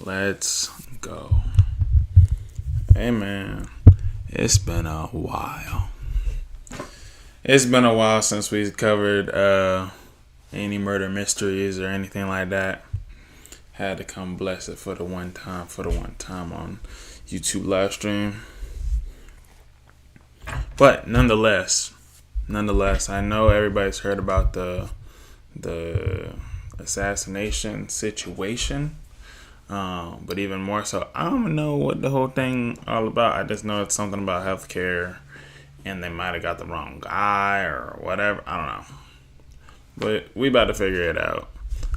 Let's go. Hey man, it's been a while. It's been a while since we covered any murder mysteries or anything like that. Had to come bless it for the one time on YouTube live stream. But nonetheless, I know everybody's heard about the assassination situation. But even more so, I don't know what the whole thing all about. I just know it's something about healthcare, and they might have got the wrong guy or whatever. I don't know. But we about to figure it out.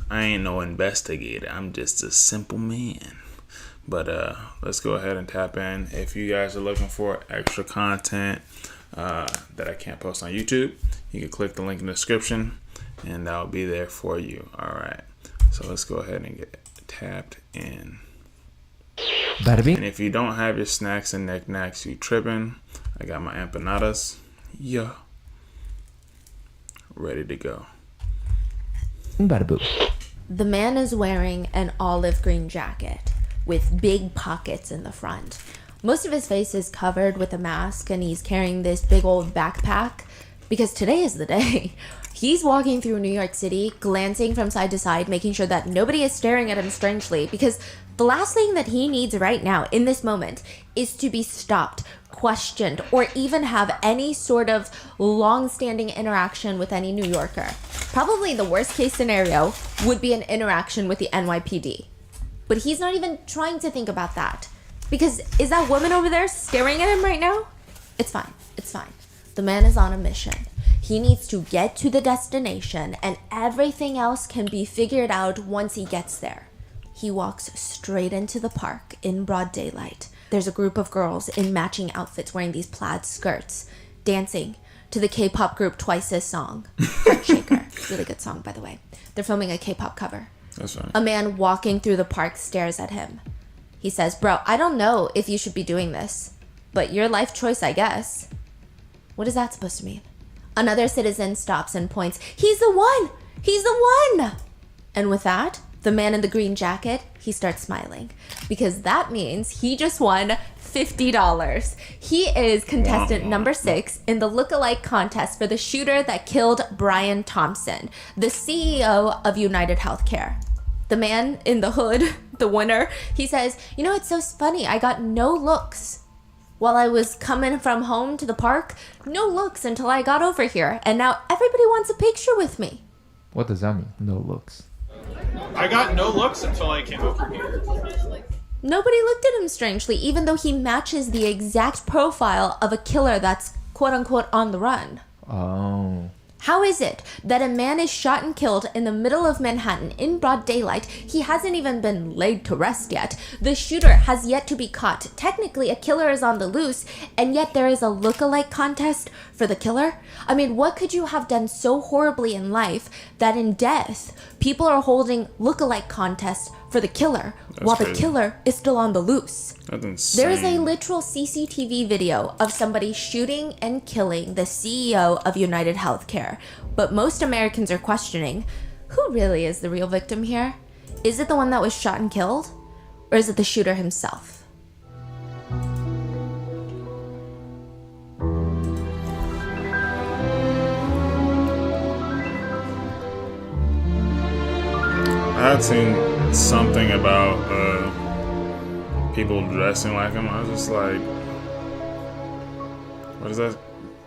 I ain't no investigator. I'm just a simple man. But let's go ahead and tap in. If you guys are looking for extra content that I can't post on YouTube, you can click the link in the description, and that'll be there for you. All right. So let's go ahead and get tapped in. And if you don't have your snacks and knickknacks, you tripping. I got my empanadas. Yeah. Ready to go. The man is wearing an olive green jacket with big pockets in the front. Most of his face is covered with a mask, and he's carrying this big old backpack because today is the day. He's walking through New York City, glancing from side to side, making sure that nobody is staring at him strangely, because the last thing that he needs right now in this moment is to be stopped, questioned, or even have any sort of long-standing interaction with any New Yorker. Probably the worst case scenario would be an interaction with the NYPD. But he's not even trying to think about that. Because is that woman over there staring at him right now? It's fine. It's fine. The man is on a mission. He needs to get to the destination, and everything else can be figured out once he gets there. He walks straight into the park in broad daylight. There's a group of girls in matching outfits wearing these plaid skirts, dancing to the K-pop group Twice's song, Heart Shaker. Really good song, by the way. They're filming a K-pop cover. That's right. A man walking through the park stares at him. He says, "Bro, I don't know if you should be doing this, but your life choice, I guess." What is that supposed to mean? Another citizen stops and points. "He's the one! He's the one!" And with that, the man in the green jacket, he starts smiling, because that means he just won $50. He is contestant number 6 in the lookalike contest for the shooter that killed Brian Thompson, the CEO of United Healthcare. The man in the hood, the winner, he says, "You know, it's so funny. I got no looks while I was coming from home to the park. No looks until I got over here. And now everybody wants a picture with me." What does that mean? No looks. I got no looks until I came over here. Nobody looked at him strangely, even though he matches the exact profile of a killer that's quote-unquote on the run. Oh. How is it that a man is shot and killed in the middle of Manhattan in broad daylight? He hasn't even been laid to rest yet. The shooter has yet to be caught. Technically, a killer is on the loose, and yet there is a lookalike contest for the killer? I mean, what could you have done so horribly in life that in death, people are holding lookalike contests for the killer, while the killer is still on the loose? That's insane. There is a literal CCTV video of somebody shooting and killing the CEO of United Healthcare. But most Americans are questioning, who really is the real victim here? Is it the one that was shot and killed? Or is it the shooter himself? I had seen something about people dressing like him. I was just like,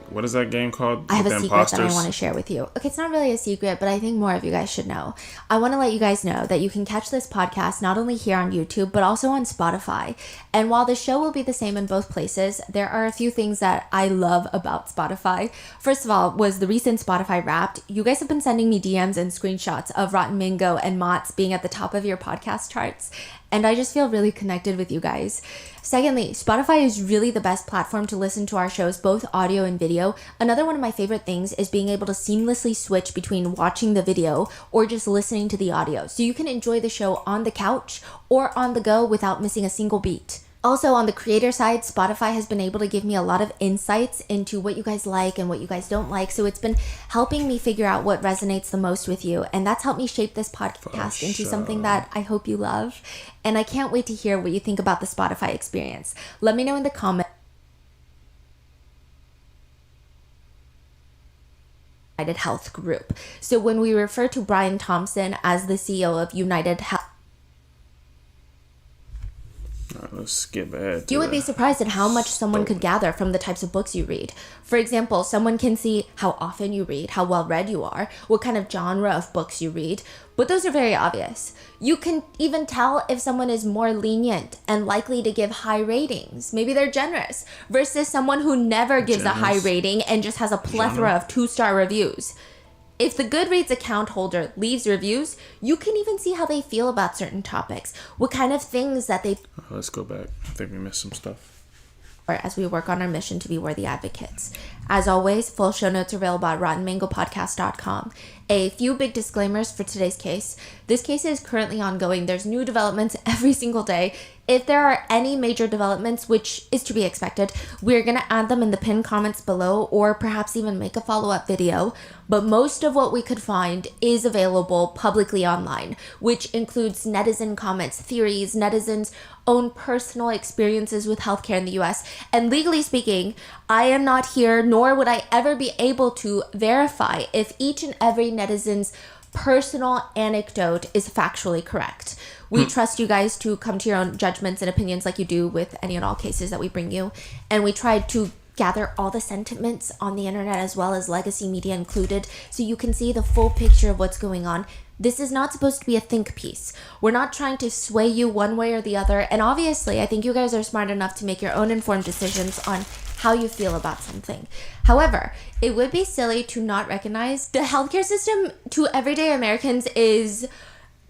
what is that game called? I have With a the secret imposters? that I want to share with you. Okay, it's not really a secret, but I think more of you guys should know. I want to let you guys know that you can catch this podcast not only here on YouTube, but also on Spotify. And while the show will be the same in both places, there are a few things that I love about Spotify. First of all, was the recent Spotify Wrapped. You guys have been sending me DMs and screenshots of Rotten Mango and Mott's being at the top of your podcast charts. And I just feel really connected with you guys. Secondly, Spotify is really the best platform to listen to our shows, both audio and video. Another one of my favorite things is being able to seamlessly switch between watching the video or just listening to the audio. So you can enjoy the show on the couch or on the go without missing a single beat. Also, on the creator side, Spotify has been able to give me a lot of insights into what you guys like and what you guys don't like. So it's been helping me figure out what resonates the most with you. And that's helped me shape this podcast into something that I hope you love. And I can't wait to hear what you think about the Spotify experience. Let me know in the comments. United Health Group. So when we refer to Brian Thompson as the CEO of United Health, Let's skip ahead. you would be surprised at how much someone could gather from the types of books you read. For example, someone can see how often you read, how well read you are, what kind of genre of books you read, but those are very obvious. You can even tell if someone is more lenient and likely to give high ratings. Maybe they're generous versus someone who never gives a high rating and just has a plethora of 2-star reviews. If the Goodreads account holder leaves reviews, you can even see how they feel about certain topics, what kind of things that they... Let's go back. I think we missed some stuff. As we work on our mission to be worthy advocates. As always, full show notes are available at rottenmangopodcast.com. A few big disclaimers for today's case. This case is currently ongoing. There's new developments every single day. If there are any major developments, which is to be expected, we're going to add them in the pinned comments below or perhaps even make a follow-up video. But most of what we could find is available publicly online, which includes netizen comments, theories, netizens' own personal experiences with healthcare in the US. And legally speaking, I am not here, nor would I ever be able to verify if each and every netizen's personal anecdote is factually correct. We trust you guys to come to your own judgments and opinions like you do with any and all cases that we bring you. And we tried to gather all the sentiments on the internet as well as legacy media included so you can see the full picture of what's going on. This is not supposed to be a think piece. We're not trying to sway you one way or the other. And obviously, I think you guys are smart enough to make your own informed decisions on how you feel about something. However, it would be silly to not recognize the healthcare system to everyday Americans is,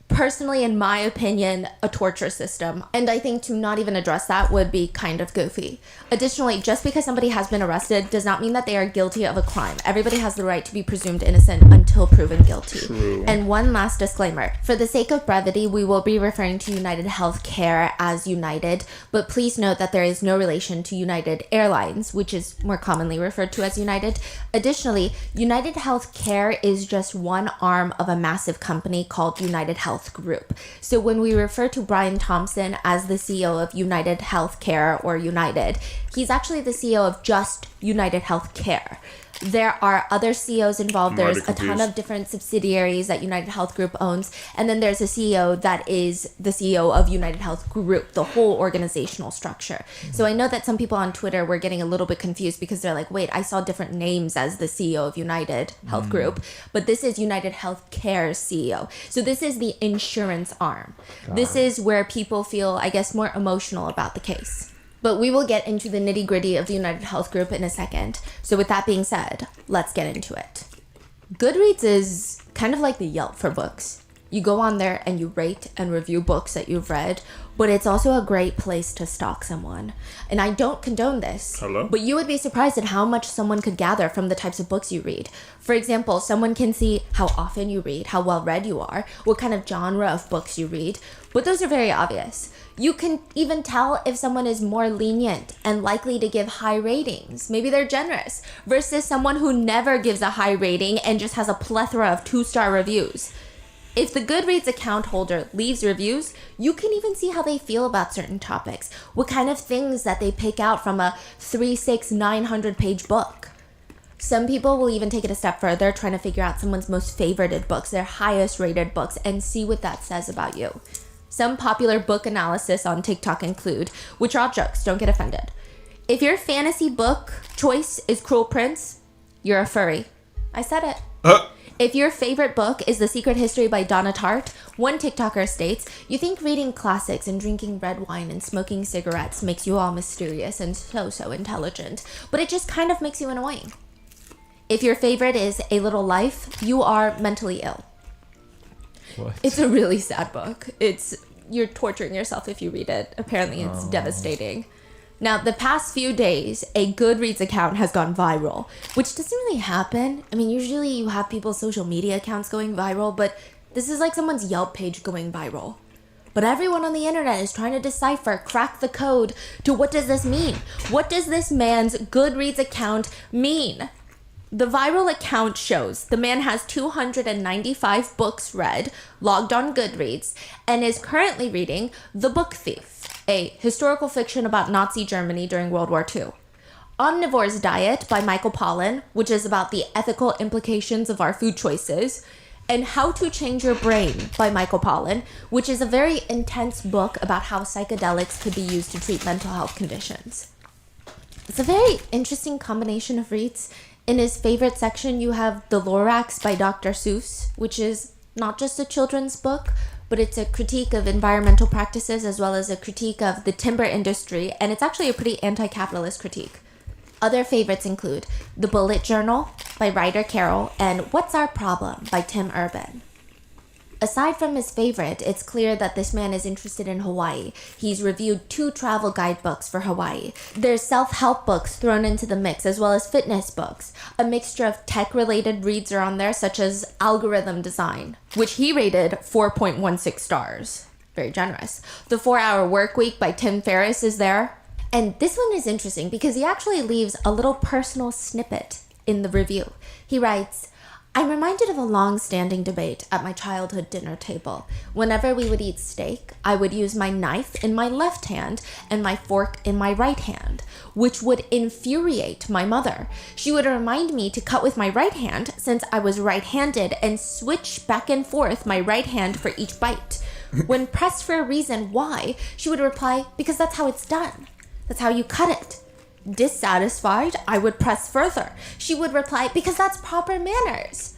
personally, in my opinion, a torture system. And I think to not even address that would be kind of goofy. Additionally, just because somebody has been arrested does not mean that they are guilty of a crime. Everybody has the right to be presumed innocent until proven guilty. True. And one last disclaimer. For the sake of brevity, we will be referring to United Healthcare as United, but please note that there is no relation to United Airlines, which is more commonly referred to as United. Additionally, United Healthcare is just one arm of a massive company called United Health Group. So when we refer to Brian Thompson as the CEO of United Healthcare or United, he's actually the CEO of just United Healthcare. There are other CEOs involved. There's a ton of different subsidiaries that United Health Group owns. And then there's a CEO that is the CEO of United Health Group, the whole organizational structure. So I know that some people on Twitter were getting a little bit confused because they're like, wait, I saw different names as the CEO of United Health Group, but this is United Healthcare's CEO. So this is the insurance arm. This is where people feel, I guess, more emotional about the case. But we will get into the nitty-gritty of the United Health Group in a second. So with that being said, let's get into it. Goodreads is kind of like the Yelp for books. You go on there and you rate and review books that you've read, but it's also a great place to stalk someone. And I don't condone this, but you would be surprised at how much someone could gather from the types of books you read. For example, someone can see how often you read, how well read you are, what kind of genre of books you read, but those are very obvious. You can even tell if someone is more lenient and likely to give high ratings. Maybe they're generous versus someone who never gives a high rating and just has a plethora of 2-star reviews. If the Goodreads account holder leaves reviews, you can even see how they feel about certain topics, what kind of things that they pick out from a 900 page book. Some people will even take it a step further, trying to figure out someone's most favorited books, their highest rated books, and see what that says about you. Some popular book analysis on TikTok include, which are all jokes, don't get offended. If your fantasy book choice is Cruel Prince, you're a furry. I said it. If your favorite book is The Secret History by Donna Tartt, one TikToker states, you think reading classics and drinking red wine and smoking cigarettes makes you all mysterious and so intelligent, but it just kind of makes you annoying. If your favorite is A Little Life, you are mentally ill. What? It's a really sad book. You're torturing yourself if you read it. Apparently it's devastating. Now, the past few days, a Goodreads account has gone viral, which doesn't really happen. I mean, usually you have people's social media accounts going viral, but this is like someone's Yelp page going viral. But everyone on the internet is trying to decipher, crack the code to what does this mean? What does this man's Goodreads account mean? The viral account shows the man has 295 books read, logged on Goodreads, and is currently reading The Book Thief, a historical fiction about Nazi Germany during World War II. Omnivore's Diet by Michael Pollan, which is about the ethical implications of our food choices, and How to Change Your Brain by Michael Pollan, which is a very intense book about how psychedelics could be used to treat mental health conditions. It's a very interesting combination of reads. In his favorite section, you have The Lorax by Dr. Seuss, which is not just a children's book, but it's a critique of environmental practices as well as a critique of the timber industry, and it's actually a pretty anti-capitalist critique. Other favorites include The Bullet Journal by Ryder Carroll and What's Our Problem by Tim Urban. Aside from his favorite, it's clear that this man is interested in Hawaii. He's reviewed 2 travel guidebooks for Hawaii. There's self-help books thrown into the mix, as well as fitness books. A mixture of tech-related reads are on there, such as Algorithm Design, which he rated 4.16 stars. Very generous. The 4-Hour Workweek by Tim Ferriss is there. And this one is interesting because he actually leaves a little personal snippet in the review. He writes, I'm reminded of a long-standing debate at my childhood dinner table. Whenever we would eat steak, I would use my knife in my left hand and my fork in my right hand, which would infuriate my mother. She would remind me to cut with my right hand since I was right-handed and switch back and forth my right hand for each bite. When pressed for a reason why, she would reply, because that's how it's done. That's how you cut it. Dissatisfied, I would press further. She would reply, because that's proper manners.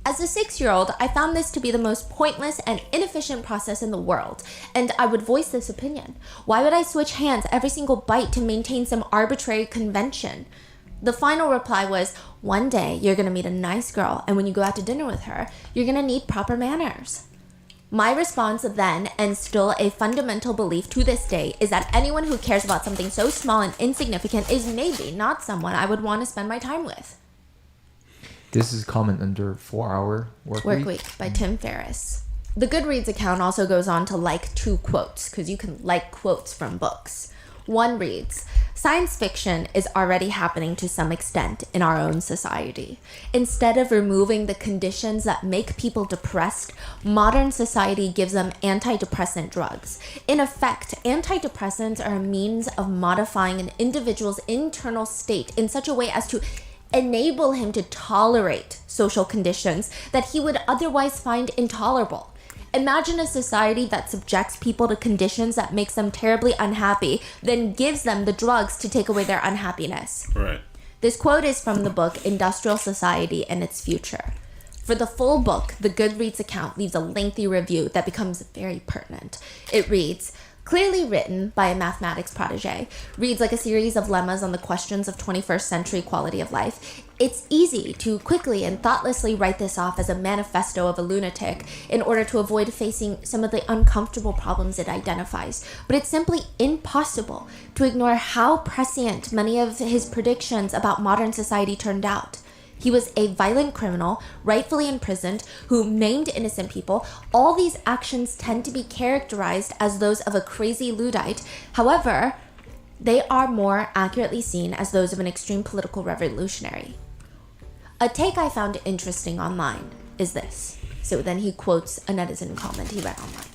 As a 6-year-old, I found this to be the most pointless and inefficient process in the world, and I would voice this opinion. Why would I switch hands every single bite to maintain some arbitrary convention? The final reply was, one day you're going to meet a nice girl, and when you go out to dinner with her, you're going to need proper manners. My response then, and still a fundamental belief to this day, is that anyone who cares about something so small and insignificant is maybe not someone I would want to spend my time with. This is comment under 4-Hour Workweek by Tim Ferriss. The Goodreads account also goes on to like 2 quotes, because you can like quotes from books. One reads, science fiction is already happening to some extent in our own society. Instead of removing the conditions that make people depressed, modern society gives them antidepressant drugs. In effect, antidepressants are a means of modifying an individual's internal state in such a way as to enable him to tolerate social conditions that he would otherwise find intolerable. Imagine a society that subjects people to conditions that makes them terribly unhappy, then gives them the drugs to take away their unhappiness. Right. This quote is from the book Industrial Society and Its Future. For the full book, the Goodreads account leaves a lengthy review that becomes very pertinent. It reads, clearly written by a mathematics protege, reads like a series of lemmas on the questions of 21st century quality of life. It's easy to quickly and thoughtlessly write this off as a manifesto of a lunatic in order to avoid facing some of the uncomfortable problems it identifies. But it's simply impossible to ignore how prescient many of his predictions about modern society turned out. He was a violent criminal, rightfully imprisoned, who maimed innocent people. All these actions tend to be characterized as those of a crazy Luddite. However, they are more accurately seen as those of an extreme political revolutionary. A take I found interesting online is this. So then he quotes a netizen comment he read online.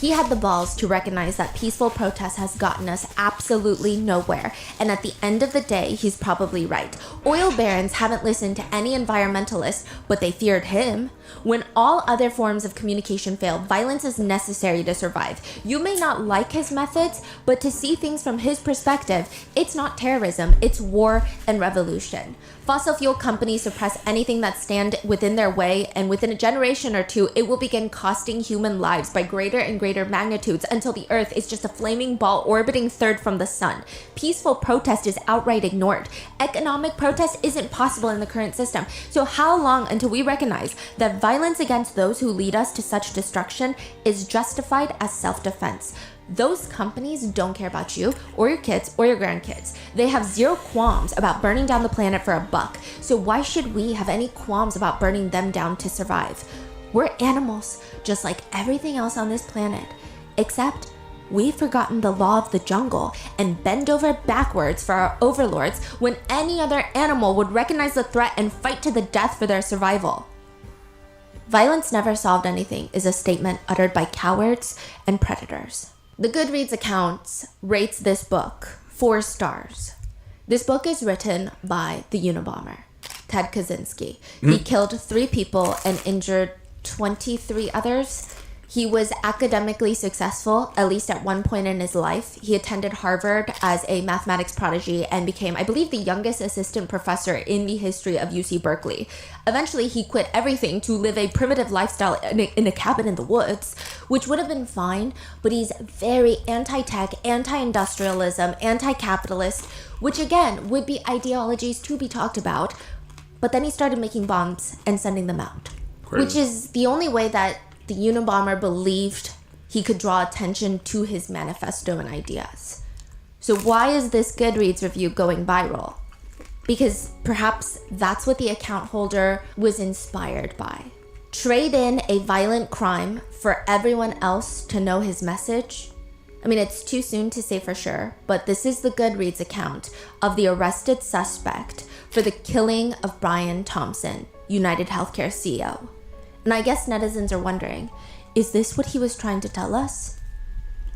He had the balls to recognize that peaceful protest has gotten us absolutely nowhere, and at the end of the day, he's probably right. Oil barons haven't listened to any environmentalists, but they feared him. When all other forms of communication fail, violence is necessary to survive. You may not like his methods, but to see things from his perspective, it's not terrorism, it's war and revolution. Fossil fuel companies suppress anything that stand within their way, and within a generation or two, it will begin costing human lives by greater and greater magnitudes until the Earth is just a flaming ball orbiting third from the sun. Peaceful protest is outright ignored. Economic protest isn't possible in the current system. So how long until we recognize that violence against those who lead us to such destruction is justified as self-defense? Those companies don't care about you or your kids or your grandkids. They have zero qualms about burning down the planet for a buck. So why should we have any qualms about burning them down to survive? We're animals, just like everything else on this planet. Except we've forgotten the law of the jungle and bend over backwards for our overlords when any other animal would recognize the threat and fight to the death for their survival. Violence never solved anything is a statement uttered by cowards and predators. The Goodreads account rates this book 4 stars. This book is written by the Unabomber, Ted Kaczynski. He killed 3 people and injured 23 others. He was academically successful, at least at one point in his life. He attended Harvard as a mathematics prodigy and became, I believe, the youngest assistant professor in the history of UC Berkeley. Eventually, he quit everything to live a primitive lifestyle in a cabin in the woods, which would have been fine, but he's very anti-tech, anti-industrialism, anti-capitalist, which again would be ideologies to be talked about. But then he started making bombs and sending them out, which is the only way that the Unabomber believed he could draw attention to his manifesto and ideas. So why is this Goodreads review going viral? Because perhaps that's what the account holder was inspired by. Trade in a violent crime for everyone else to know his message? I mean, it's too soon to say for sure, but this is the Goodreads account of the arrested suspect for the killing of Brian Thompson, United Healthcare CEO. And I guess netizens are wondering, is this what he was trying to tell us?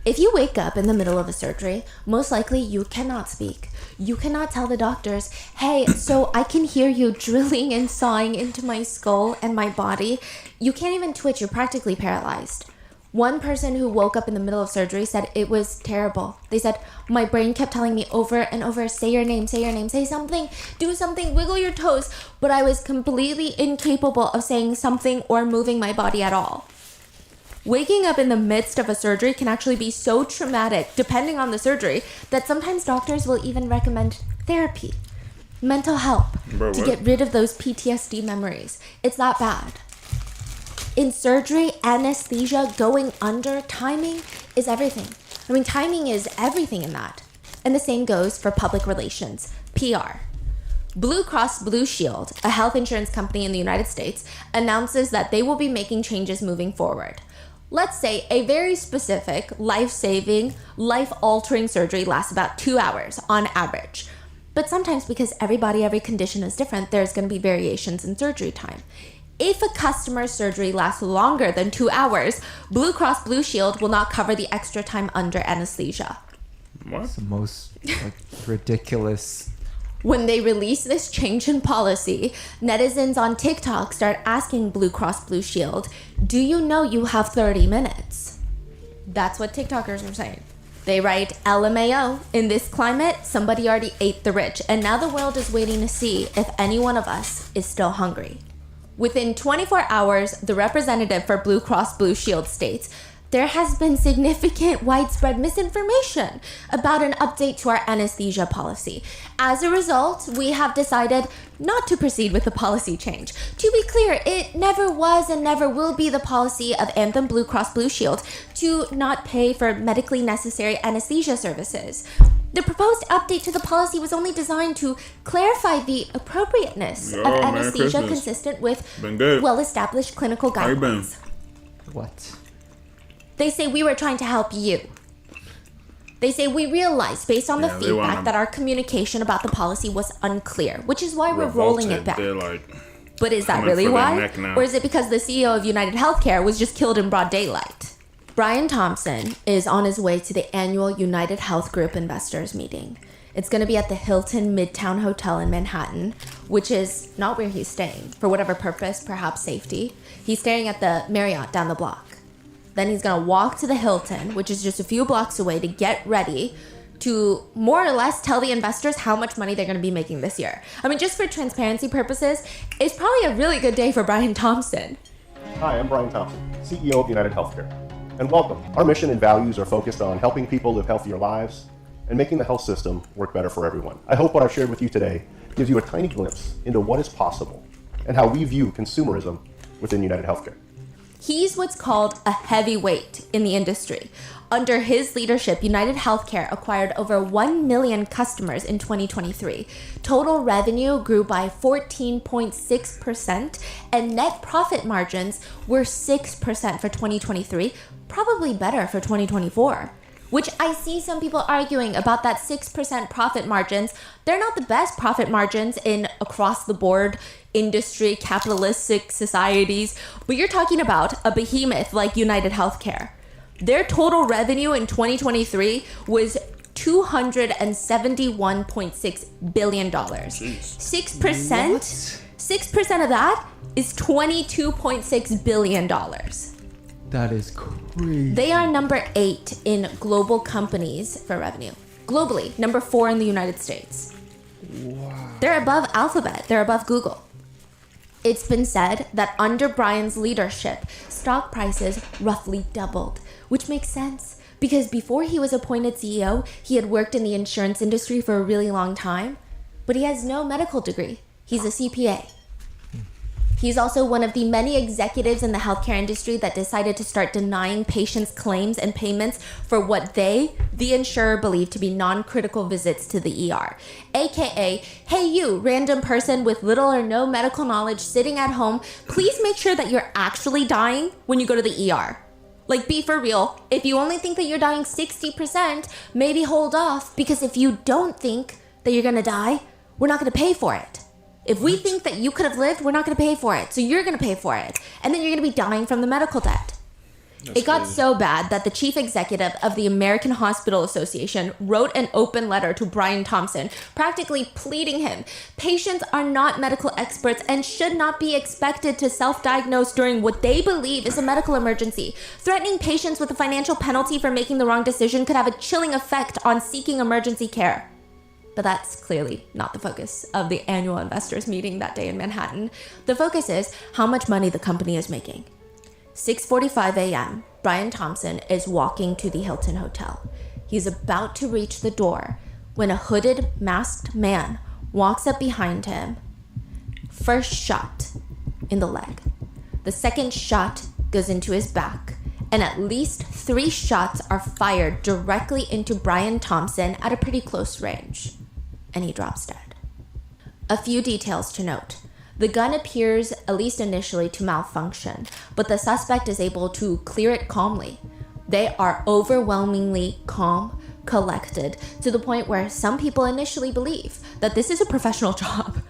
If you wake up in the middle of a surgery, most likely you cannot speak. You cannot tell the doctors, hey, so I can hear you drilling and sawing into my skull and my body. You can't even twitch, you're practically paralyzed. One person who woke up in the middle of surgery said it was terrible. They said, my brain kept telling me over and over, say your name, say something, do something, wiggle your toes. But I was completely incapable of saying something or moving my body at all. Waking up in the midst of a surgery can actually be so traumatic, depending on the surgery, that sometimes doctors will even recommend therapy, mental help, to get rid of those PTSD memories. It's that bad. In surgery, anesthesia, going under, timing is everything. I mean, timing is everything in that. And the same goes for public relations, PR. Blue Cross Blue Shield, a health insurance company in the United States, announces that they will be making changes moving forward. Let's say a very specific, life-saving, life-altering surgery lasts about 2 hours on average. But sometimes, because every condition is different, there's going to be variations in surgery time. If a customer's surgery lasts longer than 2 hours, Blue Cross Blue Shield will not cover the extra time under anesthesia. What? It's the most ridiculous. When they release this change in policy, netizens on TikTok start asking Blue Cross Blue Shield, do you know you have 30 minutes? That's what TikTokers are saying. They write, LMAO, in this climate, somebody already ate the rich, and now the world is waiting to see if any one of us is still hungry. Within 24 hours, the representative for Blue Cross Blue Shield states, there has been significant widespread misinformation about an update to our anesthesia policy. As a result, we have decided not to proceed with the policy change. To be clear, it never was and never will be the policy of Anthem Blue Cross Blue Shield to not pay for medically necessary anesthesia services. The proposed update to the policy was only designed to clarify the appropriateness of anesthesia consistent with well-established clinical guidelines. What? They say we were trying to help you. They say we realized, based on the feedback, that our communication about the policy was unclear, which is why we're rolling it back. But is that really why? Or is it because the CEO of United Healthcare was just killed in broad daylight? Brian Thompson is on his way to the annual United Health Group investors meeting. It's going to be at the Hilton Midtown Hotel in Manhattan, which is not where he's staying. For whatever purpose, perhaps safety. He's staying at the Marriott down the block. Then he's going to walk to the Hilton, which is just a few blocks away, to get ready to more or less tell the investors how much money they're going to be making this year. I mean, just for transparency purposes, it's probably a really good day for Brian Thompson. Hi, I'm Brian Thompson, CEO of United Healthcare. And welcome. Our mission and values are focused on helping people live healthier lives and making the health system work better for everyone. I hope what I've shared with you today gives you a tiny glimpse into what is possible and how we view consumerism within United Healthcare. He's what's called a heavyweight in the industry. Under his leadership, United Healthcare acquired over 1 million customers in 2023. Total revenue grew by 14.6%, and net profit margins were 6% for 2023, probably better for 2024. Which I see some people arguing about that 6% profit margins. They're not the best profit margins in across the board industry, capitalistic societies, but you're talking about a behemoth like United Healthcare. Their total revenue in 2023 was $271.6 billion. 6%, 6% of that is $22.6 billion. That is crazy. They are number 8 in global companies for revenue. Globally, number 4 in the United States. Wow. They're above Alphabet. They're above Google. It's been said that under Brian's leadership, stock prices roughly doubled, which makes sense because before he was appointed CEO, he had worked in the insurance industry for a really long time, but he has no medical degree. He's a CPA. He's also one of the many executives in the healthcare industry that decided to start denying patients' claims and payments for what they, the insurer, believe to be non-critical visits to the ER. AKA, hey you, random person with little or no medical knowledge sitting at home, please make sure that you're actually dying when you go to the ER. Like, be for real. If you only think that you're dying 60%, maybe hold off, because if you don't think that you're gonna die, we're not gonna pay for it. If we think that you could have lived, we're not going to pay for it. So you're going to pay for it. And then you're going to be dying from the medical debt. It got so bad that the chief executive of the American Hospital Association wrote an open letter to Brian Thompson, practically pleading him. Patients are not medical experts and should not be expected to self-diagnose during what they believe is a medical emergency. Threatening patients with a financial penalty for making the wrong decision could have a chilling effect on seeking emergency care. But that's clearly not the focus of the annual investors meeting that day in Manhattan. The focus is how much money the company is making. 6:45 a.m., Brian Thompson is walking to the Hilton Hotel. He's about to reach the door when a hooded, masked man walks up behind him. First shot in the leg. The second shot goes into his back. And at least 3 shots are fired directly into Brian Thompson at a pretty close range. And he drops dead. A few details to note. The gun appears, at least initially, to malfunction, but the suspect is able to clear it calmly. They are overwhelmingly calm, collected, to the point where some people initially believe that this is a professional job.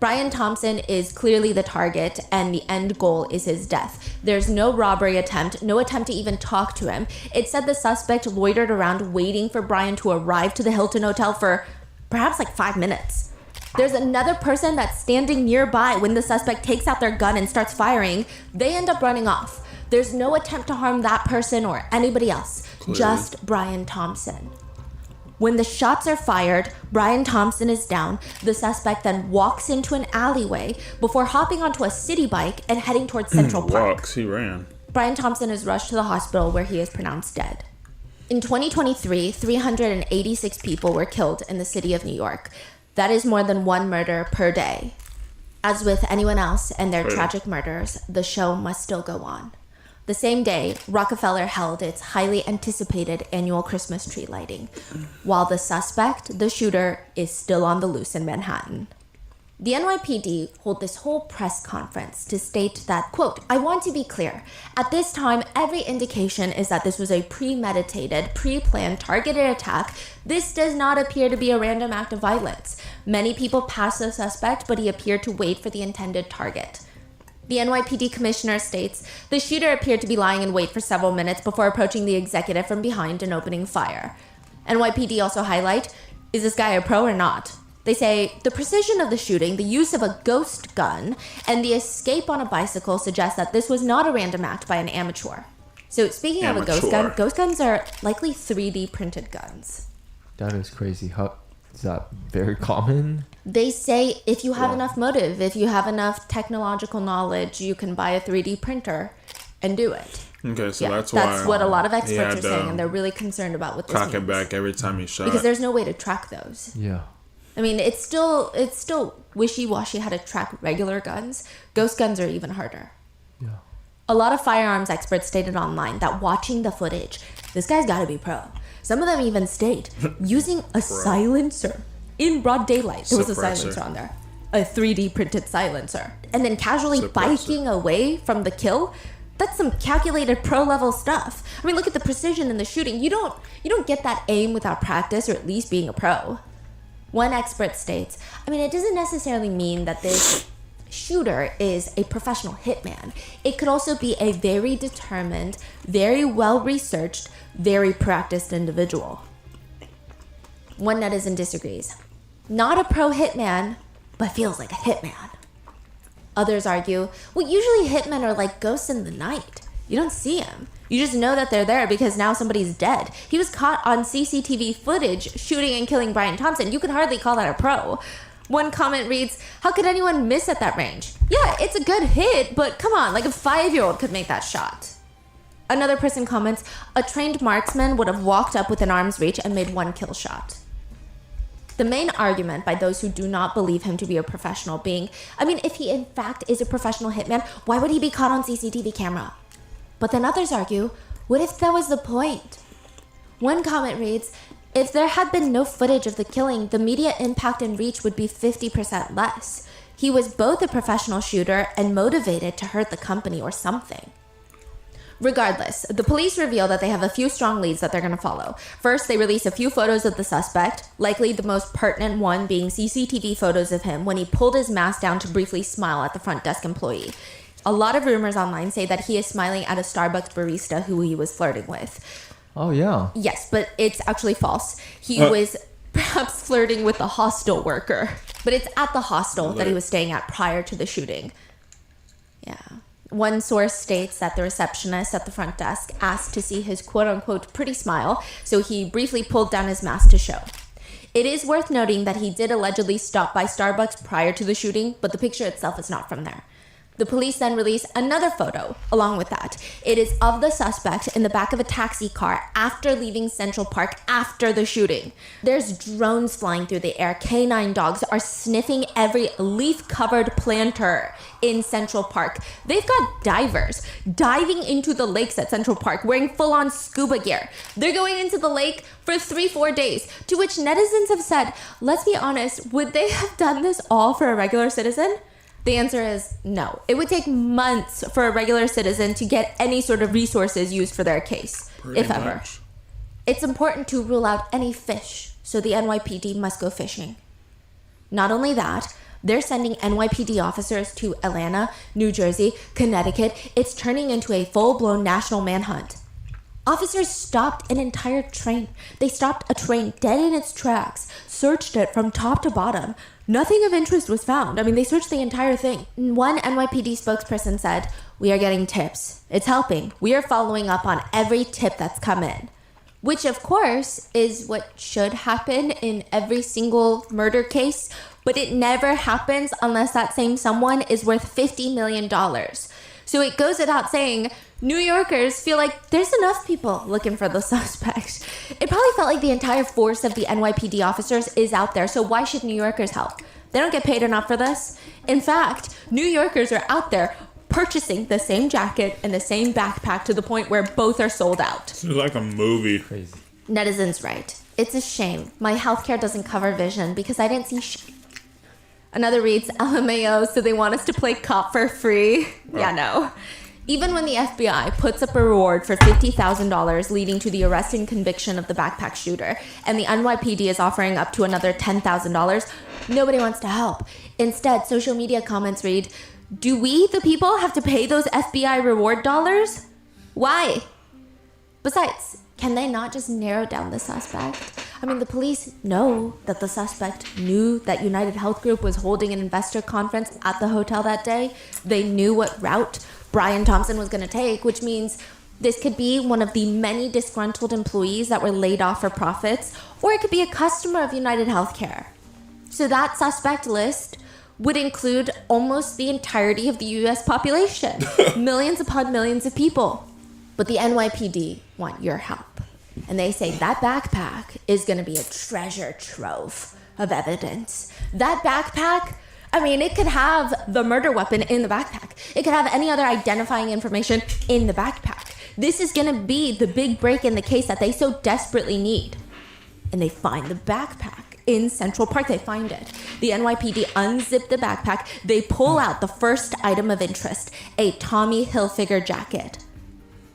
Brian Thompson is clearly the target, and the end goal is his death. There's no robbery attempt, no attempt to even talk to him. It said the suspect loitered around waiting for Brian to arrive to the Hilton Hotel for perhaps like 5 minutes. There's another person that's standing nearby when the suspect takes out their gun and starts firing. They end up running off. There's no attempt to harm that person or anybody else, just Brian Thompson. When the shots are fired, Brian Thompson is down. The suspect then walks into an alleyway before hopping onto a city bike and heading towards Central Park. He ran. Brian Thompson is rushed to the hospital where he is pronounced dead. In 2023, 386 people were killed in the city of New York. That is more than 1 murder per day. As with anyone else and their tragic murders, the show must still go on. The same day, Rockefeller held its highly anticipated annual Christmas tree lighting, while the suspect, the shooter, is still on the loose in Manhattan. The NYPD hold this whole press conference to state that, quote, I want to be clear. At this time, every indication is that this was a premeditated, pre-planned, targeted attack. This does not appear to be a random act of violence. Many people passed the suspect, but he appeared to wait for the intended target. The NYPD commissioner states, the shooter appeared to be lying in wait for several minutes before approaching the executive from behind and opening fire. NYPD also highlight, is this guy a pro or not? They say, the precision of the shooting, the use of a ghost gun, and the escape on a bicycle suggest that this was not a random act by an amateur. So speaking of a ghost guns are likely 3D printed guns. That is crazy. How is that very common? They say if you have enough motive, if you have enough technological knowledge, you can buy a 3D printer and do it. Okay, so that's why. That's what a lot of experts are saying, and they're really concerned about what this means. Cock it back every time he shot. Because there's no way to track those. Yeah. I mean, it's still wishy-washy how to track regular guns. Ghost guns are even harder. Yeah. A lot of firearms experts stated online that watching the footage, this guy's gotta be pro. Some of them even state using a silencer in broad daylight. There was a silencer on there. A 3D printed silencer. And then casually biking away from the kill. That's some calculated pro level stuff. I mean, look at the precision in the shooting. You don't get that aim without practice or at least being a pro. One expert states, I mean, it doesn't necessarily mean that this shooter is a professional hitman. It could also be a very determined, very well-researched, very practiced individual. One netizen disagrees. Not a pro hitman, but feels like a hitman. Others argue, well, usually hitmen are like ghosts in the night. You don't see them. You just know that they're there because now somebody's dead. He was caught on CCTV footage shooting and killing Brian Thompson. You could hardly call that a pro. One comment reads, how could anyone miss at that range? Yeah, it's a good hit, but come on, like a 5-year-old could make that shot. Another person comments, a trained marksman would have walked up within arm's reach and made one kill shot. The main argument by those who do not believe him to be a professional being, I mean, if he in fact is a professional hitman, why would he be caught on CCTV camera? But then others argue, what if that was the point? One comment reads, if there had been no footage of the killing, the media impact and reach would be 50% less. He was both a professional shooter and motivated to hurt the company or something. Regardless, the police reveal that they have a few strong leads that they're going to follow. First, they release a few photos of the suspect, likely the most pertinent one being CCTV photos of him when he pulled his mask down to briefly smile at the front desk employee. A lot of rumors online say that he is smiling at a Starbucks barista who he was flirting with. Oh, yeah. Yes, but it's actually false. He was perhaps flirting with the hostel worker, but it's at the hostel that he was staying at prior to the shooting. Yeah. One source states that the receptionist at the front desk asked to see his quote-unquote pretty smile, so he briefly pulled down his mask to show. It is worth noting that he did allegedly stop by Starbucks prior to the shooting, but the picture itself is not from there. The police then release another photo along with that. It is of the suspect in the back of a taxi car after leaving Central Park after the shooting. There's drones flying through the air. Canine dogs are sniffing every leaf-covered planter in Central Park. They've got divers diving into the lakes at Central Park wearing full-on scuba gear. They're going into the lake for 3-4 days, to which netizens have said, let's be honest, would they have done this all for a regular citizen? The answer is no. It would take months for a regular citizen to get any sort of resources used for their case, if ever. It's important to rule out any fish, so the NYPD must go fishing. Not only that, they're sending NYPD officers to Atlanta, New Jersey, Connecticut. It's turning into a full-blown national manhunt. Officers stopped an entire train. They stopped a train dead in its tracks, searched it from top to bottom. Nothing of interest was found. I mean, they searched the entire thing. One NYPD spokesperson said, we are getting tips. It's helping. We are following up on every tip that's come in. Which, of course, is what should happen in every single murder case, but it never happens unless that same someone is worth $50 million. So it goes without saying, New Yorkers feel like there's enough people looking for the suspect. It probably felt like the entire force of the NYPD officers is out there, so why should New Yorkers help? They don't get paid enough for this. In fact, New Yorkers are out there purchasing the same jacket and the same backpack to the point where both are sold out. It's like a movie. Crazy. Netizens right. It's a shame. My healthcare doesn't cover vision because I didn't see Another reads, LMAO, so they want us to play cop for free. Yeah, no. Even when the FBI puts up a reward for $50,000 leading to the arrest and conviction of the backpack shooter, and the NYPD is offering up to another $10,000, nobody wants to help. Instead, social media comments read, do we, the people, have to pay those FBI reward dollars? Why? Besides, can they not just narrow down the suspect? I mean, the police know that the suspect knew that United Health Group was holding an investor conference at the hotel that day. They knew what route Brian Thompson was going to take, which means this could be one of the many disgruntled employees that were laid off for profits, or it could be a customer of United Healthcare. So that suspect list would include almost the entirety of the U.S. population, millions upon millions of people. But the NYPD want your help. And they say that backpack is going to be a treasure trove of evidence. That backpack, I mean, it could have the murder weapon in the backpack. It could have any other identifying information in the backpack. This is going to be the big break in the case that they so desperately need. And they find the backpack in Central Park. They find it. The NYPD unzip the backpack. They pull out the first item of interest, a Tommy Hilfiger jacket.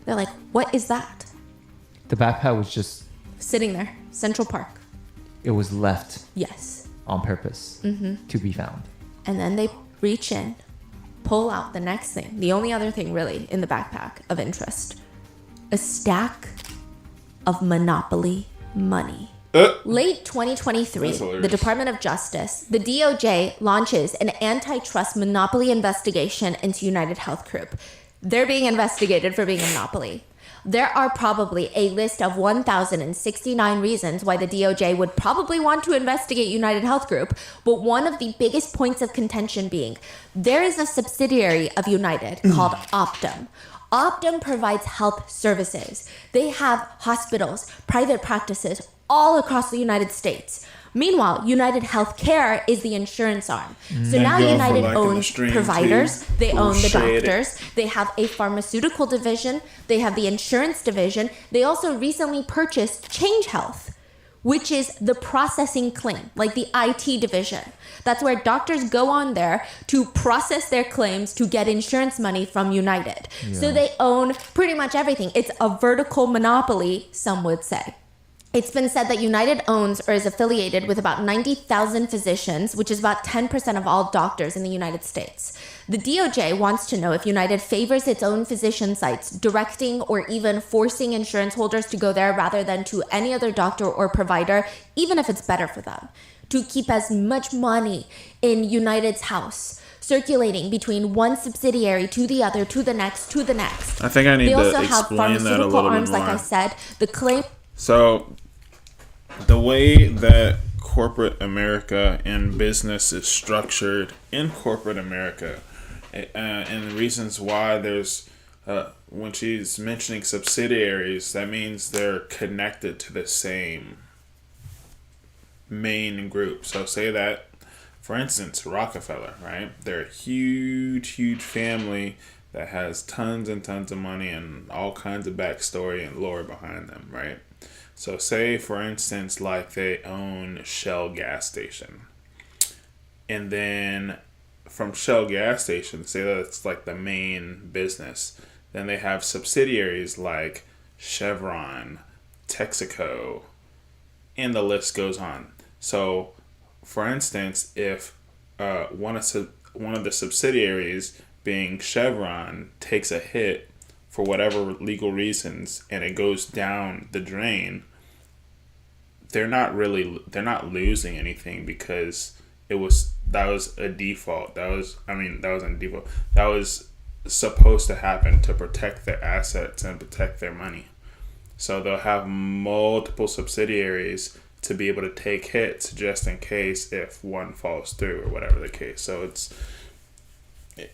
They're like, what is that? The backpack was just... Sitting there, Central Park. It was left Yes. on purpose to be found. And then they reach in, pull out the next thing, the only other thing really in the backpack of interest, a stack of Monopoly money. Late 2023, That's hilarious. the Department of Justice, the DOJ, launches an antitrust monopoly investigation into United Health Group. They're being investigated for being a monopoly. There are probably a list of 1,069 reasons why the DOJ would probably want to investigate United Health Group, but one of the biggest points of contention being there is a subsidiary of United called Optum. Optum provides health services. They have hospitals, private practices all across the United States. Meanwhile, United Healthcare is the insurance arm. So now go for United like an owns extreme providers, too. they own the Bullshit. doctors, they have a pharmaceutical division, they have the insurance division. They also recently purchased Change Health, which is the processing claim, like the IT division. That's where doctors go on there to process their claims to get insurance money from United. So they own pretty much everything. It's a vertical monopoly, some would say. It's been said that United owns or is affiliated with about 90,000 physicians, which is about 10% of all doctors in the United States. The DOJ wants to know if United favors its own physician sites, directing or even forcing insurance holders to go there rather than to any other doctor or provider, even if it's better for them, to keep as much money in United's house, circulating between one subsidiary to the other, to the next, to the next. I think I need They to also have explain that a pharmaceutical little bit arms, like I more. said. The claim... So, the way that corporate America and business is structured in corporate America, and the reasons why there's, when she's mentioning subsidiaries, that means they're connected to the same main group. So, say that, for instance, Rockefeller, right? They're a huge, huge family that has tons and tons of money and all kinds of backstory and lore behind them, right? So say, for instance, like they own Shell gas station. And then from Shell gas station, say that it's like the main business. Then they have subsidiaries like Chevron, Texaco, and the list goes on. So, for instance, if one of the subsidiaries, being Chevron, takes a hit for whatever legal reasons and it goes down the drain, they're not losing anything because that was a default. That wasn't a default. That was supposed to happen to protect their assets and protect their money. So they'll have multiple subsidiaries to be able to take hits just in case if one falls through or whatever the case. So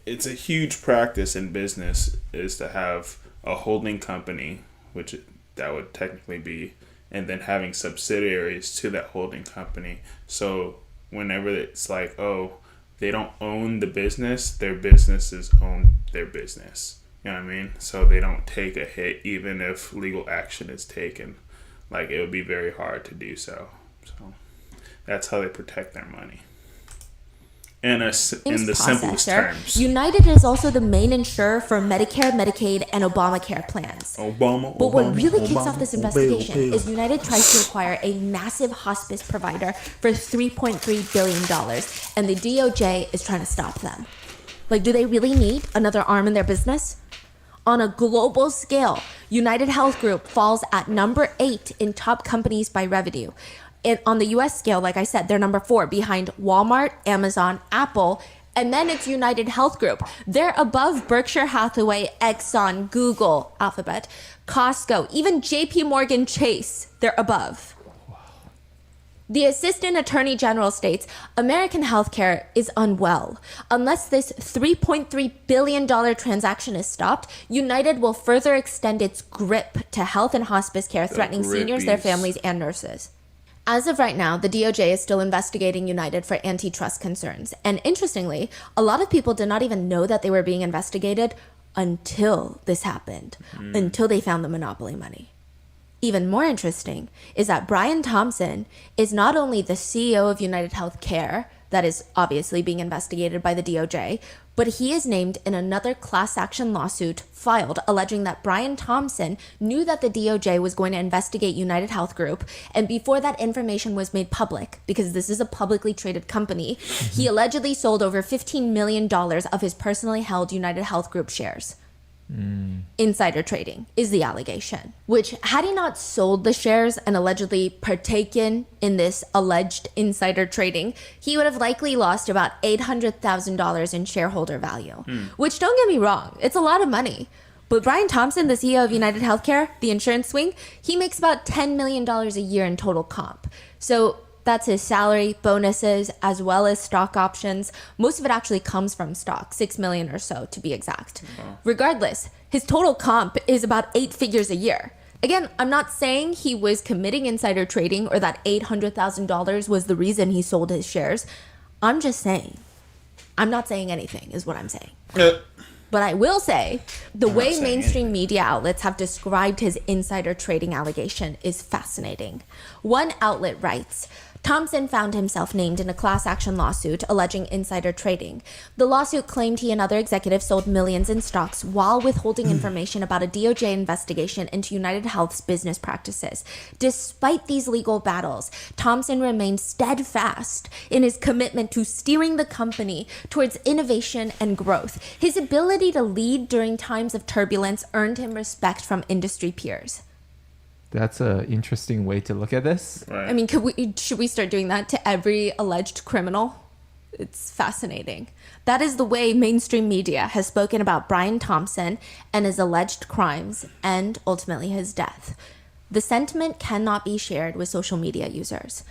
it's a huge practice in business is to have a holding company, which that would technically be, and then having subsidiaries to that holding company. So whenever it's like, oh, they don't own the business, their businesses own their business. You know what I mean? So they don't take a hit even if legal action is taken. Like, it would be very hard to do so. So that's how they protect their money. In the simplest terms. United is also the main insurer for Medicare, Medicaid, and Obamacare plans. But what really kicks off this investigation is United tries to acquire a massive hospice provider for $3.3 billion, and the DOJ is trying to stop them. Like, do they really need another arm in their business? On a global scale, United Health Group falls at number 8 in top companies by revenue. On the US scale, like I said, they're number 4 behind Walmart, Amazon, Apple, and then it's United Health Group. They're above Berkshire Hathaway, Exxon, Google, Alphabet, Costco, even JP Morgan Chase. They're above. The Assistant Attorney General states American healthcare is unwell. Unless this $3.3 billion transaction is stopped, United will further extend its grip to health and hospice care, threatening seniors, their families, and nurses. As of right now, the DOJ is still investigating United for antitrust concerns. And interestingly, a lot of people did not even know that they were being investigated until this happened, until they found the monopoly money. Even more interesting is that Brian Thompson is not only the CEO of United Healthcare, that is obviously being investigated by the DOJ, but he is named in another class action lawsuit filed alleging that Brian Thompson knew that the DOJ was going to investigate United Health Group, and before that information was made public, because this is a publicly traded company, he allegedly sold over $15 million of his personally held United Health Group shares. Insider trading is the allegation, which had he not sold the shares and allegedly partaken in this alleged insider trading, he would have likely lost about $800,000 in shareholder value, which, don't get me wrong, it's a lot of money. But Brian Thompson, the CEO of United Healthcare, the insurance swing, he makes about $10 million a year in total comp. So that's his salary, bonuses, as well as stock options. Most of it actually comes from stock, 6 million or so to be exact. Regardless, his total comp is about 8 figures a year. Again, I'm not saying he was committing insider trading or that $800,000 was the reason he sold his shares. I'm just saying. I'm not saying anything is what I'm saying. But I will say, the way mainstream media outlets have described his insider trading allegation is fascinating. One outlet writes, Thompson found himself named in a class action lawsuit alleging insider trading. The lawsuit claimed he and other executives sold millions in stocks while withholding information about a DOJ investigation into United Health's business practices. Despite these legal battles, Thompson remained steadfast in his commitment to steering the company towards innovation and growth. His ability to lead during times of turbulence earned him respect from industry peers. That's an interesting way to look at this. Right. I mean, should we start doing that to every alleged criminal? It's fascinating. That is the way mainstream media has spoken about Brian Thompson and his alleged crimes and ultimately his death. The sentiment cannot be shared with social media users.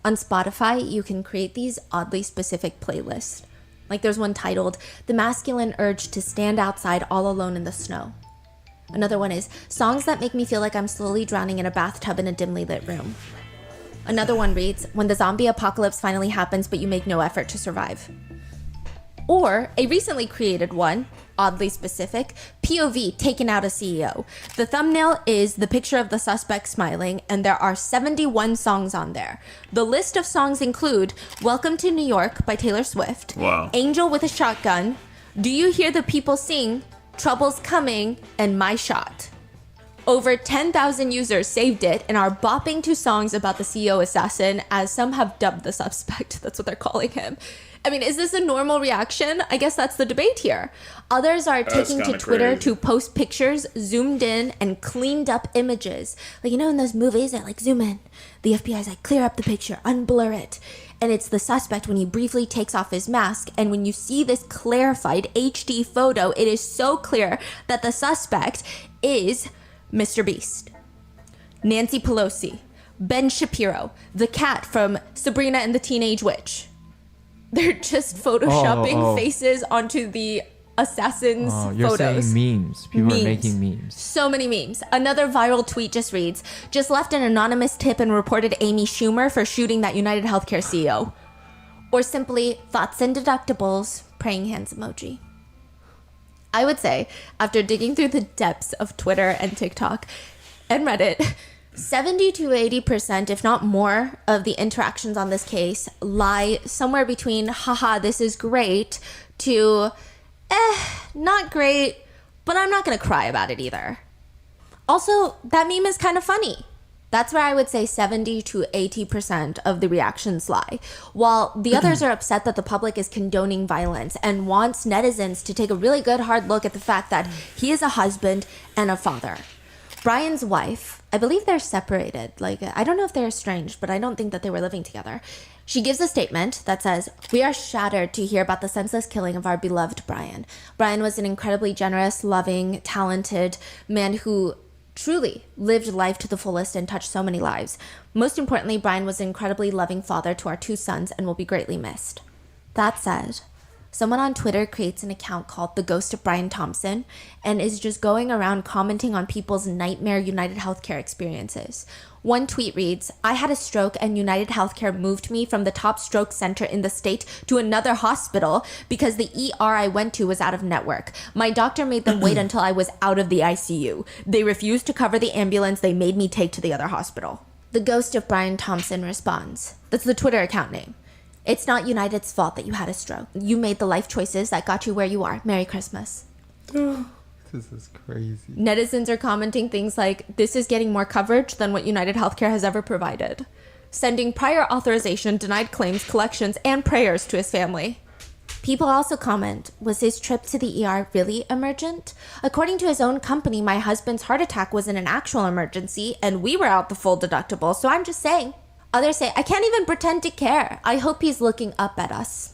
On Spotify, you can create these oddly specific playlists. Like there's one titled, The Masculine Urge to Stand Outside All Alone in the Snow. Another one is songs that make me feel like I'm slowly drowning in a bathtub in a dimly lit room. Another one reads, when the zombie apocalypse finally happens but you make no effort to survive. Or a recently created one, oddly specific, POV taken out a CEO. The thumbnail is the picture of the suspect smiling, and there are 71 songs on there. The list of songs include Welcome to New York by Taylor Swift, Wow. Angel with a Shotgun, Do You Hear the People Sing, Trouble's Coming, and My Shot. Over 10,000 users saved it and are bopping to songs about the CEO assassin, as some have dubbed the suspect. That's what they're calling him. I mean, is this a normal reaction? I guess that's the debate here. Others are taking to kinda Twitter crazy. to post pictures, zoomed in, and cleaned up images. Like, you know, in those movies, they like zoom in. The FBI's like, clear up the picture, unblur it. And it's the suspect when he briefly takes off his mask. And when you see this clarified HD photo, it is so clear that the suspect is Mr. Beast, Nancy Pelosi, Ben Shapiro, the cat from Sabrina and the Teenage Witch. They're just photoshopping faces onto the assassin's You're photos. saying memes. People are making memes. So many memes. Another viral tweet just reads, just left an anonymous tip and reported Amy Schumer for shooting that United Healthcare CEO. Or simply, thoughts and deductibles, praying hands emoji. I would say, after digging through the depths of Twitter and TikTok and Reddit, 70 to 80%, if not more, of the interactions on this case lie somewhere between, haha, this is great, to, not great, but I'm not going to cry about it either. Also, that meme is kind of funny. That's where I would say 70 to 80% of the reactions lie, while the others are upset that the public is condoning violence and wants netizens to take a really good hard look at the fact that he is a husband and a father. Brian's wife, I believe they're separated. Like, I don't know if they're estranged, but I don't think that they were living together. She gives a statement that says, "We are shattered to hear about the senseless killing of our beloved Brian. Brian was an incredibly generous, loving, talented man who truly lived life to the fullest and touched so many lives. Most importantly, Brian was an incredibly loving father to our 2 sons and will be greatly missed. That said, someone on Twitter creates an account called The Ghost of Brian Thompson and is just going around commenting on people's nightmare United Healthcare experiences. One tweet reads, "I had a stroke and United Healthcare moved me from the top stroke center in the state to another hospital because the ER I went to was out of network. My doctor made them wait until I was out of the ICU. They refused to cover the ambulance they made me take to the other hospital." The Ghost of Brian Thompson responds, that's the Twitter account name, "It's not United's fault that you had a stroke. You made the life choices that got you where you are. Merry Christmas." This is crazy. Netizens are commenting things like, "This is getting more coverage than what United Healthcare has ever provided." Sending prior authorization, denied claims, collections, and prayers to his family. People also comment, "Was his trip to the ER really emergent? According to his own company, my husband's heart attack wasn't an actual emergency, and we were out the full deductible, so I'm just saying." Others say, "I can't even pretend to care. I hope he's looking up at us."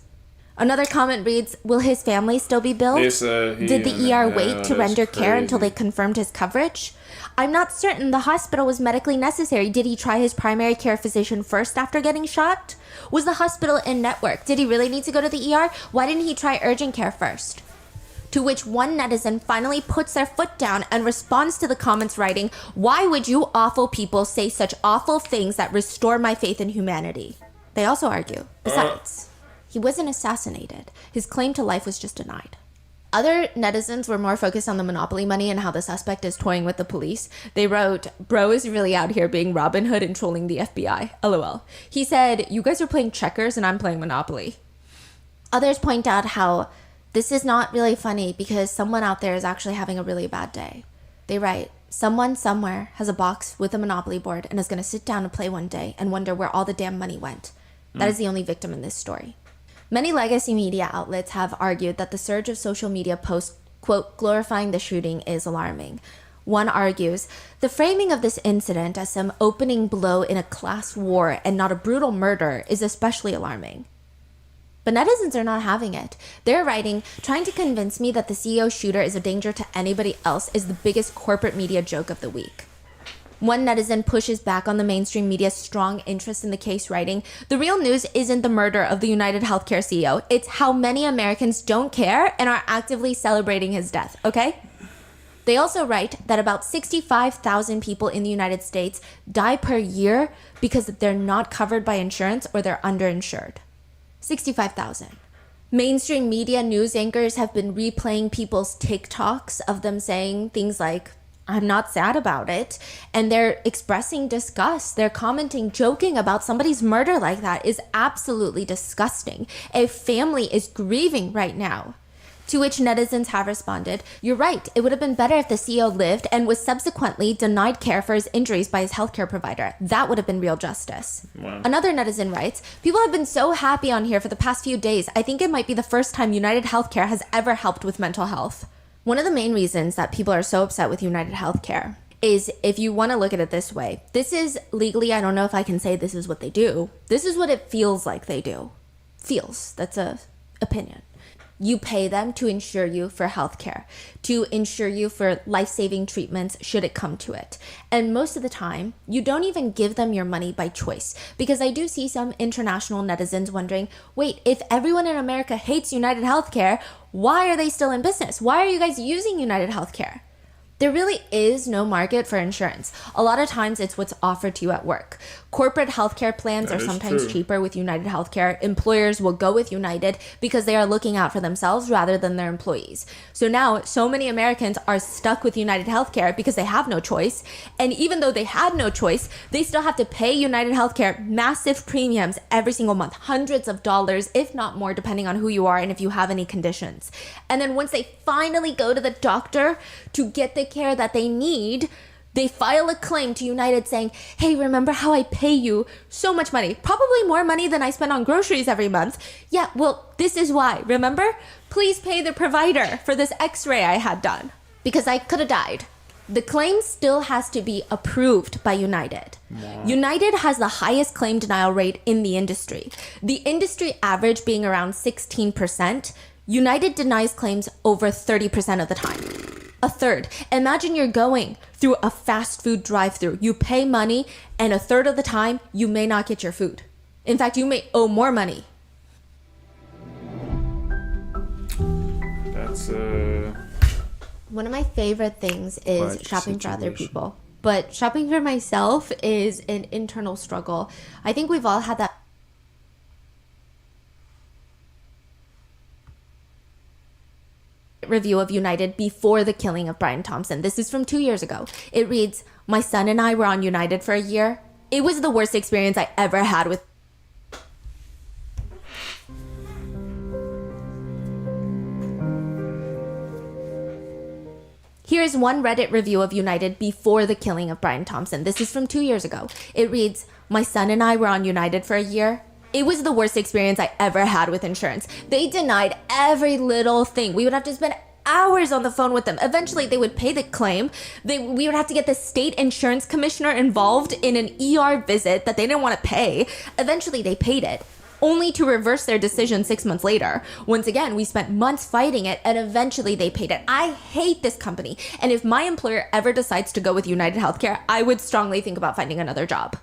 Another comment reads, "Will his family still be billed? Did the ER wait to render care until they confirmed his coverage? I'm not certain the hospital was medically necessary. Did he try his primary care physician first after getting shot? Was the hospital in network? Did he really need to go to the ER? Why didn't he try urgent care first?" To which one netizen finally puts their foot down and responds to the comments writing, "Why would you awful people say such awful things that restore my faith in humanity?" They also argue, besides, he wasn't assassinated. His claim to life was just denied. Other netizens were more focused on the monopoly money and how the suspect is toying with the police. They wrote, "Bro is really out here being Robin Hood and trolling the FBI. LOL. He said, you guys are playing checkers and I'm playing Monopoly." Others point out how this is not really funny because someone out there is actually having a really bad day. They write, "Someone somewhere has a box with a Monopoly board and is going to sit down and play one day and wonder where all the damn money went." That is the only victim in this story. Many legacy media outlets have argued that the surge of social media posts, quote, glorifying the shooting is alarming. One argues, the framing of this incident as some opening blow in a class war and not a brutal murder is especially alarming. But netizens are not having it. They're writing, "Trying to convince me that the CEO shooter is a danger to anybody else is the biggest corporate media joke of the week." One netizen pushes back on the mainstream media's strong interest in the case, writing, "The real news isn't the murder of the United Healthcare CEO. It's how many Americans don't care and are actively celebrating his death, okay?" They also write that about 65,000 people in the United States die per year because they're not covered by insurance or they're underinsured. 65,000. Mainstream media news anchors have been replaying people's TikToks of them saying things like, "I'm not sad about it," and they're expressing disgust. They're commenting, joking about somebody's murder like that is absolutely disgusting. A family is grieving right now. To which netizens have responded, "You're right. It would have been better if the CEO lived and was subsequently denied care for his injuries by his healthcare provider. That would have been real justice." Wow. Another netizen writes, "People have been so happy on here for the past few days. I think it might be the first time United Healthcare has ever helped with mental health." One of the main reasons that people are so upset with United Healthcare is, if you want to look at it this way, this is legally, I don't know if I can say this is what they do. This is what it feels like they do. Feels. That's a opinion. You pay them to insure you for healthcare, to insure you for life-saving treatments should it come to it. And most of the time, you don't even give them your money by choice. Because I do see some international netizens wondering, wait, if everyone in America hates United Healthcare, why are they still in business? Why are you guys using United Healthcare? There really is no market for insurance. A lot of times it's what's offered to you at work. Corporate healthcare plans are sometimes cheaper with United Healthcare. Employers will go with United because they are looking out for themselves rather than their employees. So now so many Americans are stuck with United Healthcare because they have no choice. And even though they had no choice, they still have to pay United Healthcare massive premiums every single month, hundreds of dollars, if not more, depending on who you are and if you have any conditions. And then once they finally go to the doctor to get the care that they need, they file a claim to United saying, "Hey, remember how I pay you so much money? Probably more money than I spend on groceries every month. Yeah, well, this is why. Remember? Please pay the provider for this x-ray I had done because I could have died." The claim still has to be approved by United. Wow. United has the highest claim denial rate in the industry. The industry average being around 16%, United denies claims over 30% of the time. A third. Imagine you're going through a fast food drive-thru. You pay money, and a third of the time, you may not get your food. In fact, you may owe more money. It's One of my favorite things is Like shopping for other situation. people. But shopping for myself is an internal struggle. I think we've all had that review of United before the killing of Brian Thompson. This is from 2 years ago. It reads, "My son and I were on United for a year. It was the worst experience I ever had with..." Here's one Reddit review of United before the killing of Brian Thompson. This is from 2 years ago. It reads, "My son and I were on United for a year. It was the worst experience I ever had with insurance. They denied every little thing. We would have to spend hours on the phone with them. Eventually, they would pay the claim. We would have to get the state insurance commissioner involved in an ER visit that they didn't want to pay. Eventually, they paid it, only to reverse their decision 6 months later. Once again, we spent months fighting it, and eventually they paid it. I hate this company, and if my employer ever decides to go with United Healthcare, I would strongly think about finding another job."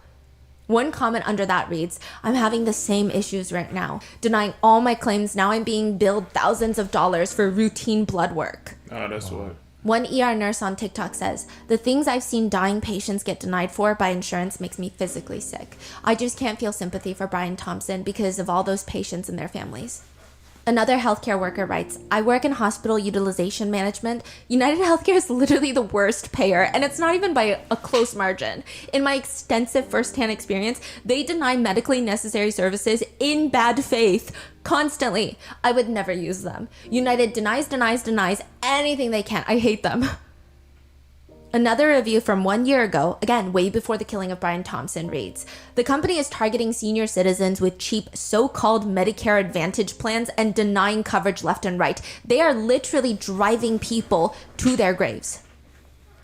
One comment under that reads, "I'm having the same issues right now. Denying all my claims, now I'm being billed thousands of dollars for routine blood work." oh, that's what. One ER nurse on TikTok says, "The things I've seen dying patients get denied for by insurance makes me physically sick. I just can't feel sympathy for Brian Thompson because of all those patients and their families." Another healthcare worker writes, "I work in hospital utilization management. United Healthcare is literally the worst payer, and it's not even by a close margin. In my extensive firsthand experience, they deny medically necessary services in bad faith constantly. I would never use them. United denies anything they can. I hate them." Another review from 1 year ago, again, way before the killing of Brian Thompson, reads, "The company is targeting senior citizens with cheap so-called Medicare Advantage plans and denying coverage left and right. They are literally driving people to their graves."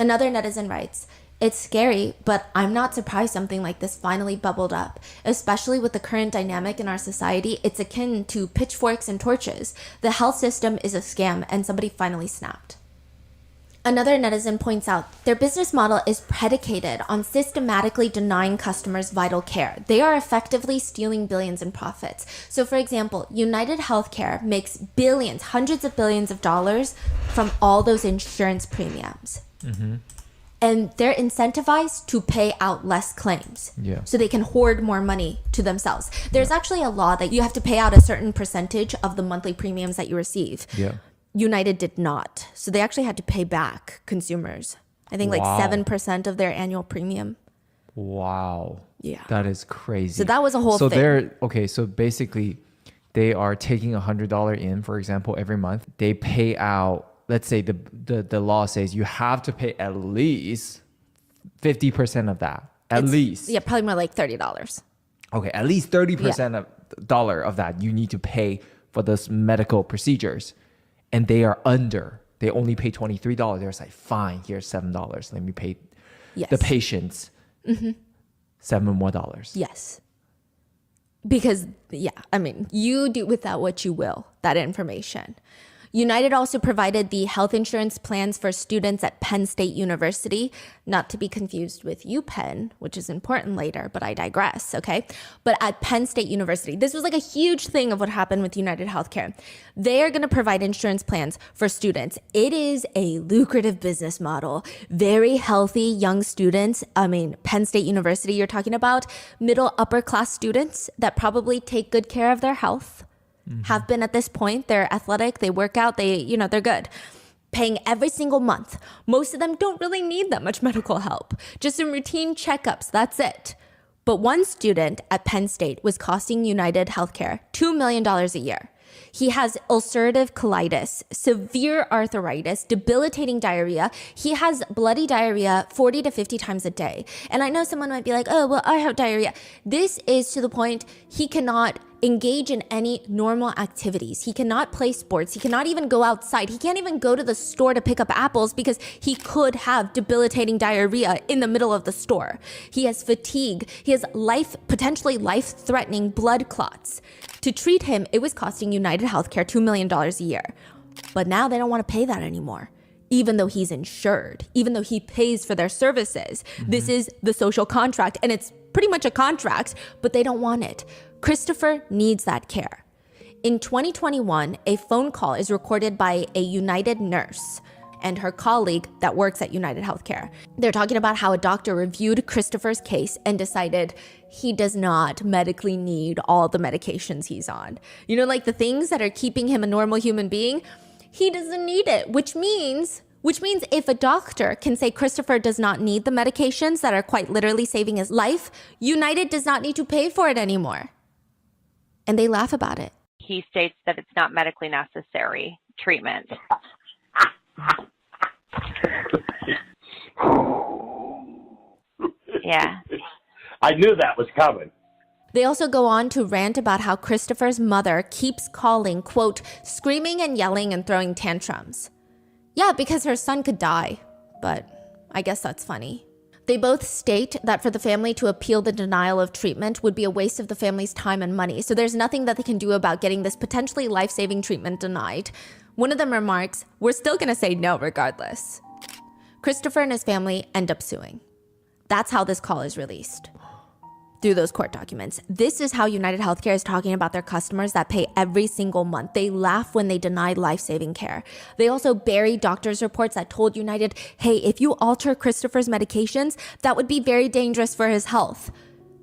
Another netizen writes, "It's scary, but I'm not surprised something like this finally bubbled up. Especially with the current dynamic in our society, it's akin to pitchforks and torches. The health system is a scam, and somebody finally snapped." Another netizen points out, "Their business model is predicated on systematically denying customers vital care. They are effectively stealing billions in profits. So for example, United Healthcare makes billions, hundreds of billions of dollars from all those insurance premiums. And they're incentivized to pay out less claims. Yeah. So they can hoard more money to themselves. There's actually a law that you have to pay out a certain percentage of the monthly premiums that you receive. Yeah. United did not. So they actually had to pay back consumers. I think like Wow. 7% of their annual premium. Wow. Yeah. That is crazy. So that was a whole so thing. they're okay. So basically, they are taking $100 in, for example, every month. They pay out. Let's say the law says you have to pay at least 50% of that. At least. Yeah, probably more like $30. Okay, at least 30% of dollar of that you need to pay for those medical procedures, and they are under. They only pay $23. They're like, fine, here's $7. Let me pay Yes. the patients $7 more. Yes. Because, yeah, I mean, you do with that what you will, that information. United also provided the health insurance plans for students at Penn State University, not to be confused with UPenn, which is important later, but I digress, okay? But at Penn State University, this was like a huge thing of what happened with United Healthcare. They are going to provide insurance plans for students. It is a lucrative business model. Very healthy young students. I mean, Penn State University, you're talking about middle upper class students that probably take good care of their health. Have been at this point. They're athletic, they work out, they're good. Paying every single month. Most of them don't really need that much medical help. Just some routine checkups, that's it. But one student at Penn State was costing United Healthcare $2 million a year. He has ulcerative colitis, severe arthritis, debilitating diarrhea. He has bloody diarrhea 40 to 50 times a day. And I know someone might be like, oh, well, I have diarrhea. This is to the point he cannot engage in any normal activities. He cannot play sports. He cannot even go outside. He can't even go to the store to pick up apples because he could have debilitating diarrhea in the middle of the store. He has fatigue. He has potentially life-threatening blood clots. To treat him, it was costing United Healthcare $2 million a year. But now they don't want to pay that anymore. Even though he's insured, even though he pays for their services. This is the social contract, and it's pretty much a contract, but they don't want it. Christopher needs that care. In 2021, a phone call is recorded by a United nurse and her colleague that works at United Healthcare. They're talking about how a doctor reviewed Christopher's case and decided he does not medically need all the medications he's on. You know, like the things that are keeping him a normal human being, he doesn't need it, which means if a doctor can say Christopher does not need the medications that are quite literally saving his life, United does not need to pay for it anymore. And they laugh about it. He states that it's not medically necessary treatment. Yeah. I knew that was coming. They also go on to rant about how Christopher's mother keeps calling, quote, screaming and yelling and throwing tantrums. Yeah, because her son could die, but I guess that's funny. They both state that for the family to appeal the denial of treatment would be a waste of the family's time and money, so there's nothing that they can do about getting this potentially life-saving treatment denied. One of them remarks, "We're still gonna say no regardless." Christopher and his family end up suing. That's how this call is released. Through those court documents. This is how United Healthcare is talking about their customers that pay every single month. They laugh when they deny life-saving care. They also bury doctors' reports that told United, hey, if you alter Christopher's medications, that would be very dangerous for his health.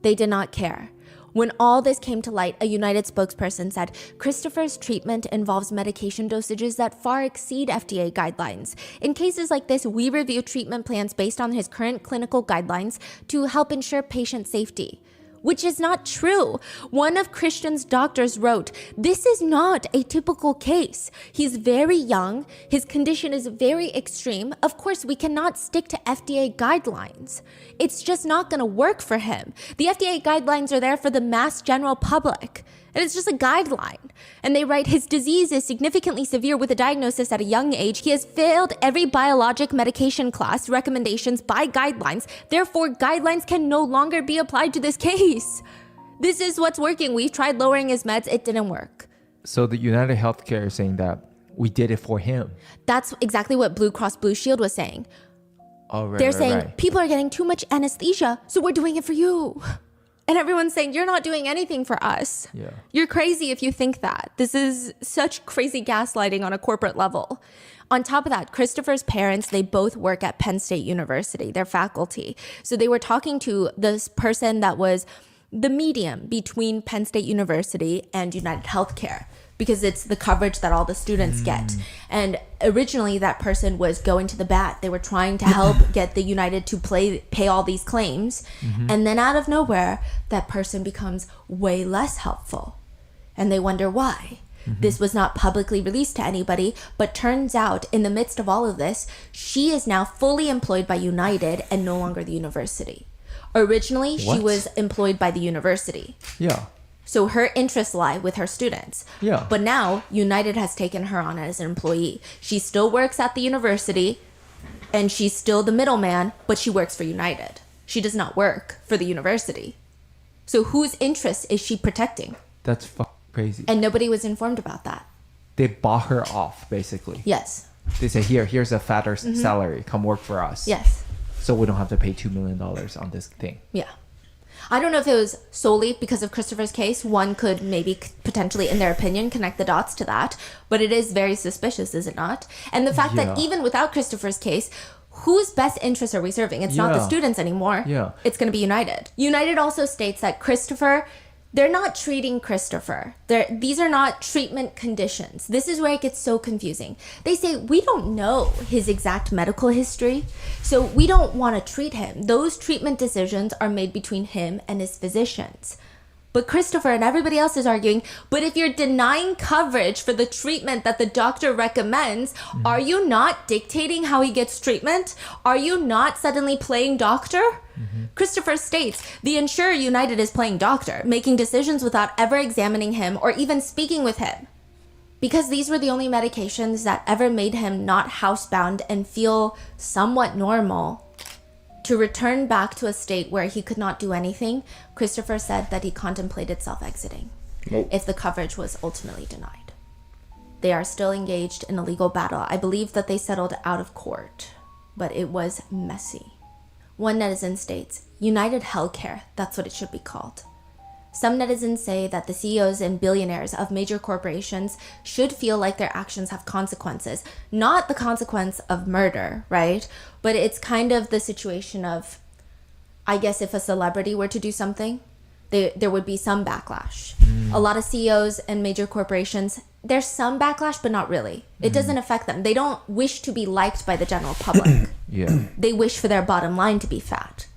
They did not care. When all this came to light, a United spokesperson said, Christopher's treatment involves medication dosages that far exceed FDA guidelines. In cases like this, we review treatment plans based on his current clinical guidelines to help ensure patient safety. Which is not true. One of Christian's doctors wrote, this is not a typical case. He's very young. His condition is very extreme. Of course, we cannot stick to FDA guidelines. It's just not going to work for him. The FDA guidelines are there for the mass general public. And it's just a guideline. And they write, his disease is significantly severe with a diagnosis at a young age. He has failed every biologic medication class recommendations by guidelines. Therefore, guidelines can no longer be applied to this case. This is what's working. We've tried lowering his meds. It didn't work. So the United Healthcare is saying that we did it for him. That's exactly what Blue Cross Blue Shield was saying. Oh, right, They're right, saying, right. people are getting too much anesthesia, so we're doing it for you. And everyone's saying, you're not doing anything for us. Yeah. You're crazy if you think that. This is such crazy gaslighting on a corporate level. On top of that, Christopher's parents, they both work at Penn State University. They're faculty. So they were talking to this person that was the medium between Penn State University and United Healthcare, because it's the coverage that all the students get. And originally that person was going to the bat. They were trying to help get the United to pay all these claims. And then out of nowhere, that person becomes way less helpful. And they wonder why. This was not publicly released to anybody, but turns out in the midst of all of this, she is now fully employed by United and no longer the university. Originally, she What? was employed by the university. Yeah. So her interests lie with her students. Yeah. But now United has taken her on as an employee. She still works at the university and she's still the middleman, but she works for United. She does not work for the university. So whose interests is she protecting? That's crazy. And nobody was informed about that. They bought her off, basically. Yes. They say, here's a fatter salary. Come work for us. Yes. So we don't have to pay $2 million on this thing. Yeah. I don't know if it was solely because of Christopher's case. One could maybe potentially, in their opinion, connect the dots to that. But it is very suspicious, is it not? And the fact that even without Christopher's case, whose best interests are we serving? It's not the students anymore. Yeah. It's going to be United. United also states that Christopher, they're not treating Christopher. These are not treatment conditions. This is where it gets so confusing. They say, we don't know his exact medical history, so we don't want to treat him. Those treatment decisions are made between him and his physicians. But Christopher and everybody else is arguing, but if you're denying coverage for the treatment that the doctor recommends, are you not dictating how he gets treatment? Are you not suddenly playing doctor? Christopher states, the insurer United is playing doctor, making decisions without ever examining him or even speaking with him. Because these were the only medications that ever made him not housebound and feel somewhat normal. To return back to a state where he could not do anything, Christopher said that he contemplated self-exiting if the coverage was ultimately denied. They are still engaged in a legal battle. I believe that they settled out of court, but it was messy. One netizen states, United Healthcare, that's what it should be called. Some netizens say that the CEOs and billionaires of major corporations should feel like their actions have consequences. Not the consequence of murder, right? But it's kind of the situation of, I guess if a celebrity were to do something, there would be some backlash. A lot of CEOs and major corporations, there's some backlash, but not really. It doesn't affect them. They don't wish to be liked by the general public. Yeah. They wish for their bottom line to be fat.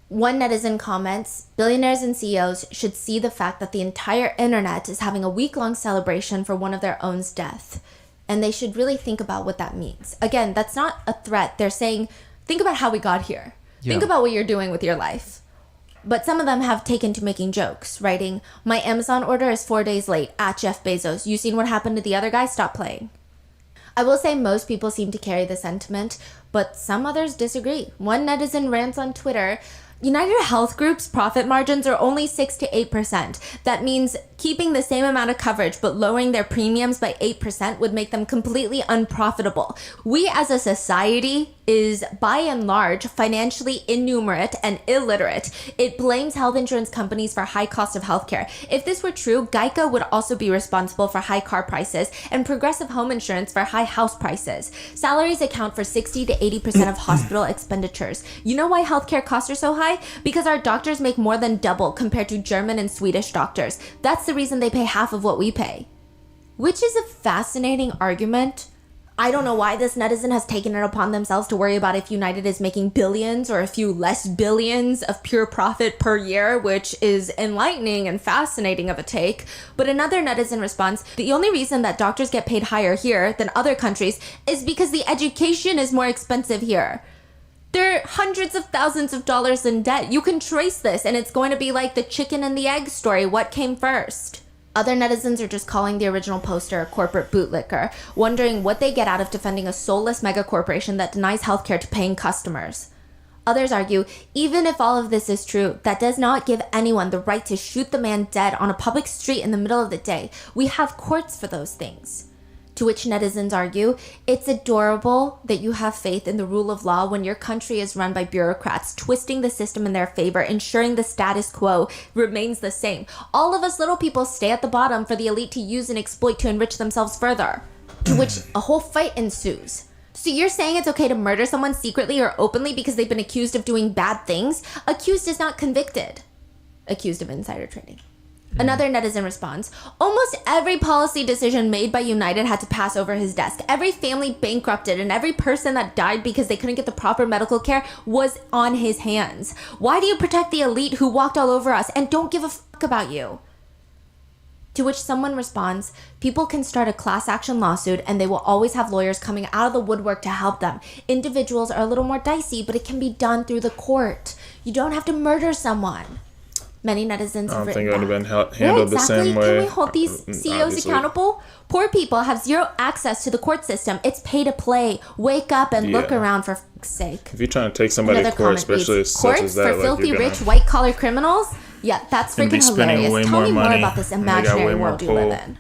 One netizen comments, billionaires and CEOs should see the fact that the entire internet is having a week-long celebration for one of their own's death. And they should really think about what that means. Again, that's not a threat. They're saying, think about how we got here. Yeah. Think about what you're doing with your life. But some of them have taken to making jokes, writing, my Amazon order is 4 days late, at Jeff Bezos. You seen what happened to the other guy? Stop playing. I will say most people seem to carry the sentiment, but some others disagree. One netizen rants on Twitter, United Health Group's profit margins are only 6 to 8%. That means keeping the same amount of coverage but lowering their premiums by 8% would make them completely unprofitable. We as a society is by and large financially innumerate and illiterate. It blames health insurance companies for high cost of healthcare. If this were true, Geico would also be responsible for high car prices and Progressive Home Insurance for high house prices. Salaries account for 60 to 80% of hospital expenditures. You know why healthcare costs are so high? Because our doctors make more than double compared to German and Swedish doctors. That's the reason they pay half of what we pay. Which is a fascinating argument. I don't know why this netizen has taken it upon themselves to worry about if United is making billions or a few less billions of pure profit per year, which is enlightening and fascinating of a take. But another netizen responds, the only reason that doctors get paid higher here than other countries is because the education is more expensive here. They're hundreds of thousands of dollars in debt. You can trace this, and it's going to be like the chicken and the egg story. What came first? Other netizens are just calling the original poster a corporate bootlicker, wondering what they get out of defending a soulless mega corporation that denies healthcare to paying customers. Others argue, even if all of this is true, that does not give anyone the right to shoot the man dead on a public street in the middle of the day. We have courts for those things. To which netizens argue, it's adorable that you have faith in the rule of law when your country is run by bureaucrats, twisting the system in their favor, ensuring the status quo remains the same. All of us little people stay at the bottom for the elite to use and exploit to enrich themselves further. To which a whole fight ensues. So you're saying it's okay to murder someone secretly or openly because they've been accused of doing bad things? Accused is not convicted. Accused of insider trading. Another netizen responds, almost every policy decision made by United had to pass over his desk. Every family bankrupted and every person that died because they couldn't get the proper medical care was on his hands. Why do you protect the elite who walked all over us and don't give a fuck about you? To which someone responds, people can start a class action lawsuit and they will always have lawyers coming out of the woodwork to help them. Individuals are a little more dicey, but it can be done through the court. You don't have to murder someone. Many netizens have I don't think written it would have been back. handled the same way. Can we hold these CEOs obviously. accountable? Poor people have zero access to the court system. It's pay to play. Wake up and look Yeah. around for fuck's sake. If you're trying to take somebody Another to court, comment especially reads, such courts as that, for like filthy you're gonna, rich white collar criminals? Yeah, that's and be freaking spending hilarious. way Tell more me more money, about this and they got imaginary way more world you live pull. in.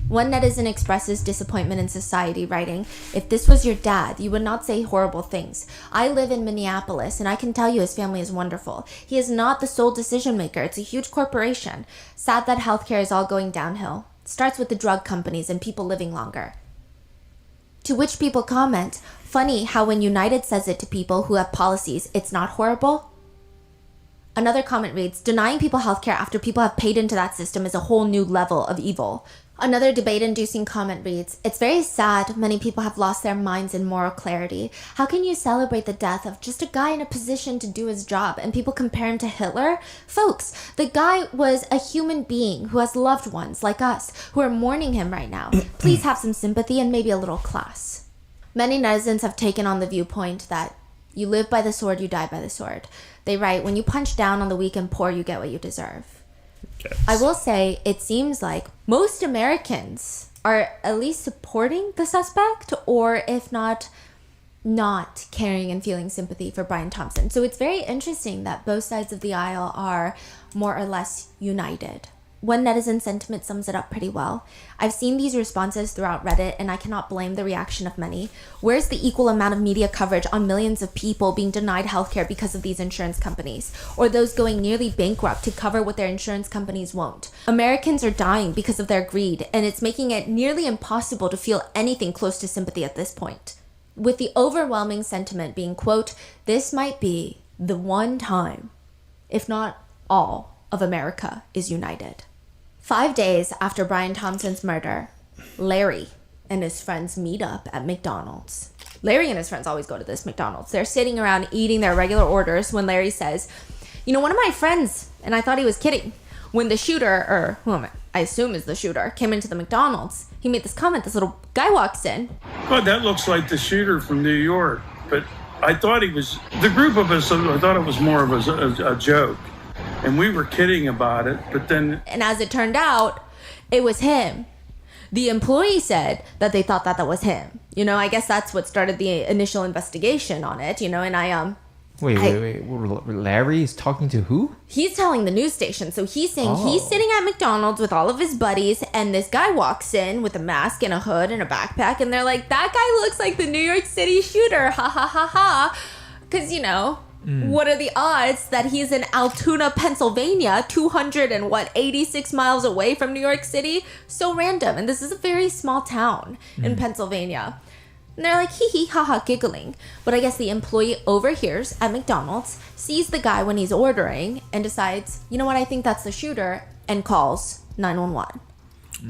One netizen expresses disappointment in society, writing, if this was your dad, you would not say horrible things. I live in Minneapolis, and I can tell you his family is wonderful. He is not the sole decision maker. It's a huge corporation. Sad that healthcare is all going downhill. It starts with the drug companies and people living longer. To which people comment, funny how when United says it to people who have policies, it's not horrible. Another comment reads, denying people healthcare after people have paid into that system is a whole new level of evil. Another debate-inducing comment reads, it's very sad many people have lost their minds in moral clarity. How can you celebrate the death of just a guy in a position to do his job and people compare him to Hitler? Folks, the guy was a human being who has loved ones like us who are mourning him right now. Please have some sympathy and maybe a little class. Many netizens have taken on the viewpoint that you live by the sword, you die by the sword. They write, when you punch down on the weak and poor, you get what you deserve. Yes. I will say, it seems like most Americans are at least supporting the suspect, or if not caring and feeling sympathy for Brian Thompson. So it's very interesting that both sides of the aisle are more or less united. one netizen sentiment sums it up pretty well. I've seen these responses throughout Reddit, and I cannot blame the reaction of many. Where's the equal amount of media coverage on millions of people being denied healthcare because of these insurance companies, or those going nearly bankrupt to cover what their insurance companies won't? Americans are dying because of their greed, and it's making it nearly impossible to feel anything close to sympathy at this point. With the overwhelming sentiment being, quote, this might be the one time, if not all, of America is united. 5 days after Brian Thompson's murder, Larry and his friends meet up at McDonald's. Larry and his friends always go to this McDonald's. They're sitting around eating their regular orders when Larry says, you know, one of my friends, and I thought he was kidding, when the shooter, or whom I assume is the shooter, came into the McDonald's, he made this comment, this little guy walks in. God, that looks like the shooter from New York. But I thought he was, the group of us, I thought it was more of a joke. And we were kidding about it, but then... And as it turned out, it was him. The employee said that they thought that was him. You know, I guess that's what started the initial investigation on it, you know, and Wait. Larry is talking to who? He's telling the news station. So he's saying he's sitting at McDonald's with all of his buddies, and this guy walks in with a mask and a hood and a backpack, and they're like, that guy looks like the New York City shooter, ha ha ha ha. Because, you know... What are the odds that he's in Altoona, Pennsylvania, 86 miles away from New York City? So random. And this is a very small town in Pennsylvania. And they're like, hee hee, ha ha, giggling. But I guess the employee overhears at McDonald's, sees the guy when he's ordering, and decides, you know what, I think that's the shooter, and calls 911.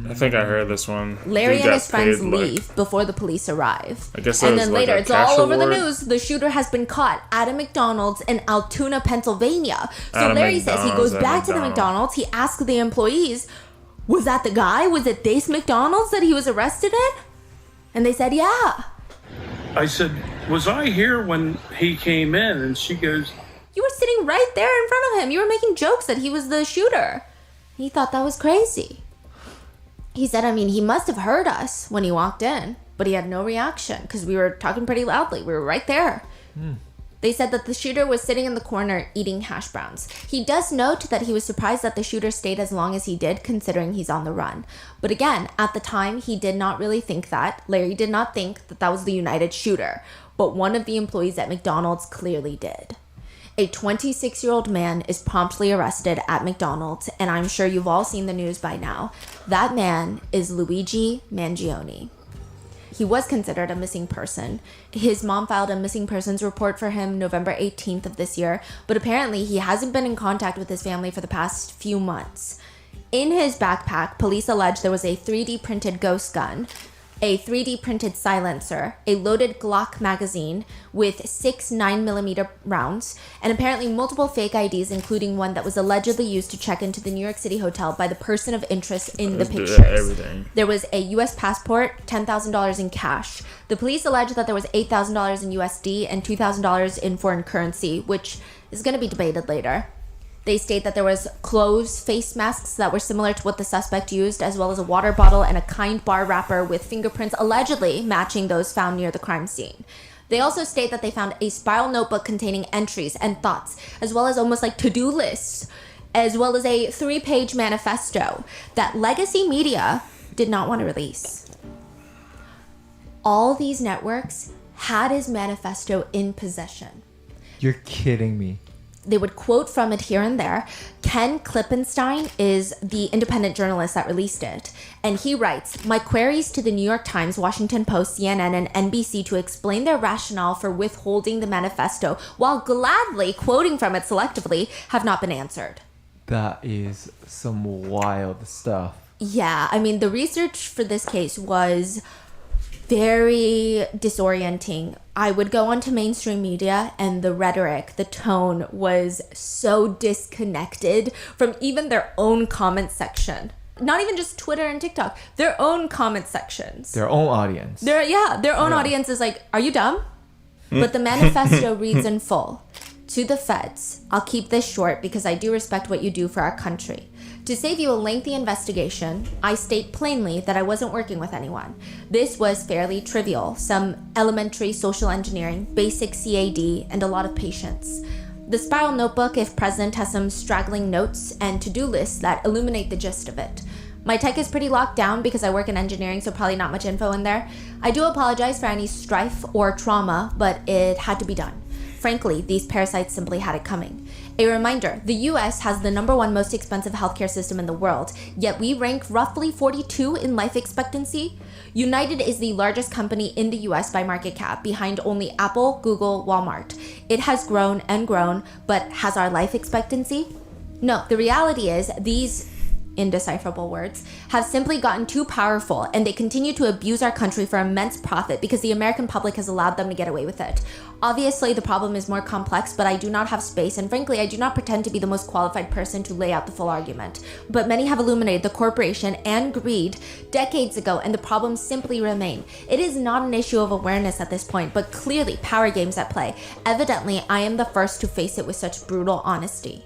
I think I heard this one. Larry Dude and got his friends paid, leave before the police arrive. I guess and that was then like later, a it's all cash over the award. news. The shooter has been caught at a McDonald's in Altoona, Pennsylvania. So At a Larry says he goes McDonald's at back to the McDonald's. He asks the employees, was that the guy? Was it this McDonald's that he was arrested in? And they said, yeah. I said, was I here when he came in? And she goes, You were sitting right there in front of him. You were making jokes that he was the shooter. He thought that was crazy. He said, I mean, he must have heard us when he walked in, but he had no reaction because we were talking pretty loudly. We were right there. They said that the shooter was sitting in the corner eating hash browns. He does note that he was surprised that the shooter stayed as long as he did, considering he's on the run. But again, at the time, he did not really think that. Larry did not think that that was the United shooter, but one of the employees at McDonald's clearly did. A 26-year-old man is promptly arrested at McDonald's, and I'm sure you've all seen the news by now. That man is Luigi Mangione. He was considered a missing person. His mom filed a missing persons report for him November 18th of this year, but apparently he hasn't been in contact with his family for the past few months. In his backpack, police allege there was a 3D printed ghost gun, a 3D printed silencer, a loaded Glock magazine with 6 9mm rounds, and apparently multiple fake IDs, including one that was allegedly used to check into the New York City hotel by the person of interest in the pictures. Everything. There was a U.S. passport, $10,000 in cash. The police alleged that there was $8,000 in USD and $2,000 in foreign currency, which is going to be debated later. They state that there was clothes, face masks that were similar to what the suspect used, as well as a water bottle and a Kind bar wrapper with fingerprints allegedly matching those found near the crime scene. They also state that they found a spiral notebook containing entries and thoughts, as well as almost like to-do lists, as well as a 3-page manifesto that legacy media did not want to release. All these networks had his manifesto in possession. You're kidding me. They would quote from it here and there. Ken Klippenstein is the independent journalist that released it. And he writes, my queries to the New York Times, Washington Post, CNN, and NBC to explain their rationale for withholding the manifesto while gladly quoting from it selectively have not been answered. That is some wild stuff. Yeah, I mean, the research for this case was very disorienting. I would go onto mainstream media and the rhetoric, the tone was so disconnected from even their own comment section. Not even just Twitter and TikTok, their own comment sections. Their own audience. Their own audience is like, are you dumb? But the manifesto reads in full. To the feds, I'll keep this short because I do respect what you do for our country. To save you a lengthy investigation, I state plainly that I wasn't working with anyone. This was fairly trivial, some elementary social engineering, basic CAD, and a lot of patience. The spiral notebook, if present, has some straggling notes and to-do lists that illuminate the gist of it. My tech is pretty locked down because I work in engineering, so probably not much info in there. I do apologize for any strife or trauma, but it had to be done. Frankly, these parasites simply had it coming. A reminder, the US has the #1 most expensive healthcare system in the world, yet we rank roughly 42 in life expectancy. United is the largest company in the US by market cap, behind only Apple, Google, Walmart. It has grown and grown, but has our life expectancy? No, the reality is these indecipherable words have simply gotten too powerful, and they continue to abuse our country for immense profit because the American public has allowed them to get away with it. Obviously, the problem is more complex, but I do not have space, and frankly, I do not pretend to be the most qualified person to lay out the full argument. But many have illuminated the corporation and greed decades ago, and the problems simply remain. It is not an issue of awareness at this point, but clearly power games at play. Evidently, I am the first to face it with such brutal honesty.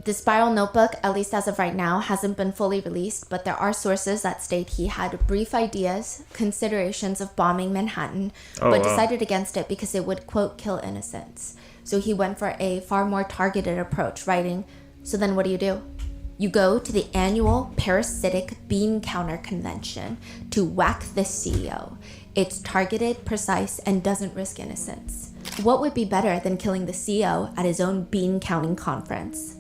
The spiral notebook, at least as of right now, hasn't been fully released, but there are sources that state he had brief ideas, considerations of bombing Manhattan, but decided against it because it would, quote, kill innocents. So he went for a far more targeted approach, writing, "So then what do? You go to the annual parasitic bean counter convention to whack the CEO. It's targeted, precise, and doesn't risk innocents. What would be better than killing the CEO at his own bean counting conference?"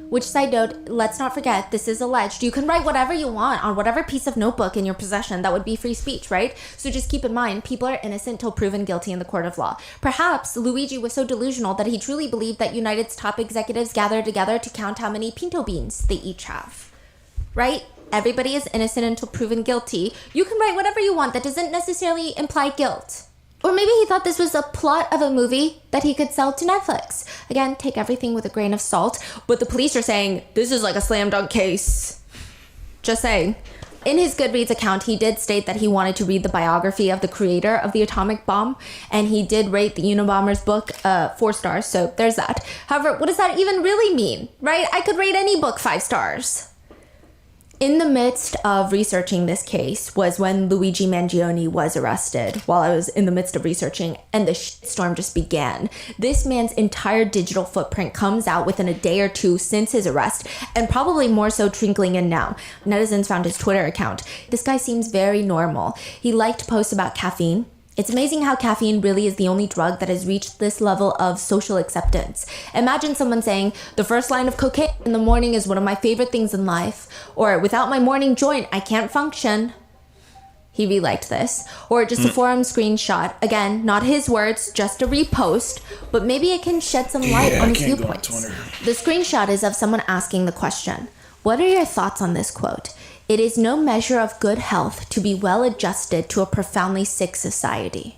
Which, side note, let's not forget, this is alleged. You can write whatever you want on whatever piece of notebook in your possession. That would be free speech, right? So just keep in mind, people are innocent till proven guilty in the court of law. Perhaps Luigi was so delusional that he truly believed that United's top executives gather together to count how many pinto beans they each have. Right? Everybody is innocent until proven guilty. You can write whatever you want. That doesn't necessarily imply guilt. Or maybe he thought this was a plot of a movie that he could sell to Netflix. Again, take everything with a grain of salt, but the police are saying, this is like a slam dunk case. Just saying. In his Goodreads account, he did state that he wanted to read the biography of the creator of the atomic bomb, and he did rate the Unabomber's book 4 stars, so there's that. However, what does that even really mean, right? I could rate any book 5 stars. In the midst of researching this case was when Luigi Mangione was arrested while I was in the midst of researching, and the shitstorm just began. This man's entire digital footprint comes out within a day or two since his arrest, and probably more so trickling in now. Netizens found his Twitter account. This guy seems very normal. He liked posts about caffeine. It's amazing how caffeine really is the only drug that has reached this level of social acceptance. Imagine someone saying, the first line of cocaine in the morning is one of my favorite things in life. Or, without my morning joint, I can't function. He reliked this. Or just a forum screenshot. Again, not his words, just a repost. But maybe it can shed some light on his viewpoints. The screenshot is of someone asking the question, what are your thoughts on this quote? It is no measure of good health to be well adjusted to a profoundly sick society.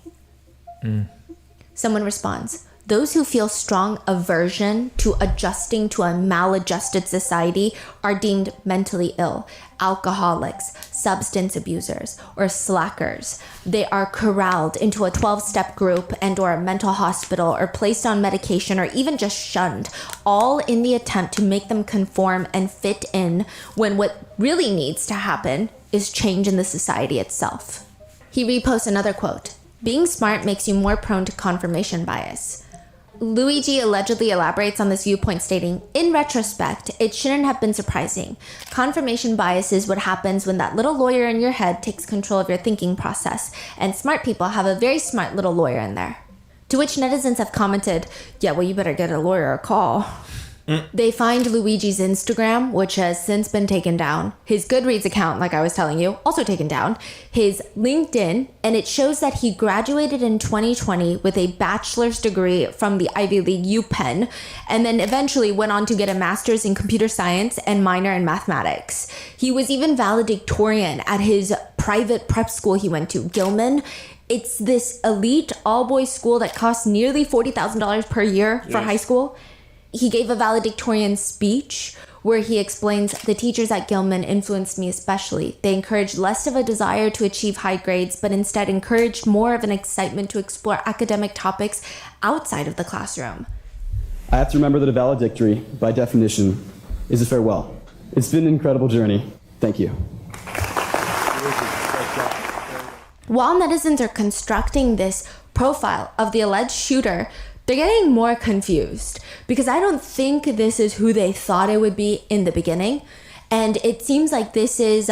Someone responds, those who feel strong aversion to adjusting to a maladjusted society are deemed mentally ill, alcoholics, substance abusers, or slackers. They are corralled into a 12-step group and or a mental hospital or placed on medication or even just shunned, all in the attempt to make them conform and fit in when what really needs to happen is change in the society itself. He reposts another quote, being smart makes you more prone to confirmation bias. Luigi allegedly elaborates on this viewpoint stating, in retrospect, it shouldn't have been surprising. Confirmation bias is what happens when that little lawyer in your head takes control of your thinking process, and smart people have a very smart little lawyer in there. To which netizens have commented, yeah, well, you better get a lawyer a call. They find Luigi's Instagram, which has since been taken down, his Goodreads account, like I was telling you, also taken down, his LinkedIn, and it shows that he graduated in 2020 with a bachelor's degree from the Ivy League UPenn, and then eventually went on to get a master's in computer science and minor in mathematics. He was even valedictorian at his private prep school he went to, Gilman. It's this elite all-boys school that costs nearly $40,000 per year for high school. He gave a valedictorian speech where he explains, the teachers at Gilman influenced me especially. They encouraged less of a desire to achieve high grades, but instead encouraged more of an excitement to explore academic topics outside of the classroom. I have to remember that a valedictory, by definition, is a farewell. It's been an incredible journey. Thank you. While netizens are constructing this profile of the alleged shooter, they're getting more confused because I don't think this is who they thought it would be in the beginning. And it seems like this is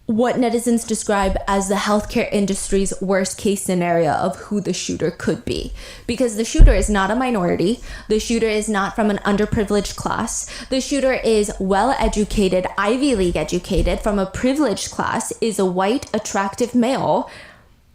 what netizens describe as the healthcare industry's worst case scenario of who the shooter could be. Because the shooter is not a minority. The shooter is not from an underprivileged class. The shooter is well-educated, Ivy League educated, from a privileged class, is a white, attractive male.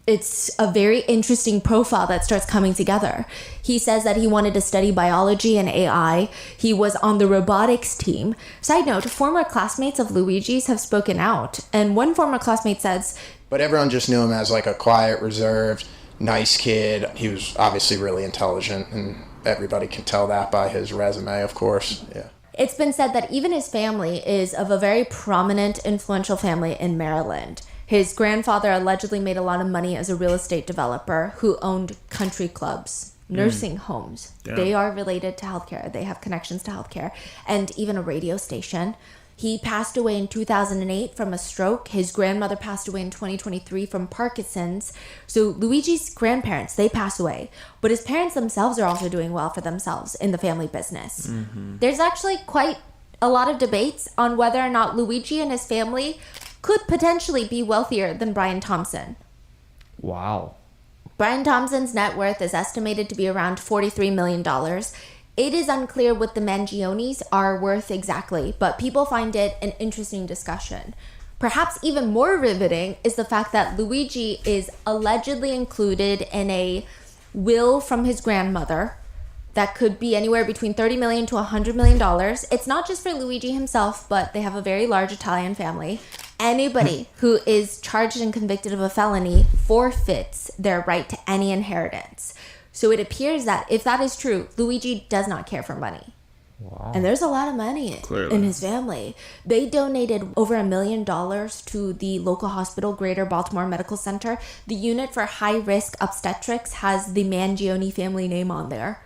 It's a very interesting profile that starts coming together. He says that he wanted to study biology and AI. He was on the robotics team. Side note, former classmates of Luigi's have spoken out. And one former classmate says, but everyone just knew him as like a quiet, reserved, nice kid. He was obviously really intelligent, and everybody can tell that by his resume, of course. Yeah. It's been said that even his family is of a very prominent, influential family in Maryland. His grandfather allegedly made a lot of money as a real estate developer who owned country clubs, nursing homes. Yeah. They are related to healthcare. They have connections to healthcare, and even a radio station. He passed away in 2008 from a stroke. His grandmother passed away in 2023 from Parkinson's. So Luigi's grandparents, they pass away. But his parents themselves are also doing well for themselves in the family business. There's actually quite a lot of debates on whether or not Luigi and his family could potentially be wealthier than Brian Thompson. Wow. Brian Thompson's net worth is estimated to be around $43 million. It is unclear what the Mangionis are worth exactly, but people find it an interesting discussion. Perhaps even more riveting is the fact that Luigi is allegedly included in a will from his grandmother that could be anywhere between $30 million to $100 million. It's not just for Luigi himself, but they have a very large Italian family. Anybody who is charged and convicted of a felony forfeits their right to any inheritance. So it appears that if that is true, Luigi does not care for money. Wow. And there's a lot of money in his family. They donated over $1 million to the local hospital, Greater Baltimore Medical Center. The unit for high-risk obstetrics has the Mangione family name on there.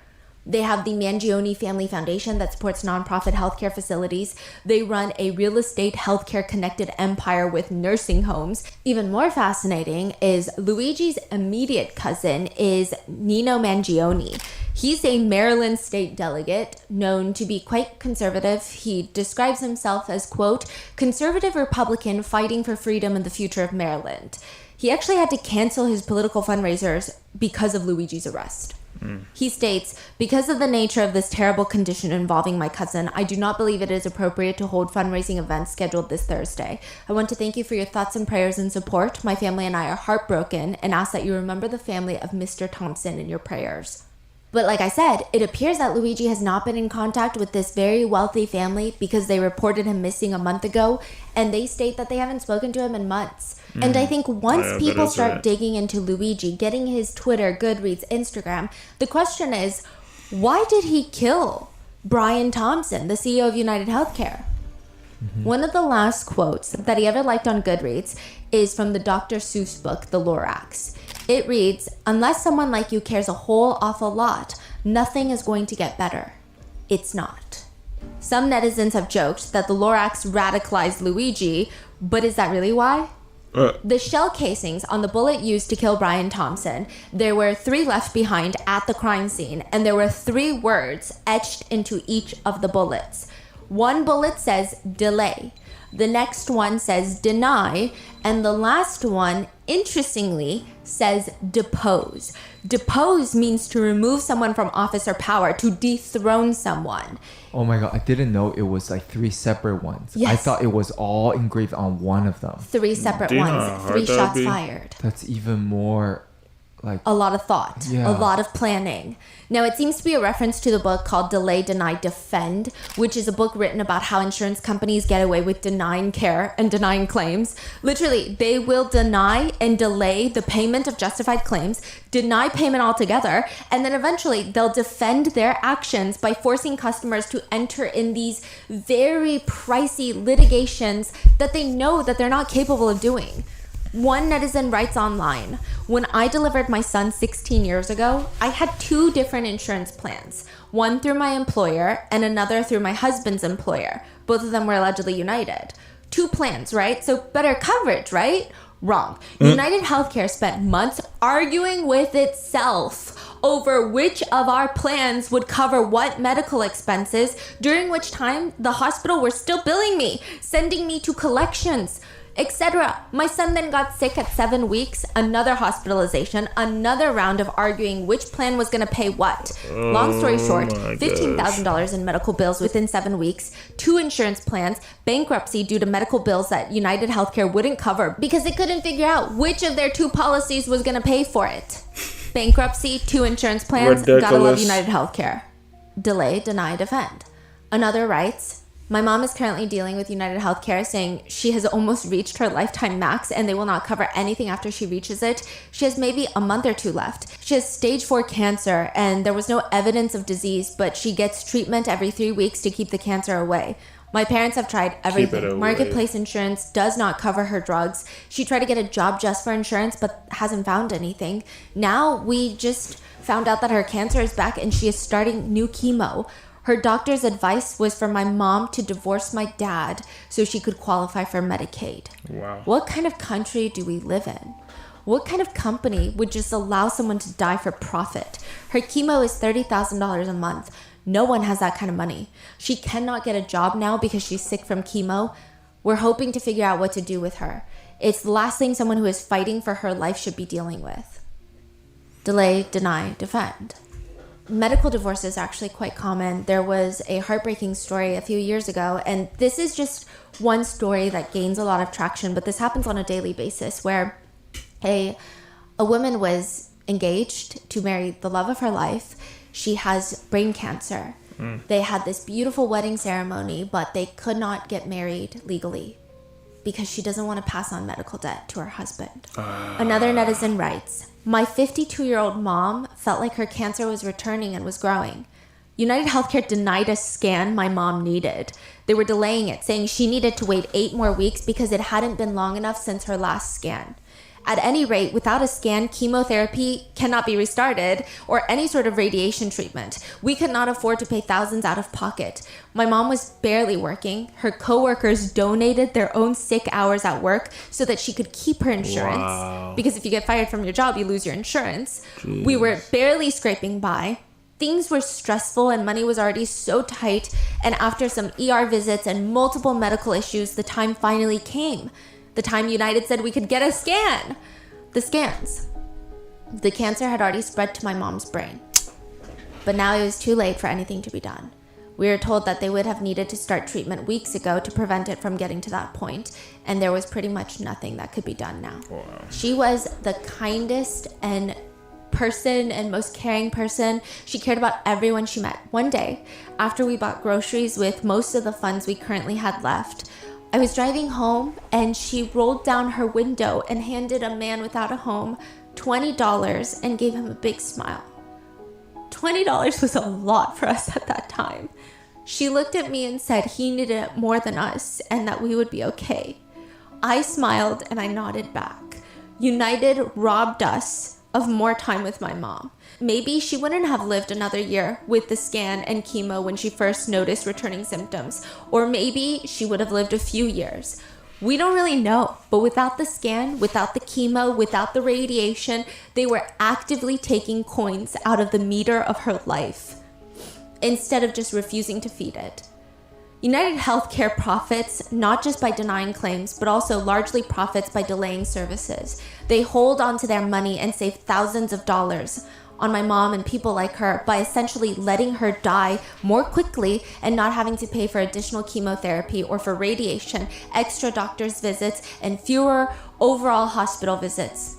They have the Mangione Family Foundation that supports nonprofit healthcare facilities. They run a real estate healthcare connected empire with nursing homes. Even more fascinating is Luigi's immediate cousin is Nino Mangione. He's a Maryland state delegate known to be quite conservative. He describes himself as, quote, conservative Republican fighting for freedom and the future of Maryland. He actually had to cancel his political fundraisers because of Luigi's arrest. He states, because of the nature of this terrible condition involving my cousin, I do not believe it is appropriate to hold fundraising events scheduled this Thursday. I want to thank you for your thoughts and prayers and support. My family and I are heartbroken and ask that you remember the family of Mr. Thompson in your prayers. But like I said, it appears that Luigi has not been in contact with this very wealthy family because they reported him missing a month ago, and they state that they haven't spoken to him in months. And I think once people start digging into Luigi, getting his Twitter, Goodreads, Instagram, the question is, why did he kill Brian Thompson, the CEO of United Healthcare? One of the last quotes that he ever liked on Goodreads is from the Dr. Seuss book, The Lorax. It reads, unless someone like you cares a whole awful lot, nothing is going to get better. It's not. Some netizens have joked that the Lorax radicalized Luigi, but is that really why? The shell casings on the bullet used to kill Brian Thompson, there were 3 left behind at the crime scene, and there were 3 words etched into each of the bullets. One bullet says delay, the next one says deny, and the last one, interestingly, says depose. Depose means to remove someone from office or power, to dethrone someone. Oh my God, I didn't know it was like 3 separate ones. Yes. I thought it was all engraved on one of them. 3 separate ones, 3 shots fired. That's even more like... A lot of thought, Yeah. a lot of planning. Now, it seems to be a reference to the book called Delay, Deny, Defend, which is a book written about how insurance companies get away with denying care and denying claims. Literally, they will deny and delay the payment of justified claims, deny payment altogether, and then eventually they'll defend their actions by forcing customers to enter in these very pricey litigations that they know that they're not capable of doing. One netizen writes online, when I delivered my son 16 years ago, I had 2 different insurance plans, one through my employer and another through my husband's employer. Both of them were allegedly United. 2 plans, right? So better coverage, right? Wrong. United Healthcare spent months arguing with itself over which of our plans would cover what medical expenses, during which time the hospital were still billing me, sending me to collections, etc. My son then got sick at 7 weeks, another hospitalization, another round of arguing which plan was going to pay what. Long story short, $15,000 in medical bills within 7 weeks, 2 insurance plans, bankruptcy due to medical bills that United Healthcare wouldn't cover because they couldn't figure out which of their 2 policies was going to pay for it. Bankruptcy, 2 insurance plans, gotta love United Healthcare. Delay, deny, defend. Another writes, my mom is currently dealing with United Healthcare, saying she has almost reached her lifetime max and they will not cover anything after she reaches it. She has maybe a month or 2 left. She has stage 4 cancer and there was no evidence of disease, but she gets treatment every 3 weeks to keep the cancer away. My parents have tried everything. Marketplace insurance does not cover her drugs. She tried to get a job just for insurance, but hasn't found anything. Now we just found out that her cancer is back and she is starting new chemo. Her doctor's advice was for my mom to divorce my dad so she could qualify for Medicaid. Wow. What kind of country do we live in? What kind of company would just allow someone to die for profit? Her chemo is $30,000 a month. No one has that kind of money. She cannot get a job now because she's sick from chemo. We're hoping to figure out what to do with her. It's the last thing someone who is fighting for her life should be dealing with. Delay, deny, defend. Medical divorce is actually quite common. There was a heartbreaking story a few years ago, and this is just one story that gains a lot of traction, but this happens on a daily basis where a woman was engaged to marry the love of her life. She has brain cancer. They had this beautiful wedding ceremony, but they could not get married legally because she doesn't want to pass on medical debt to her husband. Another netizen writes, my 52-year-old mom felt like her cancer was returning and was growing. United Healthcare denied a scan my mom needed. They were delaying it, saying she needed to wait 8 more weeks because it hadn't been long enough since her last scan. At any rate, without a scan, chemotherapy cannot be restarted or any sort of radiation treatment. We could not afford to pay thousands out of pocket. My mom was barely working. Her coworkers donated their own sick hours at work so that she could keep her insurance. Wow. Because if you get fired from your job, you lose your insurance. Jeez. We were barely scraping by. Things were stressful and money was already so tight. And after some ER visits and multiple medical issues, the time finally came. The time United said we could get a scan. The scans. The cancer had already spread to my mom's brain. But now it was too late for anything to be done. We were told that they would have needed to start treatment weeks ago to prevent it from getting to that point, and there was pretty much nothing that could be done now. Wow. She was the kindest and most caring person. She cared about everyone she met. One day, after we bought groceries with most of the funds we currently had left, I was driving home and she rolled down her window and handed a man without a home $20 and gave him a big smile. $20 was a lot for us at that time. She looked at me and said he needed it more than us and that we would be okay. I smiled and I nodded back. United robbed us of more time with my mom. Maybe she wouldn't have lived another year with the scan and chemo when she first noticed returning symptoms, or maybe she would have lived a few years. We don't really know, but without the scan, without the chemo, without the radiation, they were actively taking coins out of the meter of her life instead of just refusing to feed it. United Healthcare profits not just by denying claims, but also largely profits by delaying services. They hold on to their money and save thousands of dollars on my mom and people like her by essentially letting her die more quickly and not having to pay for additional chemotherapy or for radiation, extra doctor's visits, and fewer overall hospital visits.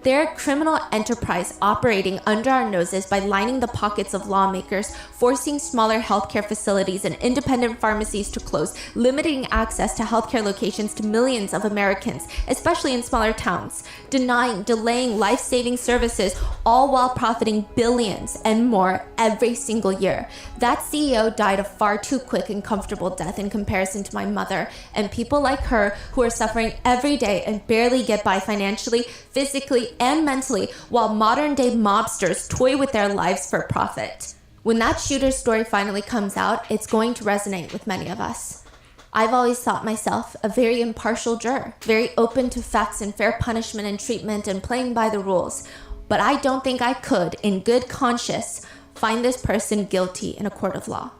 They're a criminal enterprise operating under our noses by lining the pockets of lawmakers, forcing smaller healthcare facilities and independent pharmacies to close, limiting access to healthcare locations to millions of Americans, especially in smaller towns, delaying life-saving services, all while profiting billions and more every single year. That CEO died a far too quick and comfortable death in comparison to my mother and people like her who are suffering every day and barely get by financially, physically, and mentally, while modern-day mobsters toy with their lives for profit. When that shooter's story finally comes out, it's going to resonate with many of us. I've always thought myself a very impartial juror, very open to facts and fair punishment and treatment and playing by the rules. but I don't think I could, in good conscience, find this person guilty in a court of law.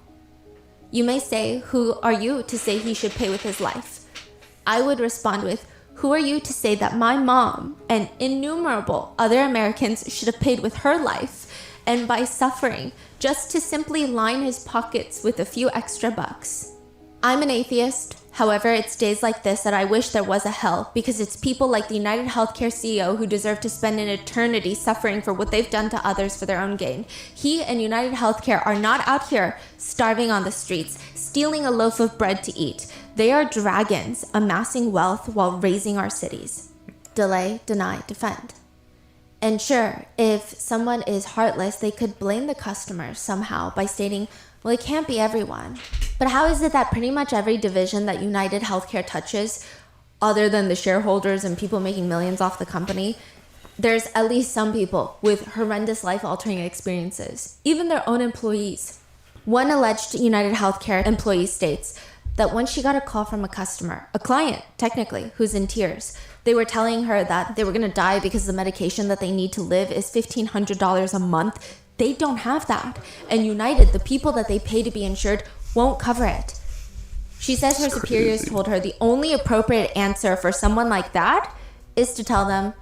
You may say, who are you to say he should pay with his life? I would respond with, who are you to say that my mom and innumerable other Americans should have paid with her life and by suffering just to simply line his pockets with a few extra bucks? I'm an atheist. However, it's days like this that I wish there was a hell, because it's people like the United Healthcare CEO who deserve to spend an eternity suffering for what they've done to others for their own gain. He and United Healthcare are not out here starving on the streets, stealing a loaf of bread to eat. They are dragons amassing wealth while raising our cities. Delay, deny, defend. And sure, if someone is heartless, they could blame the customers somehow by stating, well, it can't be everyone. But how is it that pretty much every division that United Healthcare touches, other than the shareholders and people making millions off the company, there's at least some people with horrendous life-altering experiences, even their own employees? One alleged United Healthcare employee states that once she got a call from a customer, a client, technically, who's in tears. They were telling her that they were going to die because the medication that they need to live is $1,500 a month. They don't have that. And United, the people that they pay to be insured, won't cover it. She says her superiors told her the only appropriate answer for someone like that is to tell them,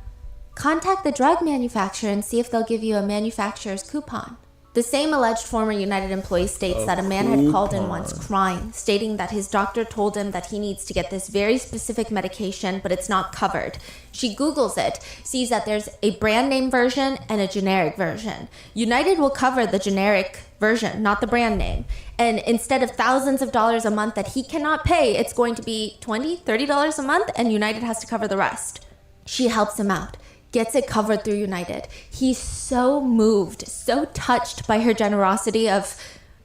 contact the drug manufacturer and see if they'll give you a manufacturer's coupon. The same alleged former United employee states that a man had called in once crying, stating that his doctor told him that he needs to get this very specific medication, but it's not covered. She Googles it, sees that there's a brand name version and a generic version. United will cover the generic version, not the brand name. And instead of thousands of dollars a month that he cannot pay, it's going to be $20, $30 a month, and United has to cover the rest. She helps him out, gets it covered through United. He's so moved, so touched by her generosity of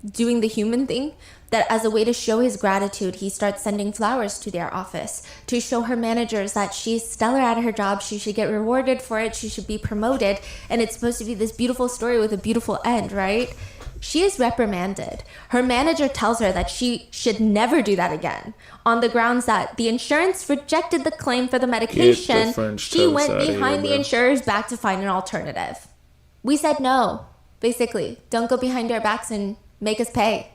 doing the human thing, that as a way to show his gratitude, he starts sending flowers to their office to show her managers that she's stellar at her job, she should get rewarded for it, she should be promoted, and it's supposed to be this beautiful story with a beautiful end, right? She is reprimanded. Her manager tells her that she should never do that again on the grounds that the insurance rejected the claim for the medication. She went behind the insurer's back to find an alternative. We said no, basically. Don't go behind our backs and make us pay.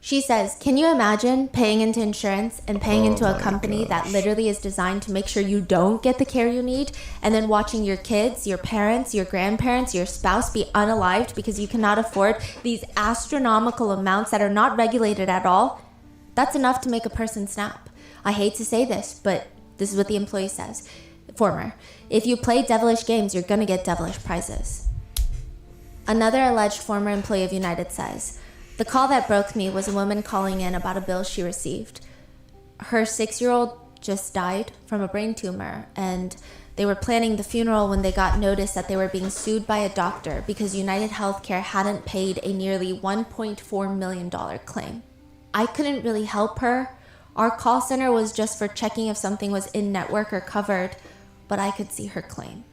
She says, can you imagine paying into insurance and paying into a company that literally is designed to make sure you don't get the care you need, and then watching your kids, your parents, your grandparents, your spouse be unalived because you cannot afford these astronomical amounts that are not regulated at all? That's enough to make a person snap. I hate to say this, but this is what the employee says. Former, if you play devilish games, you're going to get devilish prizes. Another alleged former employee of United says, the call that broke me was a woman calling in about a bill she received. Her 6-year-old just died from a brain tumor, and they were planning the funeral when they got notice that they were being sued by a doctor because United Healthcare hadn't paid a nearly $1.4 million claim. I couldn't really help her. Our call center was just for checking if something was in-network or covered, but I could see her claim.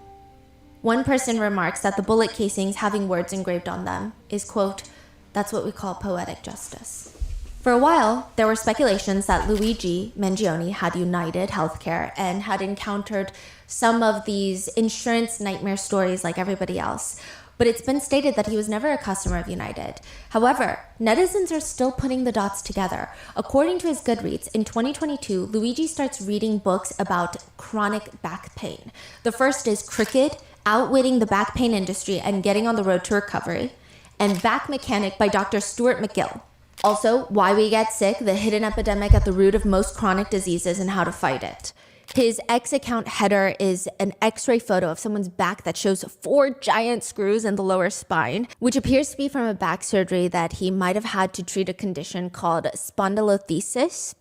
One person remarks that the bullet casings having words engraved on them is, quote, that's what we call poetic justice. For a while, there were speculations that Luigi Mangione had United Healthcare and had encountered some of these insurance nightmare stories like everybody else. But it's been stated that he was never a customer of United. However, netizens are still putting the dots together. According to his Goodreads, in 2022, Luigi starts reading books about chronic back pain. The first is Crooked, Outwitting the Back Pain Industry and Getting on the Road to Recovery, and Back Mechanic by Dr. Stuart McGill. Also, Why We Get Sick, the hidden epidemic at the root of most chronic diseases and how to fight it. His X account header is an x-ray photo of someone's back that shows 4 giant screws in the lower spine, which appears to be from a back surgery that he might have had to treat a condition called spondylolisthesis,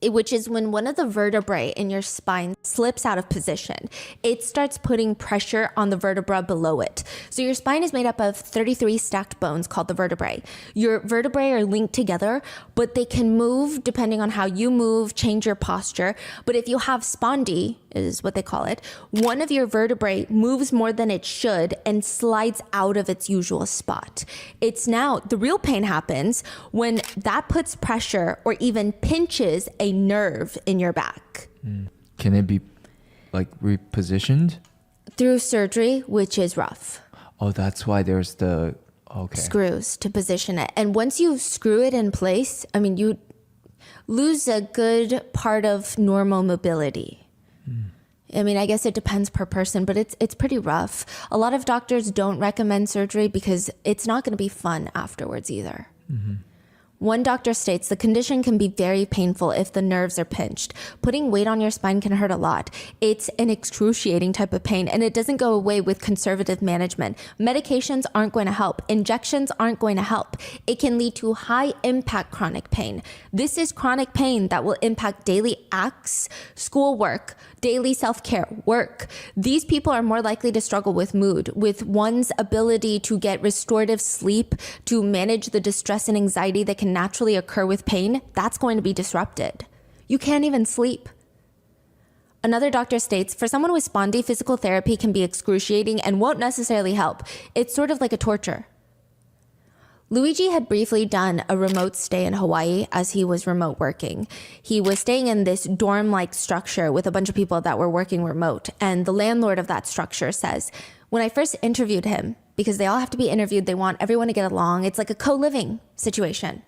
which is when one of the vertebrae in your spine slips out of position. It starts putting pressure on the vertebra below it. So your spine is made up of 33 stacked bones called the vertebrae. Your vertebrae are linked together, but they can move depending on how you move, change your posture. But if you have spondy, is what they call it, one of your vertebrae moves more than it should and slides out of its usual spot. It's now, the real pain happens when that puts pressure or even pinches a nerve in your back. Can it be like repositioned? Through surgery, which is rough. Oh, that's why there's the screws to position it. And once you screw it in place, I mean, you lose a good part of normal mobility. I mean, I guess it depends per person, but it's pretty rough. A lot of doctors don't recommend surgery because it's not going to be fun afterwards either. One doctor states the condition can be very painful if the nerves are pinched. Putting weight on your spine can hurt a lot. It's an excruciating type of pain, and it doesn't go away with conservative management. Medications aren't going to help. Injections aren't going to help. It can lead to high impact chronic pain. This is chronic pain that will impact daily acts, schoolwork, daily self-care, work. These people are more likely to struggle with mood, with one's ability to get restorative sleep, to manage the distress and anxiety that can naturally occur with pain. That's going to be disrupted. You can't even sleep. Another doctor states, for someone with spondy, physical therapy can be excruciating and won't necessarily help. It's sort of like a torture. Luigi had briefly done a remote stay in Hawaii as he was remote working. He was staying in this dorm-like structure with a bunch of people that were working remote. And the landlord of that structure says, when I first interviewed him, because they all have to be interviewed, they want everyone to get along. It's like a co-living situation.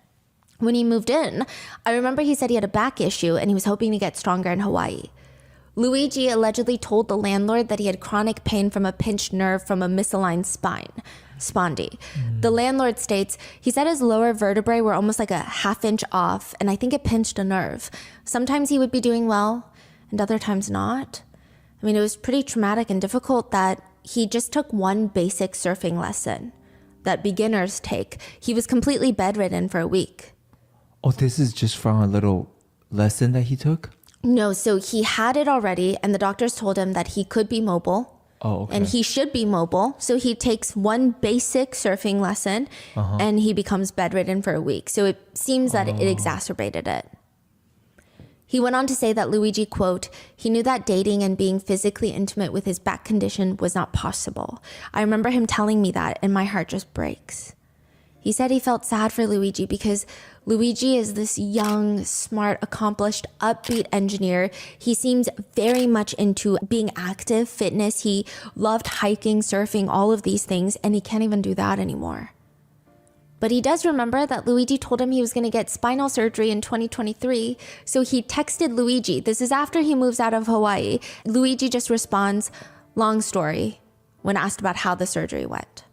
When he moved in, I remember he said he had a back issue and he was hoping to get stronger in Hawaii. Luigi allegedly told the landlord that he had chronic pain from a pinched nerve from a misaligned spine. Spondy. The landlord states, he said his lower vertebrae were almost like a half-inch off, and I think it pinched a nerve. Sometimes he would be doing well, and other times not. I mean, it was pretty traumatic and difficult that he just took one basic surfing lesson that beginners take. He was completely bedridden for a week. Oh, this is just from a little lesson that he took? No, so he had it already, and the doctors told him that he could be mobile. Oh, okay. And he should be mobile. So he takes one basic surfing lesson and he becomes bedridden for a week. So it seems that it exacerbated it. He went on to say that Luigi, quote, he knew that dating and being physically intimate with his back condition was not possible. I remember him telling me that and my heart just breaks. He said he felt sad for Luigi because Luigi is this young, smart, accomplished, upbeat engineer. He seems very much into being active, fitness. He loved hiking, surfing, all of these things, and he can't even do that anymore. But he does remember that Luigi told him he was going to get spinal surgery in 2023, so he texted Luigi. This is after he moves out of Hawaii. Luigi just responds, long story, when asked about how the surgery went.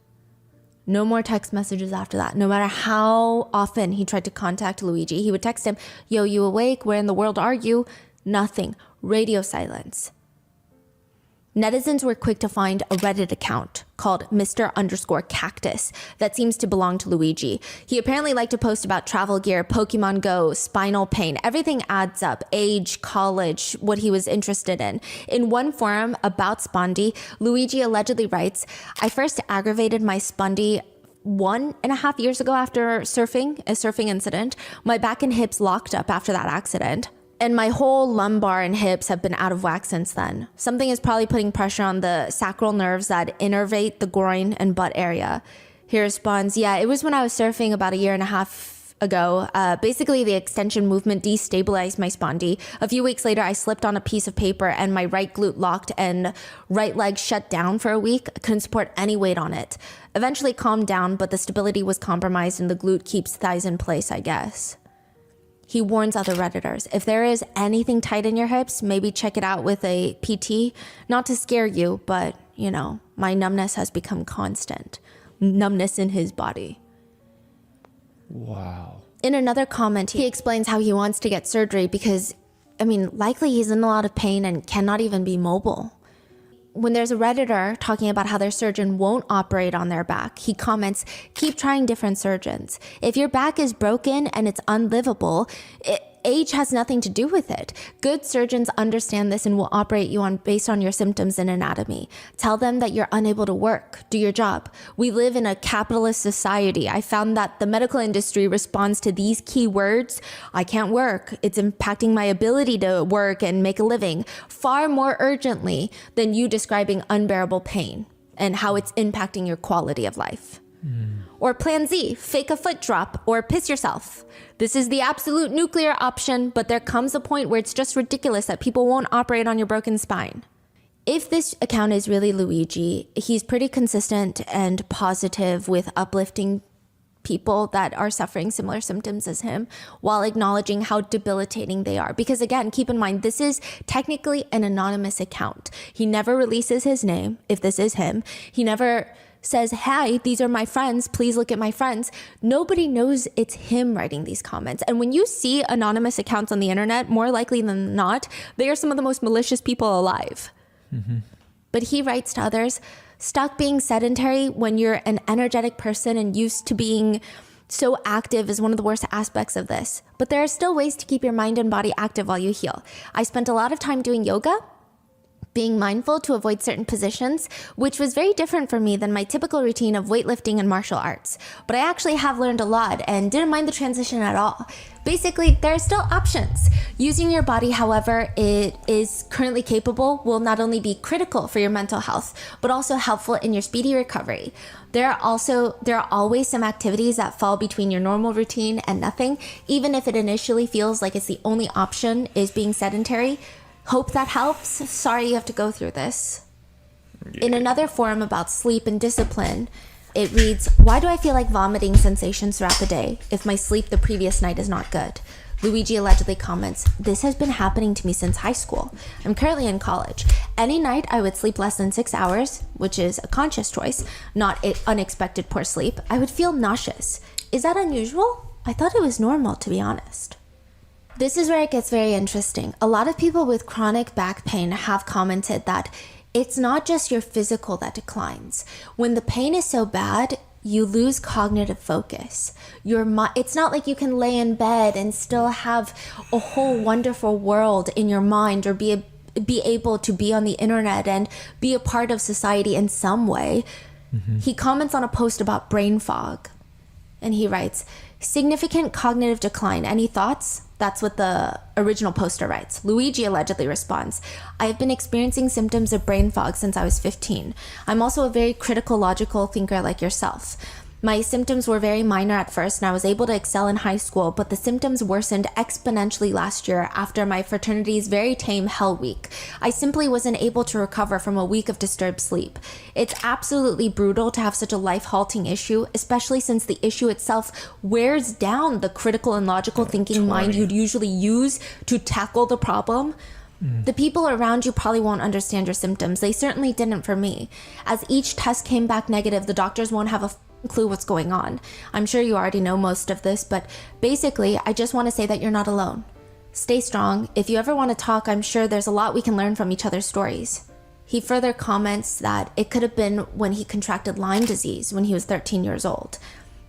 No more text messages after that. No matter how often he tried to contact Luigi, he would text him, yo, you awake? Where in the world are you? Nothing. Radio silence. Netizens were quick to find a Reddit account called Mr_Cactus that seems to belong to Luigi. He apparently liked to post about travel gear, Pokemon Go, spinal pain. Everything adds up. Age, college, what he was interested in. In one forum about Spondy, Luigi allegedly writes, I first aggravated my Spondy 1.5 years ago after a surfing incident. My back and hips locked up after that accident. And my whole lumbar and hips have been out of whack since then. Something is probably putting pressure on the sacral nerves that innervate the groin and butt area. He responds, yeah, it was when I was surfing about 1.5 years ago. Basically, the extension movement destabilized my spondy. A few weeks later, I slipped on a piece of paper and my right glute locked and right leg shut down for a week. I couldn't support any weight on it. Eventually calmed down, but the stability was compromised and the glute keeps thighs in place, I guess. He warns other Redditors, if there is anything tight in your hips, maybe check it out with a PT. Not to scare you, but, you know, my numbness has become constant. Numbness in his body. Wow. In another comment, he explains how he wants to get surgery because, I mean, likely he's in a lot of pain and cannot even be mobile. When there's a Redditor talking about how their surgeon won't operate on their back, he comments, keep trying different surgeons. If your back is broken and it's unlivable, age has nothing to do with it. Good surgeons understand this and will operate you based on your symptoms and anatomy. Tell them that you're unable to work. Do your job. We live in a capitalist society. I found that the medical industry responds to these key words, I can't work. It's impacting my ability to work and make a living, far more urgently than you describing unbearable pain and how it's impacting your quality of life. Or plan Z, fake a foot drop or piss yourself. This is the absolute nuclear option, but there comes a point where it's just ridiculous that people won't operate on your broken spine. If this account is really Luigi, he's pretty consistent and positive with uplifting people that are suffering similar symptoms as him while acknowledging how debilitating they are. Because again, keep in mind, this is technically an anonymous account. He never releases his name, if this is him. He never says, "Hi, these are my friends. Please look at my friends." Nobody knows it's him writing these comments. And when you see anonymous accounts on the internet, more likely than not, they are some of the most malicious people alive. But he writes to others, "Stuck being sedentary when you're an energetic person and used to being so active is one of the worst aspects of this. But there are still ways to keep your mind and body active while you heal. I spent a lot of time doing yoga, being mindful to avoid certain positions, which was very different for me than my typical routine of weightlifting and martial arts. But I actually have learned a lot and didn't mind the transition at all. Basically, there are still options. Using your body however it is currently capable will not only be critical for your mental health, but also helpful in your speedy recovery. There are always some activities that fall between your normal routine and nothing, even if it initially feels like it's the only option is being sedentary. Hope that helps. Sorry you have to go through this." In another forum about sleep and discipline, it reads, "Why do I feel like vomiting sensations throughout the day if my sleep the previous night is not good?" Luigi allegedly comments, "This has been happening to me since high school. I'm currently in college. Any night I would sleep less than 6 hours, which is a conscious choice, not unexpected poor sleep. I would feel nauseous. Is that unusual? I thought it was normal, to be honest." This is where it gets very interesting. A lot of people with chronic back pain have commented that it's not just your physical that declines. When the pain is so bad, you lose cognitive focus. It's not like you can lay in bed and still have a whole wonderful world in your mind, or be able to be on the internet and be a part of society in some way. He comments on a post about brain fog, and he writes, "Significant cognitive decline. Any thoughts?" That's what the original poster writes. Luigi allegedly responds, "I have been experiencing symptoms of brain fog since I was 15. I'm also a very critical, logical thinker like yourself. My symptoms were very minor at first and I was able to excel in high school, but the symptoms worsened exponentially last year after my fraternity's very tame Hell Week. I simply wasn't able to recover from a week of disturbed sleep. It's absolutely brutal to have such a life-halting issue, especially since the issue itself wears down the critical and logical thinking mind you'd usually use to tackle the problem. The people around you probably won't understand your symptoms. They certainly didn't for me. As each test came back negative, the doctors won't have a clue what's going on. I'm sure you already know most of this, but basically, I just want to say that you're not alone. Stay strong. If you ever want to talk, I'm sure there's a lot we can learn from each other's stories." He further comments that it could have been when he contracted Lyme disease when he was 13 years old.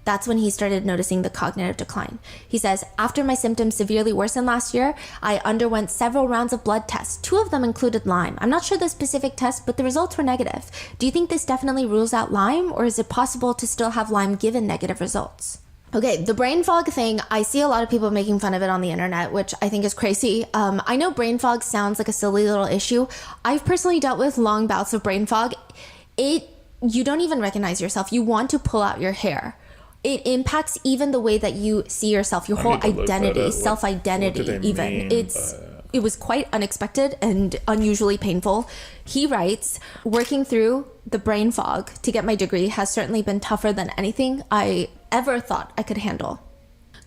That's when he started noticing the cognitive decline. He says, "After my symptoms severely worsened last year, I underwent several rounds of blood tests. 2 of them included Lyme. I'm not sure the specific test, but the results were negative. Do you think this definitely rules out Lyme, or is it possible to still have Lyme given negative results?" Okay, the brain fog thing, I see a lot of people making fun of it on the internet, which I think is crazy. I know brain fog sounds like a silly little issue. I've personally dealt with long bouts of brain fog. You don't even recognize yourself. You want to pull out your hair. It impacts even the way that you see yourself, your whole identity, self-identity even. It was quite unexpected and unusually painful. He writes, "Working through the brain fog to get my degree has certainly been tougher than anything I ever thought I could handle.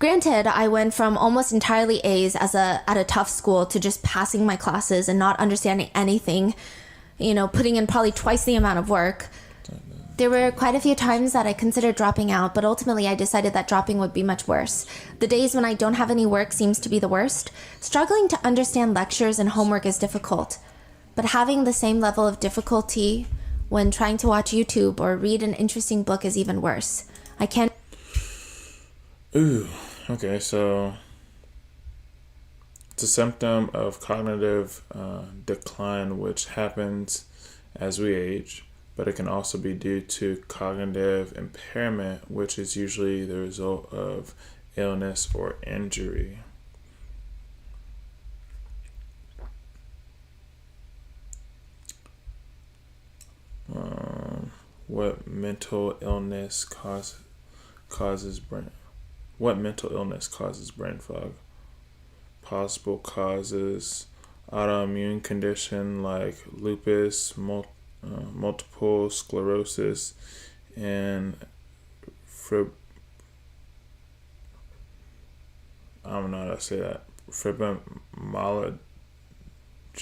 Granted, I went from almost entirely A's at a tough school to just passing my classes and not understanding anything, putting in probably twice the amount of work. There were quite a few times that I considered dropping out, but ultimately I decided that dropping would be much worse. The days when I don't have any work seems to be the worst. Struggling to understand lectures and homework is difficult, but having the same level of difficulty when trying to watch YouTube or read an interesting book is even worse. I can't..." Ooh, okay, so it's a symptom of cognitive decline, which happens as we age, but it can also be due to cognitive impairment, which is usually the result of illness or injury. What mental illness causes brain fog? Possible causes autoimmune condition like lupus, multiple sclerosis, and I don't know how to say that. Fibromyalgia,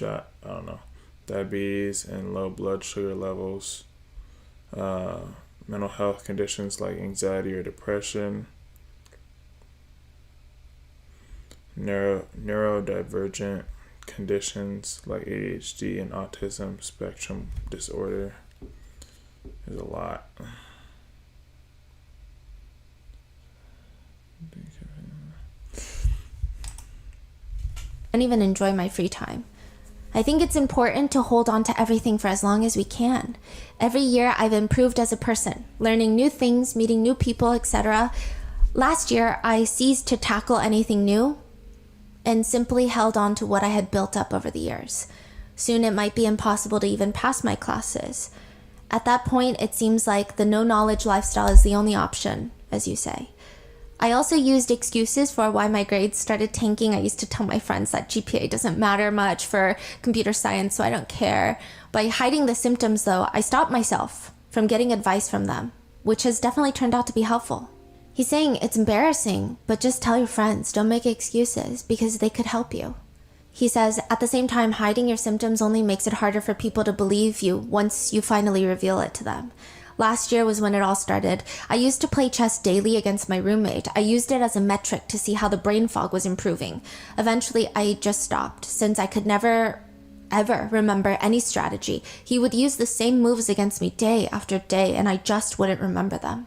I don't know. Diabetes and low blood sugar levels. Mental health conditions like anxiety or depression. Neurodivergent conditions like ADHD and autism spectrum disorder. There's a lot. I don't even enjoy my free time. I think it's important to hold on to everything for as long as we can. Every year I've improved as a person, learning new things, meeting new people, etc. Last year I ceased to tackle anything new and simply held on to what I had built up over the years. Soon it might be impossible to even pass my classes. At that point, it seems like the no-knowledge lifestyle is the only option, as you say. I also used excuses for why my grades started tanking. I used to tell my friends that GPA doesn't matter much for computer science, so I don't care. By hiding the symptoms, though, I stopped myself from getting advice from them, which has definitely turned out to be helpful. He's saying it's embarrassing, but just tell your friends, don't make excuses, because they could help you. He says, at the same time, hiding your symptoms only makes it harder for people to believe you once you finally reveal it to them. Last year was when it all started. I used to play chess daily against my roommate. I used it as a metric to see how the brain fog was improving. Eventually, I just stopped, since I could never, ever remember any strategy. He would use the same moves against me day after day, and I just wouldn't remember them.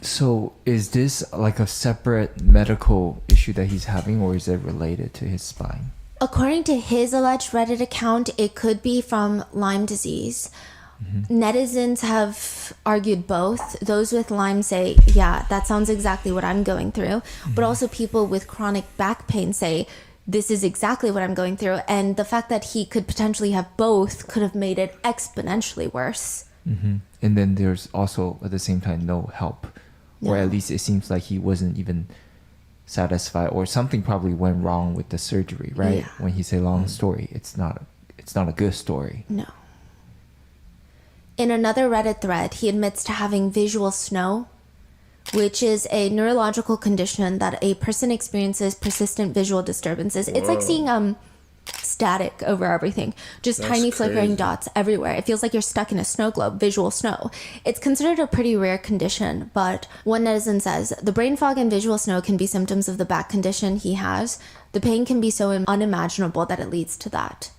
So is this like a separate medical issue that he's having, or is it related to his spine? According to his alleged Reddit account, it could be from Lyme disease. Netizens have argued both. Those with Lyme say, yeah, that sounds exactly what I'm going through. But also people with chronic back pain say, this is exactly what I'm going through. And the fact that he could potentially have both could have made it exponentially worse. And then there's also, at the same time, no help. Or at least it seems like he wasn't even satisfied, or something probably went wrong with the surgery, right? Yeah. When he say long story, it's not a good story. No. In another Reddit thread, he admits to having visual snow, which is a neurological condition that a person experiences persistent visual disturbances. It's like seeing static over everything, just That's tiny flickering crazy. dots everywhere. It feels like you're stuck in a snow globe, visual snow. It's considered a pretty rare condition, but one netizen says, the brain fog and visual snow can be symptoms of the back condition he has. The pain can be so unimaginable that it leads to that.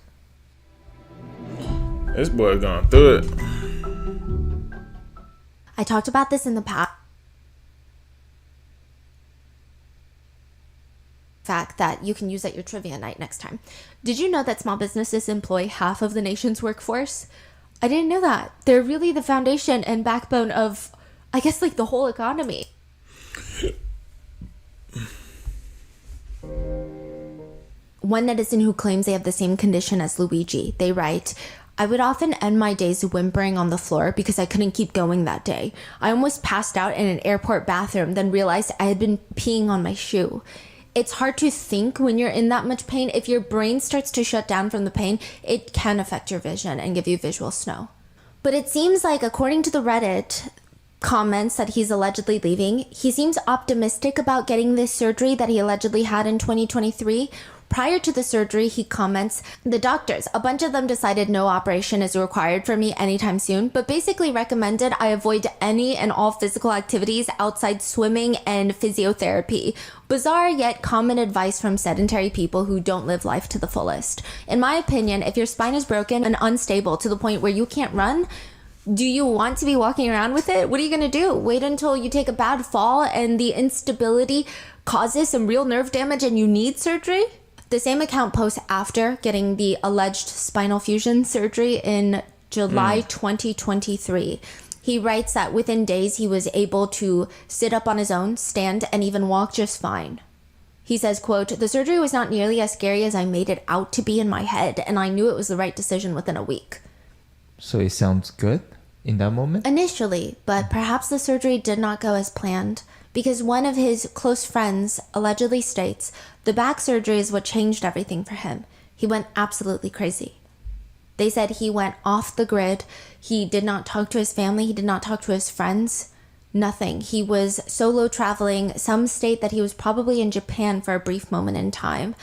This boy going through it. I talked about this in the past. Fact that you can use at your trivia night next time. Did you know that small businesses employ half of the nation's workforce? I didn't know that. They're really the foundation and backbone of, I guess, like the whole economy. One netizen who claims they have the same condition as Luigi, they write, I would often end my days whimpering on the floor because I couldn't keep going that day. I almost passed out in an airport bathroom, then realized I had been peeing on my shoe. It's hard to think when you're in that much pain. If your brain starts to shut down from the pain, it can affect your vision and give you visual snow. But it seems like, according to the Reddit comments that he's allegedly leaving, he seems optimistic about getting this surgery that he allegedly had in 2023. Prior to the surgery, he comments, the doctors, a bunch of them decided no operation is required for me anytime soon, but basically recommended I avoid any and all physical activities outside swimming and physiotherapy. Bizarre yet common advice from sedentary people who don't live life to the fullest. In my opinion, if your spine is broken and unstable to the point where you can't run, do you want to be walking around with it? What are you going to do? Wait until you take a bad fall and the instability causes some real nerve damage and you need surgery? The same account posts after getting the alleged spinal fusion surgery in July 2023. He writes that within days he was able to sit up on his own, stand, and even walk just fine. He says, quote, the surgery was not nearly as scary as I made it out to be in my head, and I knew it was the right decision within a week. So it sounds good in that moment? Initially, but perhaps the surgery did not go as planned, because one of his close friends allegedly states the back surgery is what changed everything for him. He went absolutely crazy. They said he went off the grid. He did not talk to his family. He did not talk to his friends. Nothing. He was solo traveling. Some state that he was probably in Japan for a brief moment in time.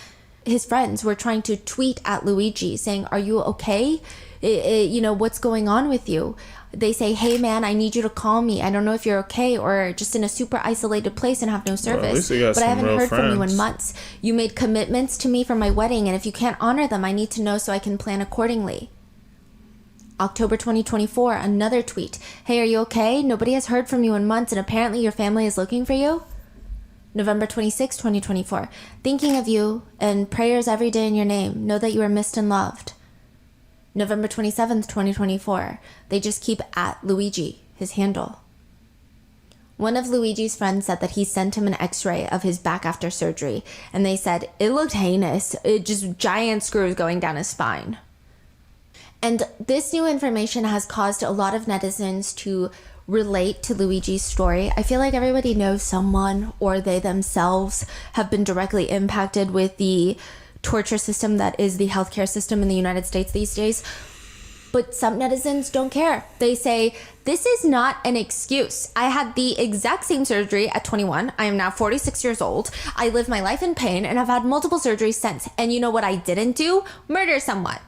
His friends were trying to tweet at Luigi saying, "Are you okay? What's going on with you?" They say, "Hey man, I need you to call me. I don't know if you're okay or just in a super isolated place and have no service. But I haven't heard from you in months. You made commitments to me for my wedding, and if you can't honor them, I need to know so I can plan accordingly." October 2024, another tweet. "Hey, are you okay? Nobody has heard from you in months, and apparently your family is looking for you." November 26, 2024. "Thinking of you and prayers every day in your name. Know that you are missed and loved." November 27th, 2024. They just keep at Luigi, his handle. One of Luigi's friends said that he sent him an x-ray of his back after surgery, and they said it looked heinous. It just giant screws going down his spine. And this new information has caused a lot of netizens to relate to Luigi's story. I feel like everybody knows someone or they themselves have been directly impacted with the torture system that is the healthcare system in the United States these days. But some netizens don't care. They say, "This is not an excuse. I had the exact same surgery at 21. I am now 46 years old. I live my life in pain and I've had multiple surgeries since. And you know what I didn't do? Murder someone."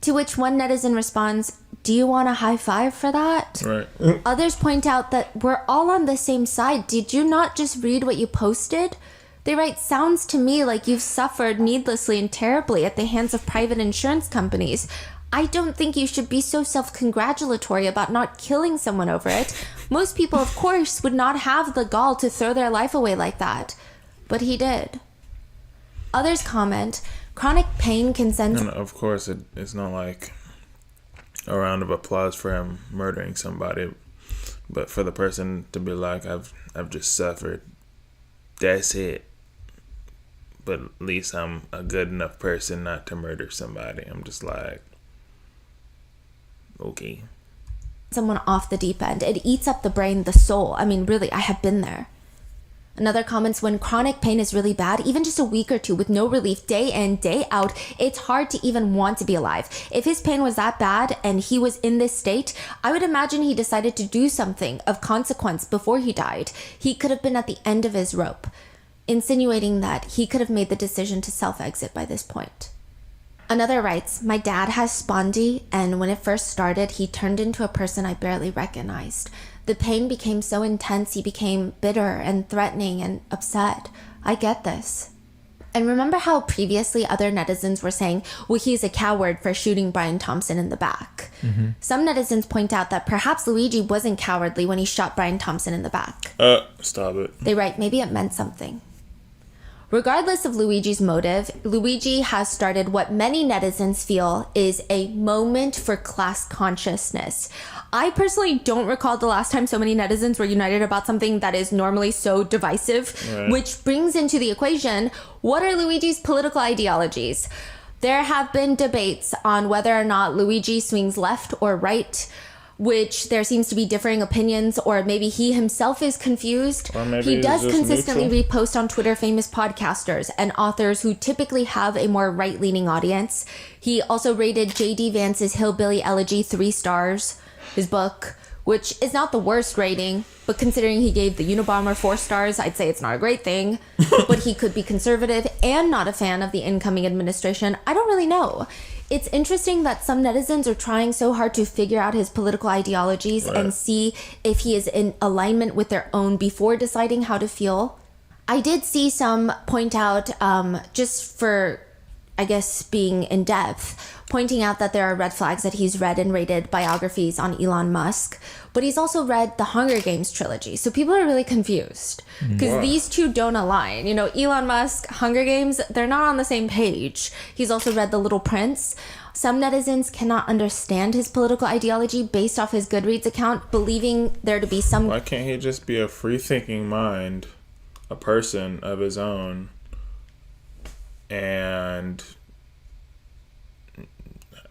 To which one netizen responds, "Do you want a high five for that?" Right. Others point out that we're all on the same side. Did you not just read what you posted? They write, "Sounds to me like you've suffered needlessly and terribly at the hands of private insurance companies. I don't think you should be so self-congratulatory about not killing someone over it. Most people, of course, would not have the gall to throw their life away like that. But he did." Others comment, "Chronic pain can send..." And of course, it's not like a round of applause for him murdering somebody, but for the person to be like, I've just suffered. That's it. But at least I'm a good enough person not to murder somebody. I'm just like, okay. Someone off the deep end. It eats up the brain, the soul. I mean, really, I have been there. Another comments, "When chronic pain is really bad, even just a week or two with no relief day in, day out, it's hard to even want to be alive. If his pain was that bad and he was in this state, I would imagine he decided to do something of consequence before he died. He could have been at the end of his rope," insinuating that he could have made the decision to self-exit by this point. Another writes, "My dad has spondy, and when it first started, he turned into a person I barely recognized. The pain became so intense, he became bitter and threatening and upset. I get this." And remember how previously other netizens were saying, "Well, he's a coward for shooting Brian Thompson in the back." Mm-hmm. Some netizens point out that perhaps Luigi wasn't cowardly when he shot Brian Thompson in the back. Stop it. They write, "Maybe it meant something." Regardless of Luigi's motive, Luigi has started what many netizens feel is a moment for class consciousness. I personally don't recall the last time so many netizens were united about something that is normally so divisive, right. Which brings into the equation, what are Luigi's political ideologies? There have been debates on whether or not Luigi swings left or right, which there seems to be differing opinions, or maybe he himself is confused. Or maybe he does consistently neutral. Repost on Twitter famous podcasters and authors who typically have a more right-leaning audience. He also rated J.D. Vance's Hillbilly Elegy 3 stars, his book, which is not the worst rating, but considering he gave the Unabomber 4 stars, I'd say it's not a great thing. But he could be conservative and not a fan of the incoming administration. I don't really know. It's interesting that some netizens are trying so hard to figure out his political ideologies, right, and see if he is in alignment with their own before deciding how to feel. I did see some point out, just for, I guess, being in depth, pointing out that there are red flags that he's read and rated biographies on Elon Musk, but he's also read the Hunger Games trilogy. So people are really confused because these two don't align. You know, Elon Musk, Hunger Games, they're not on the same page. He's also read The Little Prince. Some netizens cannot understand his political ideology based off his Goodreads account, believing there to be some... Why can't he just be a free-thinking mind, a person of his own, and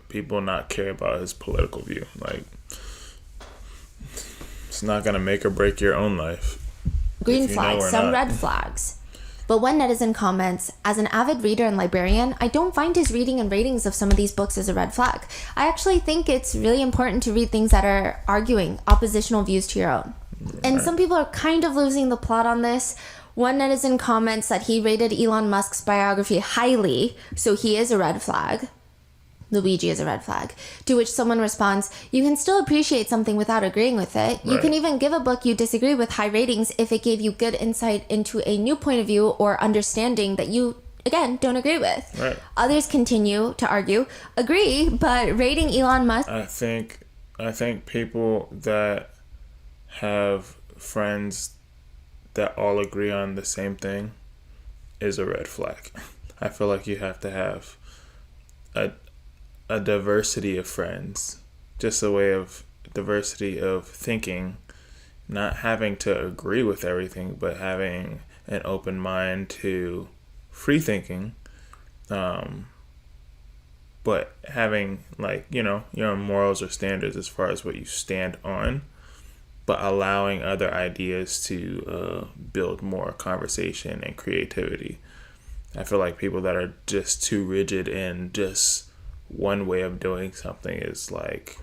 people not care about his political view? Like, it's not gonna make or break your own life. Green flags, some red flags. But one netizen comments, as an avid reader and librarian, I don't find his reading and ratings of some of these books as a red flag. I actually think it's really important to read things that are arguing oppositional views to your own. And some people are kind of losing the plot on this. One netizen comments that he rated Elon Musk's biography highly, so he is a red flag. Luigi is a red flag. To which someone responds, you can still appreciate something without agreeing with it. You can even give a book you disagree with high ratings if it gave you good insight into a new point of view or understanding that you, again, don't agree with. Right. Others continue to argue, agree, but rating Elon Musk... I think people that have friends that all agree on the same thing is a red flag. I feel like you have to have a diversity of friends, just a way of diversity of thinking, not having to agree with everything, but having an open mind to free thinking, but having, like, your own morals or standards as far as what you stand on, but allowing other ideas to build more conversation and creativity. I feel like people that are just too rigid in just one way of doing something is like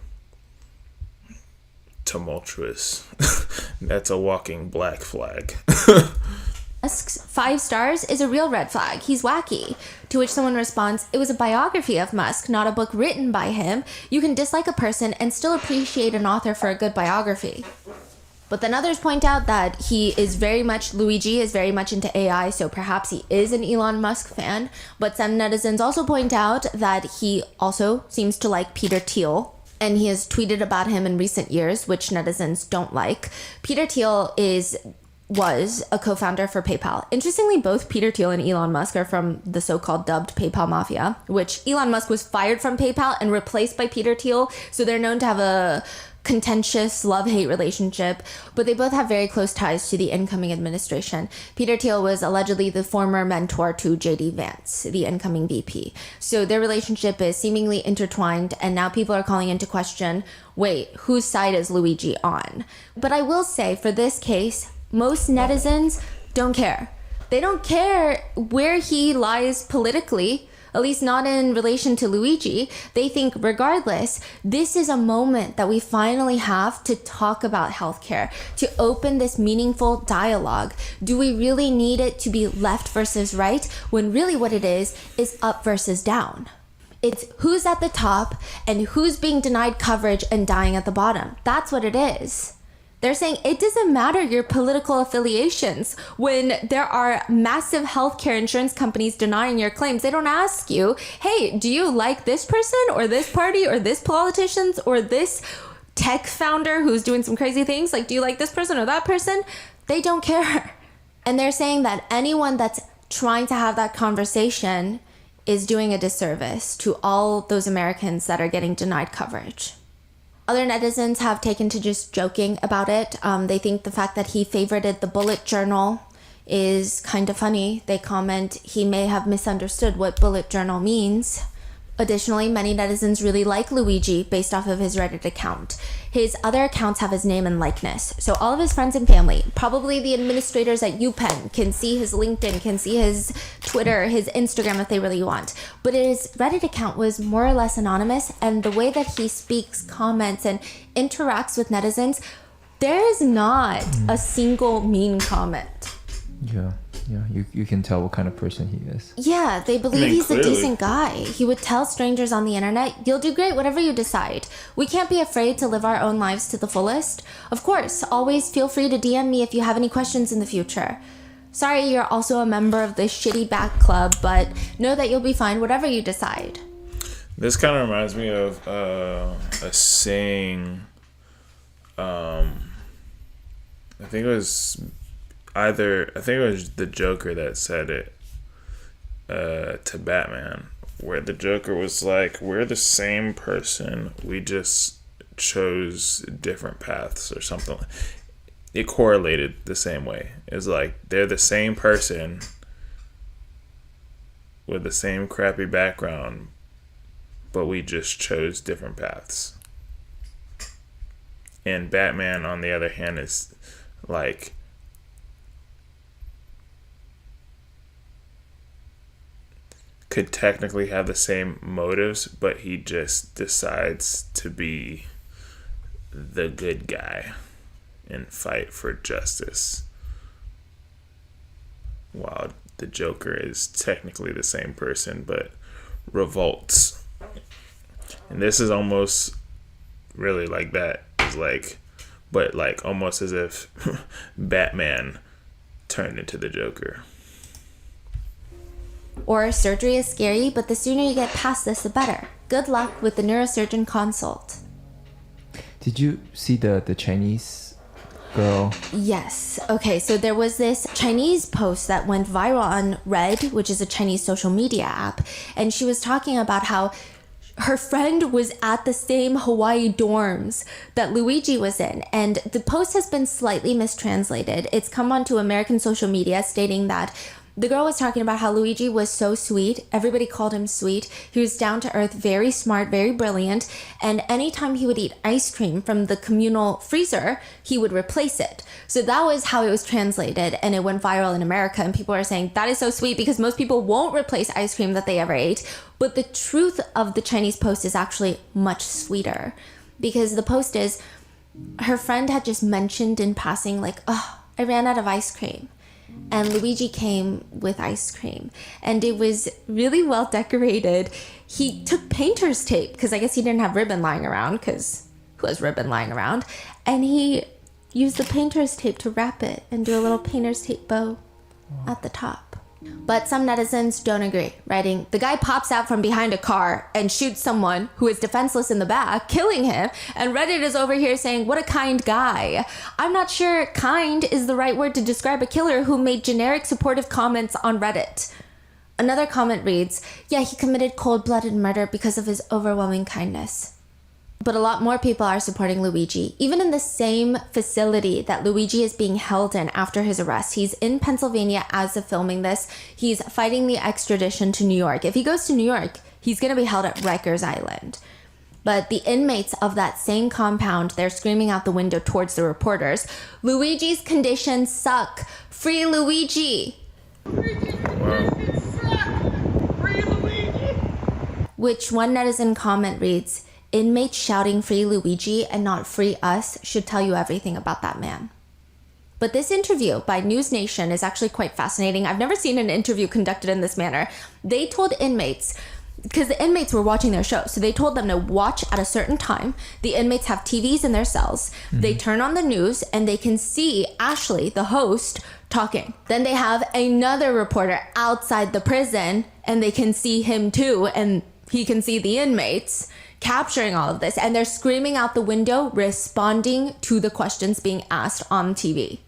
tumultuous. That's a walking black flag. Musk's 5 stars is a real red flag. He's wacky. To which someone responds, it was a biography of Musk, not a book written by him. You can dislike a person and still appreciate an author for a good biography. But then others point out that Luigi is very much into AI, so perhaps he is an Elon Musk fan. But some netizens also point out that he also seems to like Peter Thiel, and he has tweeted about him in recent years, which netizens don't like. Peter Thiel was a co-founder for PayPal. Interestingly, both Peter Thiel and Elon Musk are from the so-called dubbed PayPal mafia, which Elon Musk was fired from PayPal and replaced by Peter Thiel, so they're known to have a contentious love-hate relationship, but they both have very close ties to the incoming administration. Peter Thiel was allegedly the former mentor to JD Vance, the incoming VP. So their relationship is seemingly intertwined, and now people are calling into question, wait, whose side is Luigi on? But I will say, for this case, most netizens don't care. They don't care where he lies politically, at least not in relation to Luigi. They think regardless, this is a moment that we finally have to talk about healthcare, to open this meaningful dialogue. Do we really need it to be left versus right, when really what it is up versus down? It's who's at the top and who's being denied coverage and dying at the bottom. That's what it is. They're saying it doesn't matter your political affiliations when there are massive healthcare insurance companies denying your claims. They don't ask you, hey, do you like this person or this party or this politicians or this tech founder who's doing some crazy things? Like, do you like this person or that person? They don't care. And they're saying that anyone that's trying to have that conversation is doing a disservice to all those Americans that are getting denied coverage. Other netizens have taken to just joking about it. They think the fact that he favorited the bullet journal is kind of funny. They comment he may have misunderstood what bullet journal means. Additionally, many netizens really like Luigi based off of his Reddit account. His other accounts have his name and likeness. So all of his friends and family, probably the administrators at UPenn, can see his LinkedIn, can see his Twitter, his Instagram if they really want. But his Reddit account was more or less anonymous, and the way that he speaks, comments, and interacts with netizens, there is not a single mean comment. Yeah, you can tell what kind of person he is. Yeah, they believe he's clearly. a decent guy. He would tell strangers on the internet, you'll do great, whatever you decide. We can't be afraid to live our own lives to the fullest. Of course, always feel free to DM me if you have any questions in the future. Sorry you're also a member of this shitty back club, but know that you'll be fine whatever you decide. This kind of reminds me of a saying, I think it was the Joker that said it to Batman, where the Joker was like, we're the same person, we just chose different paths or something. It correlated the same way. It's like they're the same person with the same crappy background, but we just chose different paths. And Batman, on the other hand, is like could technically have the same motives, but he just decides to be the good guy and fight for justice, while the Joker is technically the same person but revolts. And this is almost really like that. It's like, but like almost as if Batman turned into the Joker. Or surgery is scary, but the sooner you get past this, the better. Good luck with the neurosurgeon consult. Did you see the Chinese girl? Yes. Okay, so there was this Chinese post that went viral on Red, which is a Chinese social media app, and she was talking about how her friend was at the same Hawaii dorms that Luigi was in, and the post has been slightly mistranslated. It's come onto American social media stating that the girl was talking about how Luigi was so sweet. Everybody called him sweet. He was down to earth, very smart, very brilliant. And anytime he would eat ice cream from the communal freezer, he would replace it. So that was how it was translated, and it went viral in America. And people are saying that is so sweet because most people won't replace ice cream that they ever ate. But the truth of the Chinese post is actually much sweeter, because the post is her friend had just mentioned in passing, like, oh, I ran out of ice cream. And Luigi came with ice cream, and it was really well decorated. He took painter's tape, because I guess he didn't have ribbon lying around, because who has ribbon lying around? And he used the painter's tape to wrap it and do a little painter's tape bow at the top. But some netizens don't agree, writing, the guy pops out from behind a car and shoots someone who is defenseless in the back, killing him, and Reddit is over here saying, what a kind guy. I'm not sure kind is the right word to describe a killer who made generic supportive comments on Reddit. Another comment reads, yeah, he committed cold-blooded murder because of his overwhelming kindness. But a lot more people are supporting Luigi. Even in the same facility that Luigi is being held in after his arrest. He's in Pennsylvania as of filming this. He's fighting the extradition to New York. If he goes to New York, he's going to be held at Rikers Island. But the inmates of that same compound, they're screaming out the window towards the reporters, Luigi's conditions suck. Free Luigi! Which one netizen comment reads, inmates shouting free Luigi and not free us should tell you everything about that man. But this interview by News Nation is actually quite fascinating. I've never seen an interview conducted in this manner. They told inmates, because the inmates were watching their show, so they told them to watch at a certain time. The inmates have TVs in their cells. They turn on the news and they can see Ashley, the host, talking. Then they have another reporter outside the prison and they can see him too, and he can see the inmates capturing all of this, and they're screaming out the window, responding to the questions being asked on TV.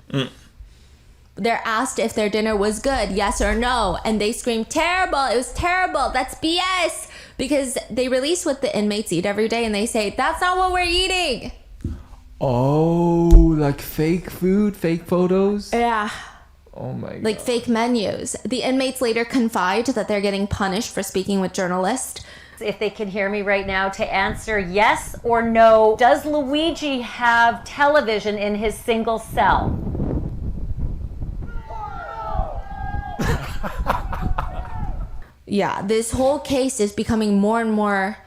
They're asked if their dinner was good, yes or no, and they scream, terrible, it was terrible, that's BS, because they release what the inmates eat every day, and they say, that's not what we're eating. Oh, like fake food, fake photos? Yeah. Oh my god. Like fake menus. The inmates later confide that they're getting punished for speaking with journalists. If they can hear me right now, to answer yes or no. Does Luigi have television in his single cell? Yeah, this whole case is becoming more and more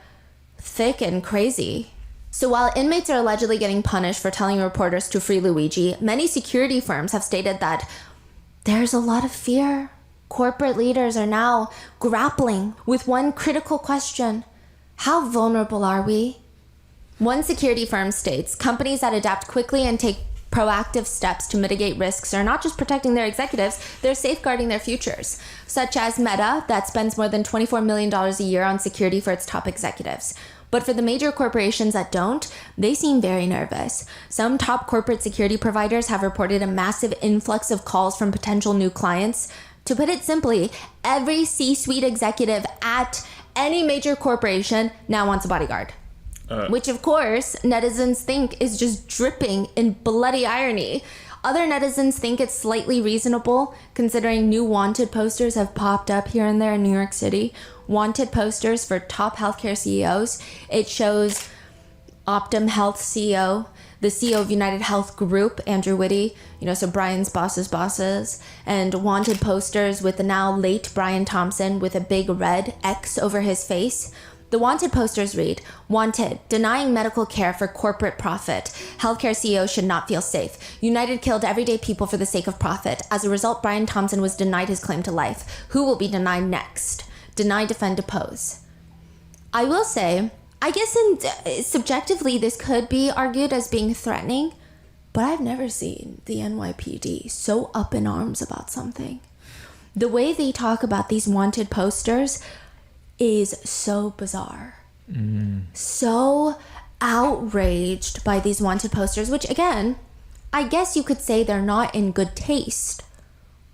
thick and crazy. So while inmates are allegedly getting punished for telling reporters to free Luigi, many security firms have stated that there's a lot of fear. Corporate leaders are now grappling with one critical question. How vulnerable are we? One security firm states companies that adapt quickly and take proactive steps to mitigate risks are not just protecting their executives, they're safeguarding their futures, such as Meta, that spends more than $24 million a year on security for its top executives. But for the major corporations that don't, they seem very nervous. Some top corporate security providers have reported a massive influx of calls from potential new clients. To put it simply, every C-suite executive at any major corporation now wants a bodyguard. Which, of course, netizens think is just dripping in bloody irony. Other netizens think it's slightly reasonable, considering new wanted posters have popped up here and there in New York City. Wanted posters for top healthcare CEOs. It shows Optum Health CEO the CEO of United Health Group, Andrew Whitty, so Brian's bosses, and wanted posters with the now late Brian Thompson with a big red X over his face. The wanted posters read, "Wanted, denying medical care for corporate profit. Healthcare CEOs should not feel safe. United killed everyday people for the sake of profit. As a result, Brian Thompson was denied his claim to life. Who will be denied next? Deny, defend, depose." I will say, I guess subjectively this could be argued as being threatening, but I've never seen the NYPD so up in arms about something. The way they talk about these wanted posters is so bizarre. So outraged by these wanted posters, which again, I guess you could say they're not in good taste,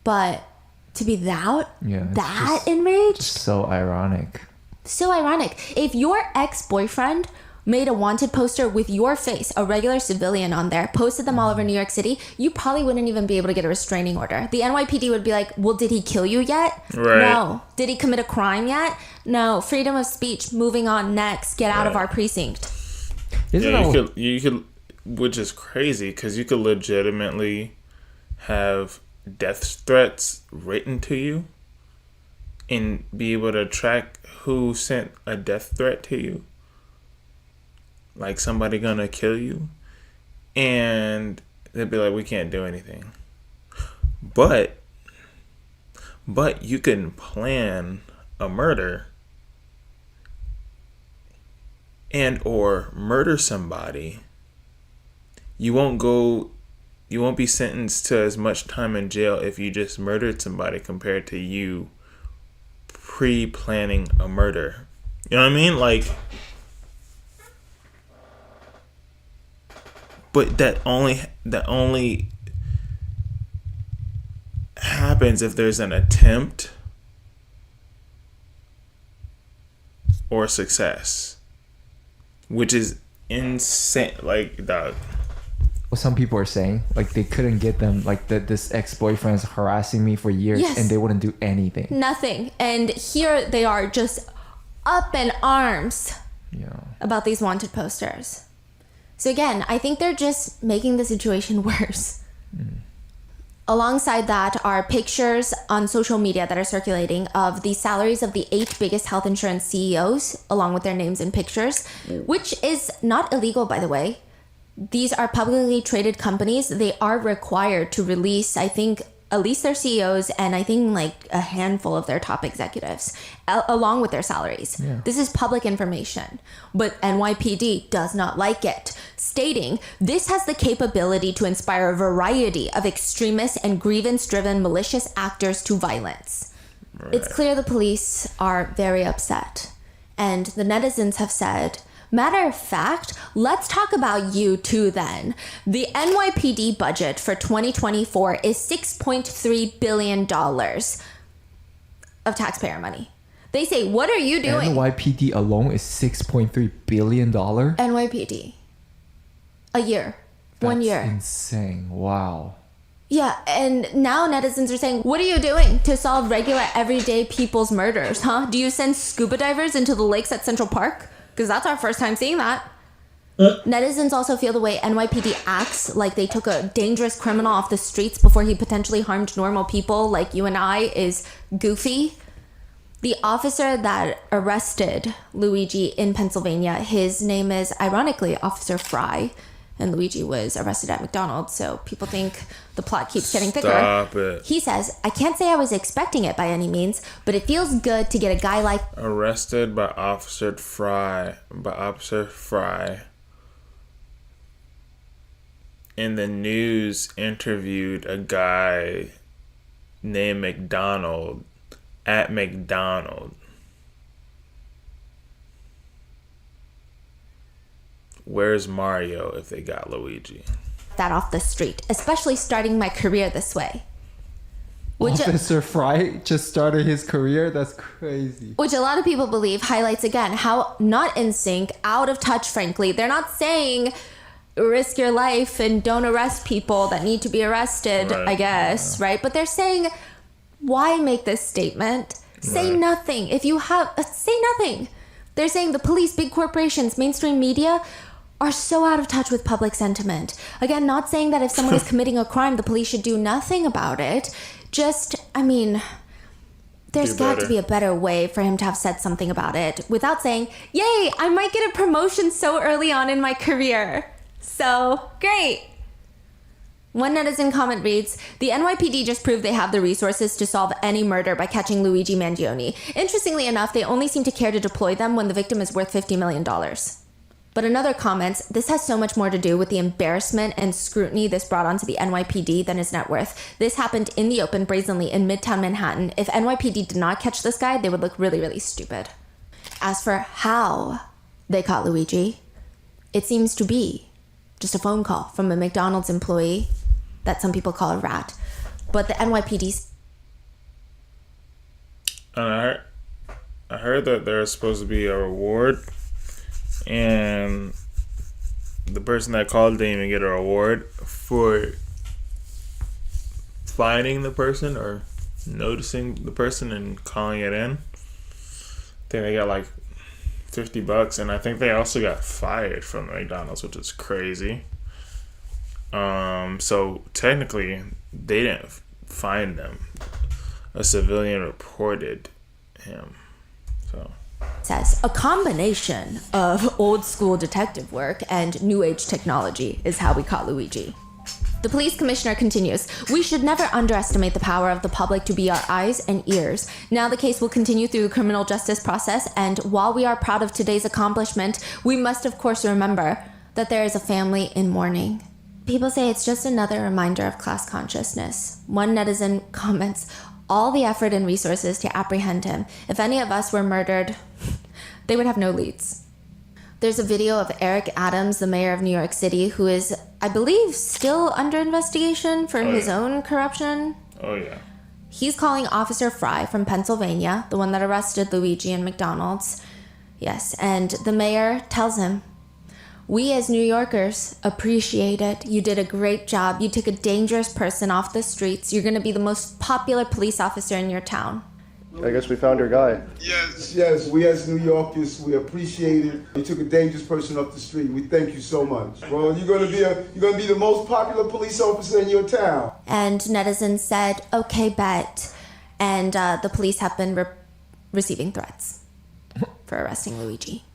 but to be that enraged? Just so ironic. So ironic. If your ex-boyfriend made a wanted poster with your face, a regular civilian on there, posted them all over New York City, you probably wouldn't even be able to get a restraining order. The NYPD would be like, well, did he kill you yet? Right. No. Did he commit a crime yet? No. Freedom of speech. Moving on next. Get out of our precinct. You could, which is crazy because you could legitimately have death threats written to you and be able to track who sent a death threat to you. Like somebody gonna kill you, and they'd be like, we can't do anything. But you can plan a murder and or murder somebody. You won't be sentenced to as much time in jail if you just murdered somebody compared to you pre-planning a murder. You know what I mean? Like, but that only happens if there's an attempt or success, which is insane. Like, dog. What some people are saying, like they couldn't get them, like this ex-boyfriend's harassing me for years, and they wouldn't do anything. Nothing. And here they are just up in arms about these wanted posters. So again, I think they're just making the situation worse. Alongside that are pictures on social media that are circulating of the salaries of the 8 biggest health insurance CEOs, along with their names and pictures, which is not illegal, by the way. These are publicly traded companies. They are required to release, I think, at least their CEOs and I think like a handful of their top executives, along with their salaries. This is public information, but NYPD does not like it, stating this has the capability to inspire a variety of extremist and grievance-driven malicious actors to violence. It's clear the police are very upset, and the netizens have said, matter of fact, let's talk about you too then. The NYPD budget for 2024 is $6.3 billion of taxpayer money. They say, what are you doing? NYPD alone is $6.3 billion? NYPD. A year. 1 year. That's insane. Wow. Yeah, and now netizens are saying, what are you doing to solve regular everyday people's murders, huh? Do you send scuba divers into the lakes at Central Park? Because that's our first time seeing that. Netizens also feel the way NYPD acts like they took a dangerous criminal off the streets before he potentially harmed normal people like you and I is goofy. The officer that arrested Luigi in Pennsylvania, his name is ironically Officer Fry, and Luigi was arrested at McDonald's, so people think the plot keeps getting thicker. Stop it. He says, I can't say I was expecting it by any means, but it feels good to get a guy like... Arrested by Officer Fry. And the news interviewed a guy named McDonald at McDonald. Where's Mario if they got Luigi? That off the street, especially starting my career this way. Officer Fry just started his career? That's crazy. Which a lot of people believe highlights again how not in sync, out of touch, frankly. They're not saying risk your life and don't arrest people that need to be arrested, I guess, right? But they're saying, why make this statement? Say nothing. If you have, say nothing. They're saying the police, big corporations, mainstream media, are so out of touch with public sentiment. Again, not saying that if someone is committing a crime, the police should do nothing about it. Just, I mean, there's got to be a better way for him to have said something about it without saying, yay, I might get a promotion so early on in my career. So, great. One netizen comment reads, the NYPD just proved they have the resources to solve any murder by catching Luigi Mangione. Interestingly enough, they only seem to care to deploy them when the victim is worth $50 million. But another comments, this has so much more to do with the embarrassment and scrutiny this brought onto the NYPD than his net worth. This happened in the open brazenly in Midtown Manhattan. If NYPD did not catch this guy, they would look really, really stupid. As for how they caught Luigi, it seems to be just a phone call from a McDonald's employee that some people call a rat. But the NYPD... I heard that there's supposed to be a reward, and the person that called didn't even get a reward for finding the person or noticing the person and calling it in. I think they got like $50, and I think they also got fired from the McDonald's, which is crazy. So technically, they didn't find them. A civilian reported him. So says a combination of old school detective work and new age technology is how we caught Luigi. The police commissioner continues, we should never underestimate the power of the public to be our eyes and ears. Now the case will continue through the criminal justice process, and while we are proud of today's accomplishment, we must of course remember that there is a family in mourning. People say it's just another reminder of class consciousness. One netizen comments, all the effort and resources to apprehend him. If any of us were murdered, they would have no leads. There's a video of Eric Adams, the mayor of New York City, who is, I believe, still under investigation for his own corruption. Oh, yeah. He's calling Officer Fry from Pennsylvania, the one that arrested Luigi in McDonald's. Yes, and the mayor tells him, we as New Yorkers appreciate it. You did a great job. You took a dangerous person off the streets. You're going to be the most popular police officer in your town. I guess we found our guy. Yes, we as New Yorkers, we appreciate it. You took a dangerous person off the street. We thank you so much. Well, you're gonna be the most popular police officer in your town. And netizens said, okay, bet. And the police have been receiving threats for arresting Luigi.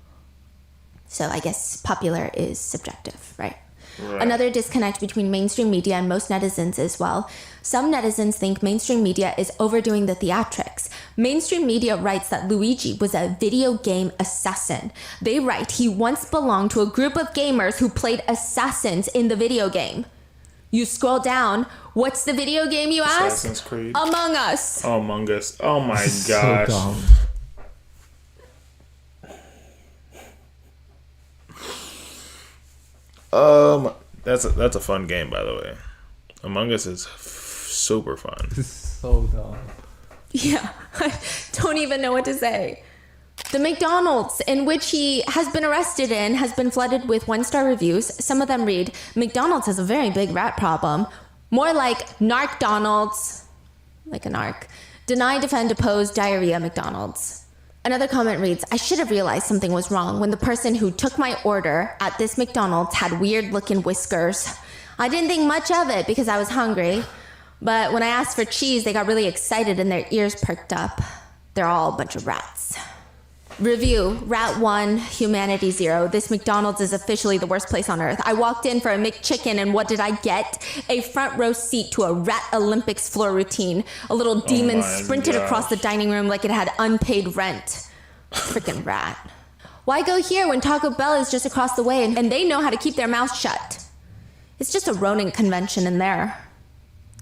So I guess popular is subjective, right? Another disconnect between mainstream media and most netizens is, well, some netizens think mainstream media is overdoing the theatrics. Mainstream media writes that Luigi was a video game assassin. They write he once belonged to a group of gamers who played assassins in the video game. You scroll down, what's the video game, you ask? Assassin's Creed. Among Us. Oh, Among Us. Oh my gosh. So dumb. That's a fun game, by the way. Among Us is super fun. So dumb. Yeah, I don't even know what to say. The McDonald's in which he has been arrested in has been flooded with one-star reviews. Some of them read, McDonald's has a very big rat problem. More like Narc-Donald's, like a narc. Deny, defend, oppose, diarrhea McDonald's. Another comment reads, I should have realized something was wrong when the person who took my order at this McDonald's had weird-looking whiskers. I didn't think much of it because I was hungry, but when I asked for cheese, they got really excited and their ears perked up. They're all a bunch of rats. Review, Rat 1, Humanity 0. This McDonald's is officially the worst place on earth. I walked in for a McChicken and what did I get? A front row seat to a Rat Olympics floor routine. A little demon sprinted across the dining room like it had unpaid rent. Frickin' rat. Why go here when Taco Bell is just across the way and they know how to keep their mouths shut? It's just a Ronin convention in there.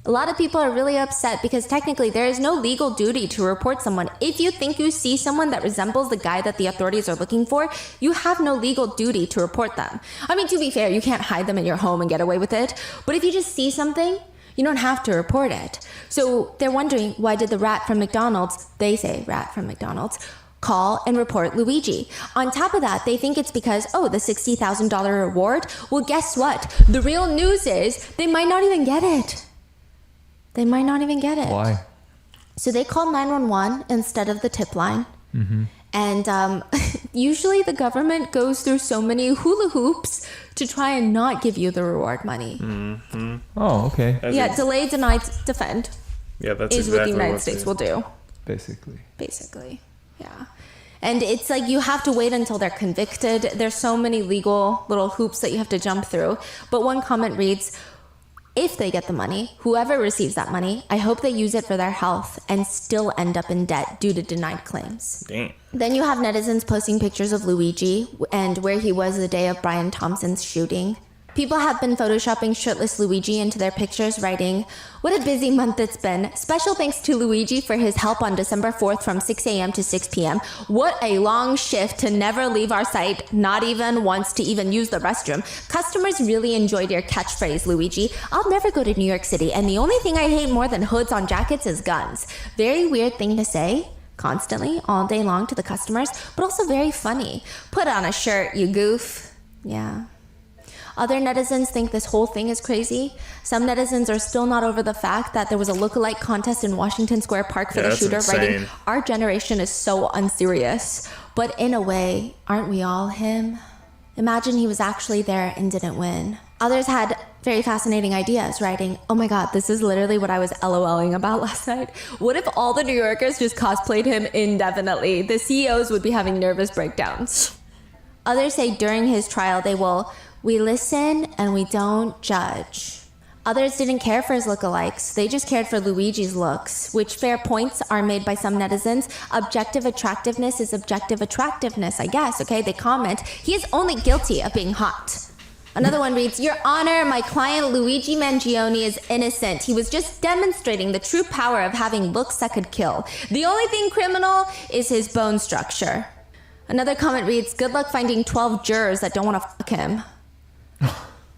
A lot of people are really upset because technically there is no legal duty to report someone. If you think you see someone that resembles the guy that the authorities are looking for, you have no legal duty to report them. I mean, to be fair, you can't hide them in your home and get away with it. But if you just see something, you don't have to report it. So they're wondering, why did the rat from McDonald's, they say rat from McDonald's, call and report Luigi? On top of that, they think it's because, the $60,000 reward? Well, guess what? The real news is they might not even get it. They might not even get it. Why? So they called 911 instead of the tip line. Mm-hmm. And usually the government goes through so many hula hoops to try and not give you the reward money. Mm-hmm. Oh, okay. Yeah, delay, deny, defend. Yeah, that's is exactly what the United States will do. Basically. Yeah. And it's like you have to wait until they're convicted. There's so many legal little hoops that you have to jump through. But one comment reads, if they get the money, whoever receives that money, I hope they use it for their health and still end up in debt due to denied claims. Damn. Then you have netizens posting pictures of Luigi and where he was the day of Brian Thompson's shooting. People have been photoshopping shirtless Luigi into their pictures, writing, "What a busy month it's been. Special thanks to Luigi for his help on December 4th from 6 a.m. to 6 p.m. What a long shift to never leave our site, not even once to even use the restroom. Customers really enjoyed your catchphrase, Luigi. I'll never go to New York City, and the only thing I hate more than hoods on jackets is guns." Very weird thing to say. Constantly, all day long to the customers, but also very funny. Put on a shirt, you goof. Yeah. Other netizens think this whole thing is crazy. Some netizens are still not over the fact that there was a lookalike contest in Washington Square Park for the shooter, writing, "Our generation is so unserious. But in a way, aren't we all him? Imagine he was actually there and didn't win." Others had very fascinating ideas, writing, "Oh my god, this is literally what I was LOLing about last night. What if all the New Yorkers just cosplayed him indefinitely? The CEOs would be having nervous breakdowns." Others say during his trial they will, "We listen and we don't judge." Others didn't care for his lookalikes. They just cared for Luigi's looks, which fair points are made by some netizens. Objective attractiveness is objective attractiveness, I guess, okay? They comment, "He is only guilty of being hot." Another one reads, "Your Honor, my client Luigi Mangione is innocent. He was just demonstrating the true power of having looks that could kill. The only thing criminal is his bone structure." Another comment reads, "Good luck finding 12 jurors that don't want to fuck him."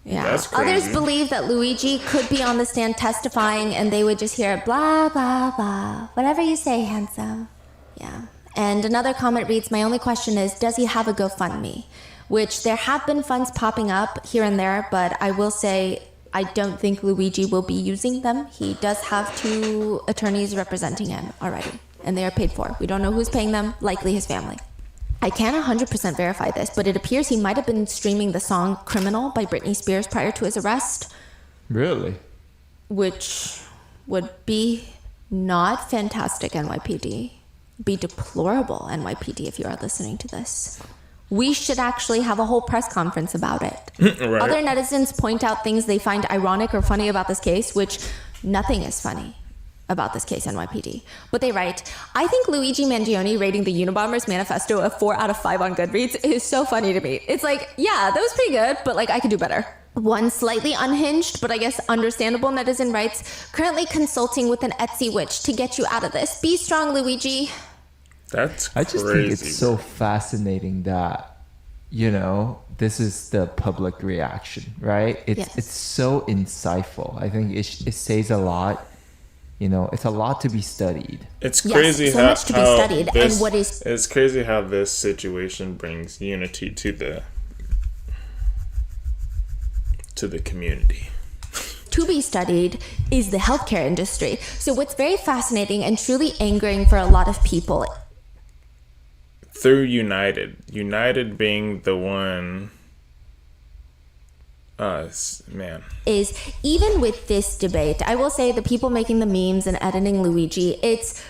Yeah. That's crazy. Others believe that Luigi could be on the stand testifying and they would just hear blah, blah, blah. "Whatever you say, handsome." Yeah. And another comment reads, "My only question is, does he have a GoFundMe?" Which there have been funds popping up here and there, but I will say I don't think Luigi will be using them. He does have 2 attorneys representing him already, and they are paid for. We don't know who's paying them, likely his family. I can't 100% verify this, but it appears he might have been streaming the song "Criminal" by Britney Spears prior to his arrest. Really? Which would be not fantastic, NYPD. Be deplorable, NYPD, if you are listening to this. We should actually have a whole press conference about it. Right. Other netizens point out things they find ironic or funny about this case, which nothing is funny about this case, NYPD. But they write, "I think Luigi Mangione rating the Unabomber's manifesto a 4 out of 5 on Goodreads is so funny to me. It's like, yeah, that was pretty good, but like I could do better." One slightly unhinged, but I guess understandable netizen writes, "Currently consulting with an Etsy witch to get you out of this. Be strong, Luigi." That's crazy. I just think it's so fascinating that, you know, this is the public reaction, right? It's so insightful. I think it says a lot. You know, it's a lot to be studied. It's crazy so much to be studied. And what is... It's crazy how this situation brings unity to the community. To be studied is the healthcare industry. So what's very fascinating and truly angering for a lot of people... Through United being the one... man. Is even with this debate, I will say the people making the memes and editing Luigi, it's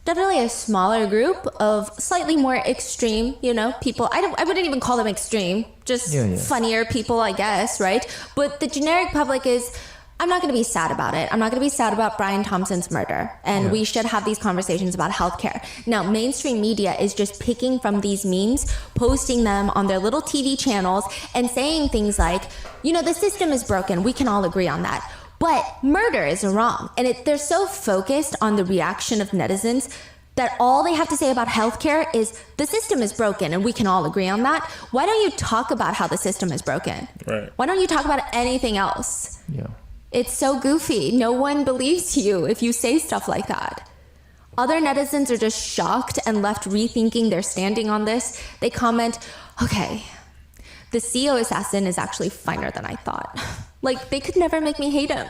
definitely a smaller group of slightly more extreme, you know, people. I wouldn't even call them extreme, just funnier people, I guess, right? But the generic public is, I'm not going to be sad about it. I'm not going to be sad about Brian Thompson's murder. And we should have these conversations about healthcare. Now, mainstream media is just picking from these memes, posting them on their little TV channels and saying things like, you know, the system is broken. We can all agree on that. But murder is wrong. And they're so focused on the reaction of netizens that all they have to say about healthcare is the system is broken and we can all agree on that. Why don't you talk about how the system is broken? Right. Why don't you talk about anything else? Yeah. It's so goofy. No one believes you if you say stuff like that. Other netizens are just shocked and left rethinking their standing on this. They comment, okay, the CEO assassin is actually finer than I thought. Like, they could never make me hate him.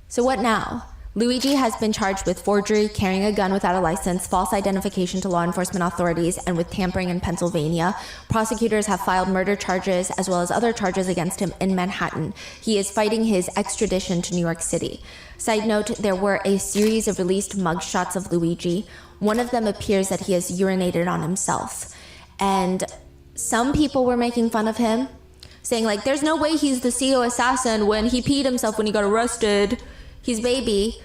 So what now? Luigi has been charged with forgery, carrying a gun without a license, false identification to law enforcement authorities, and with tampering in Pennsylvania. Prosecutors have filed murder charges as well as other charges against him in Manhattan. He is fighting his extradition to New York City. Side note, there were a series of released mugshots of Luigi. One of them appears that he has urinated on himself. And some people were making fun of him, saying like, there's no way he's the CEO assassin when he peed himself when he got arrested. He's baby.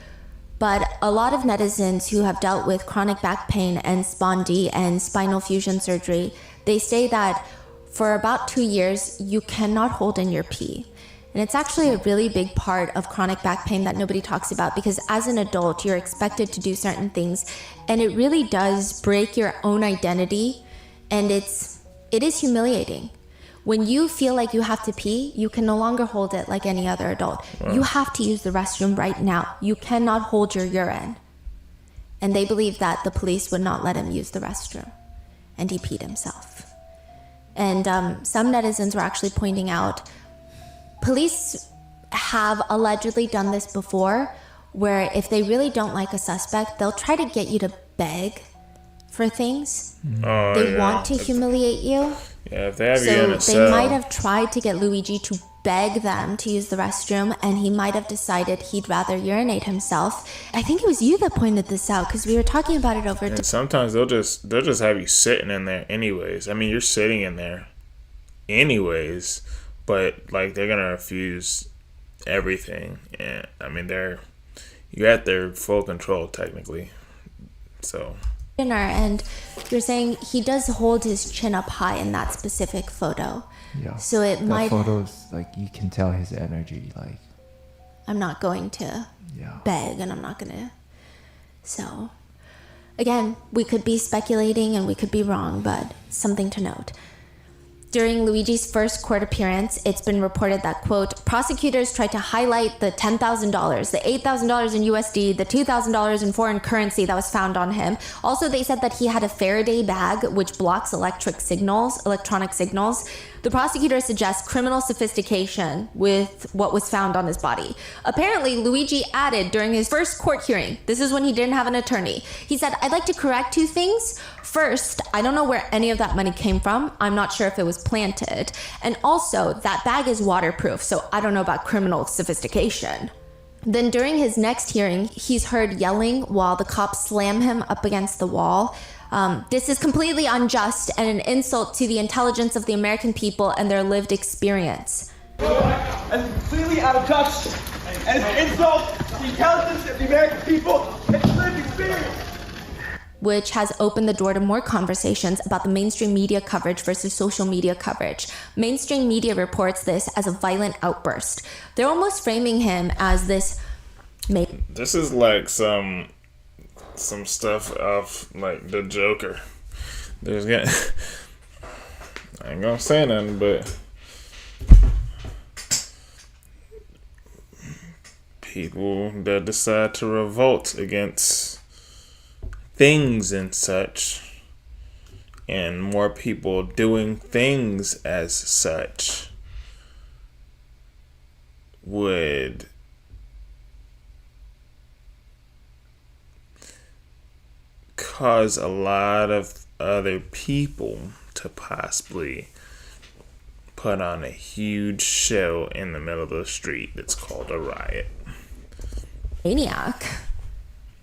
But a lot of netizens who have dealt with chronic back pain and spondy and spinal fusion surgery, they say that for about 2 years, you cannot hold in your pee. And it's actually a really big part of chronic back pain that nobody talks about, because as an adult, you're expected to do certain things, and it really does break your own identity, and it is humiliating. When you feel like you have to pee, you can no longer hold it like any other adult. Wow. You have to use the restroom right now. You cannot hold your urine. And they believe that the police would not let him use the restroom, and he peed himself. And some netizens were actually pointing out, police have allegedly done this before, where if they really don't like a suspect, they'll try to get you to beg for things. They want to humiliate you. Yeah, if they have you in a So cell. they might have tried to get Luigi to beg them to use the restroom, and he might have decided he'd rather urinate himself. I think it was you that pointed this out, because we were talking about it over. And sometimes they'll just have you sitting in there anyways. I mean, you're sitting in there anyways, but like they're gonna refuse everything, and I mean you're at their full control technically. So. And you're saying he does hold his chin up high in that specific photo. Yeah. So it that might. Photos, like, you can tell his energy. Like, I'm not going to beg, and I'm not going to. So, again, we could be speculating and we could be wrong, but something to note. During Luigi's first court appearance, it's been reported that, quote, prosecutors tried to highlight the $10,000, the $8,000 in USD, the $2,000 in foreign currency that was found on him. Also, they said that he had a Faraday bag, which blocks electronic signals. The prosecutor suggests criminal sophistication with what was found on his body. Apparently, Luigi added during his first court hearing, this is when he didn't have an attorney, he said, I'd like to correct 2 things. First, I don't know where any of that money came from. I'm not sure if it was planted. And also, that bag is waterproof, so I don't know about criminal sophistication. Then during his next hearing, he's heard yelling while the cops slam him up against the wall. This is completely unjust and an insult to the intelligence of the American people and their lived experience. And completely out of touch, and it's an insult to the intelligence of the American people and their lived experience. Which has opened the door to more conversations about the mainstream media coverage versus social media coverage. Mainstream media reports this as a violent outburst. They're almost framing him as this... This is like some stuff of like the Joker. I ain't gonna say nothing, but people that decide to revolt against things and such, and more people doing things as such, would cause a lot of other people to possibly put on a huge show in the middle of the street that's called a riot. Maniac.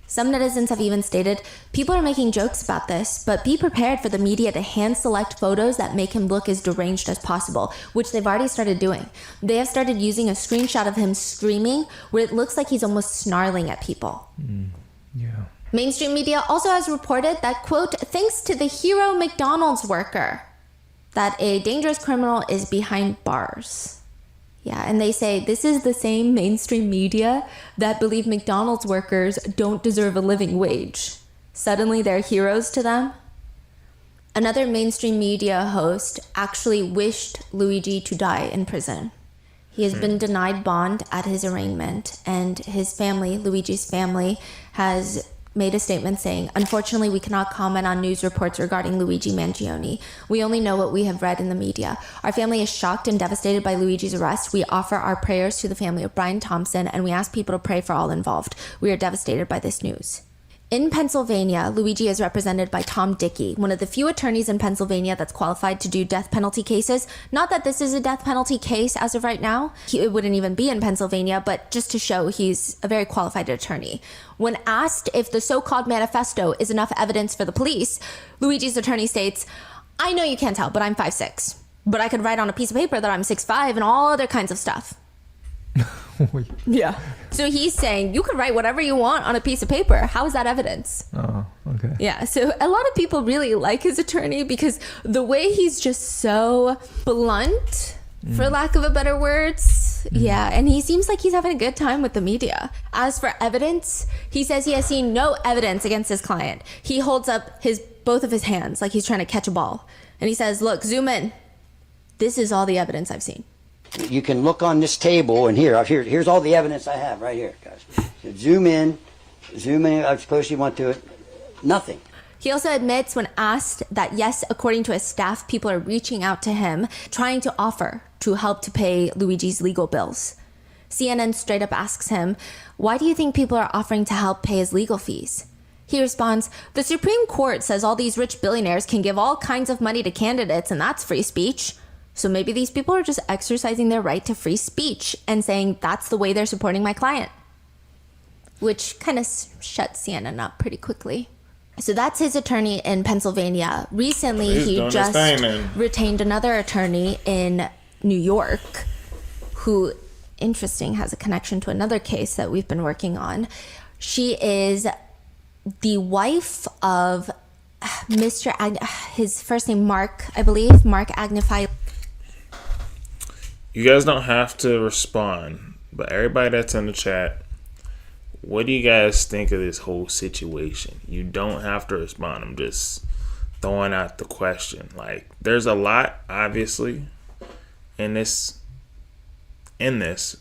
Some netizens have even stated, people are making jokes about this, but be prepared for the media to hand select photos that make him look as deranged as possible, which they've already started doing. They have started using a screenshot of him screaming where it looks like he's almost snarling at people. Yeah. Mainstream media also has reported that, quote, thanks to the hero McDonald's worker, that a dangerous criminal is behind bars. Yeah, and they say this is the same mainstream media that believe McDonald's workers don't deserve a living wage. Suddenly they're heroes to them. Another mainstream media host actually wished Luigi to die in prison. He has been denied bond at his arraignment, and his family, Luigi's family, has made a statement saying, "Unfortunately, we cannot comment on news reports regarding Luigi Mangione. We only know what we have read in the media. Our family is shocked and devastated by Luigi's arrest. We offer our prayers to the family of Brian Thompson, and we ask people to pray for all involved. We are devastated by this news." In Pennsylvania, Luigi is represented by Tom Dickey, one of the few attorneys in Pennsylvania that's qualified to do death penalty cases. Not that this is a death penalty case as of right now. It wouldn't even be in Pennsylvania, but just to show he's a very qualified attorney. When asked if the so-called manifesto is enough evidence for the police, Luigi's attorney states, "I know you can't tell, but I'm 5'6". But I could write on a piece of paper that I'm 6'5" and all other kinds of stuff. Yeah. So he's saying you could write whatever you want on a piece of paper. How is that evidence? Oh, okay. Yeah. So a lot of people really like his attorney because the way he's just so blunt, for lack of a better words. Yeah. And he seems like he's having a good time with the media. As for evidence, he says he has seen no evidence against his client. He holds up both of his hands like he's trying to catch a ball. And he says, "Look, zoom in. This is all the evidence I've seen." You can look on this table, and here's all the evidence I have right here, guys. So zoom in, I suppose you want to it. Nothing. He also admits when asked that yes, according to his staff, people are reaching out to him, trying to offer to help to pay Luigi's legal bills. CNN straight up asks him, "Why do you think people are offering to help pay his legal fees?" He responds, "The Supreme Court says all these rich billionaires can give all kinds of money to candidates, and that's free speech. So maybe these people are just exercising their right to free speech and saying that's the way they're supporting my client." Which kind of shuts CNN up pretty quickly. So that's his attorney in Pennsylvania. Recently, he just retained another attorney in New York who, interesting, has a connection to another case that we've been working on. She is the wife of his first name Mark, I believe, Mark Agnifilo. You guys don't have to respond, but everybody that's in the chat, what do you guys think of this whole situation? You don't have to respond. I'm just throwing out the question. Like, there's a lot, obviously, in this,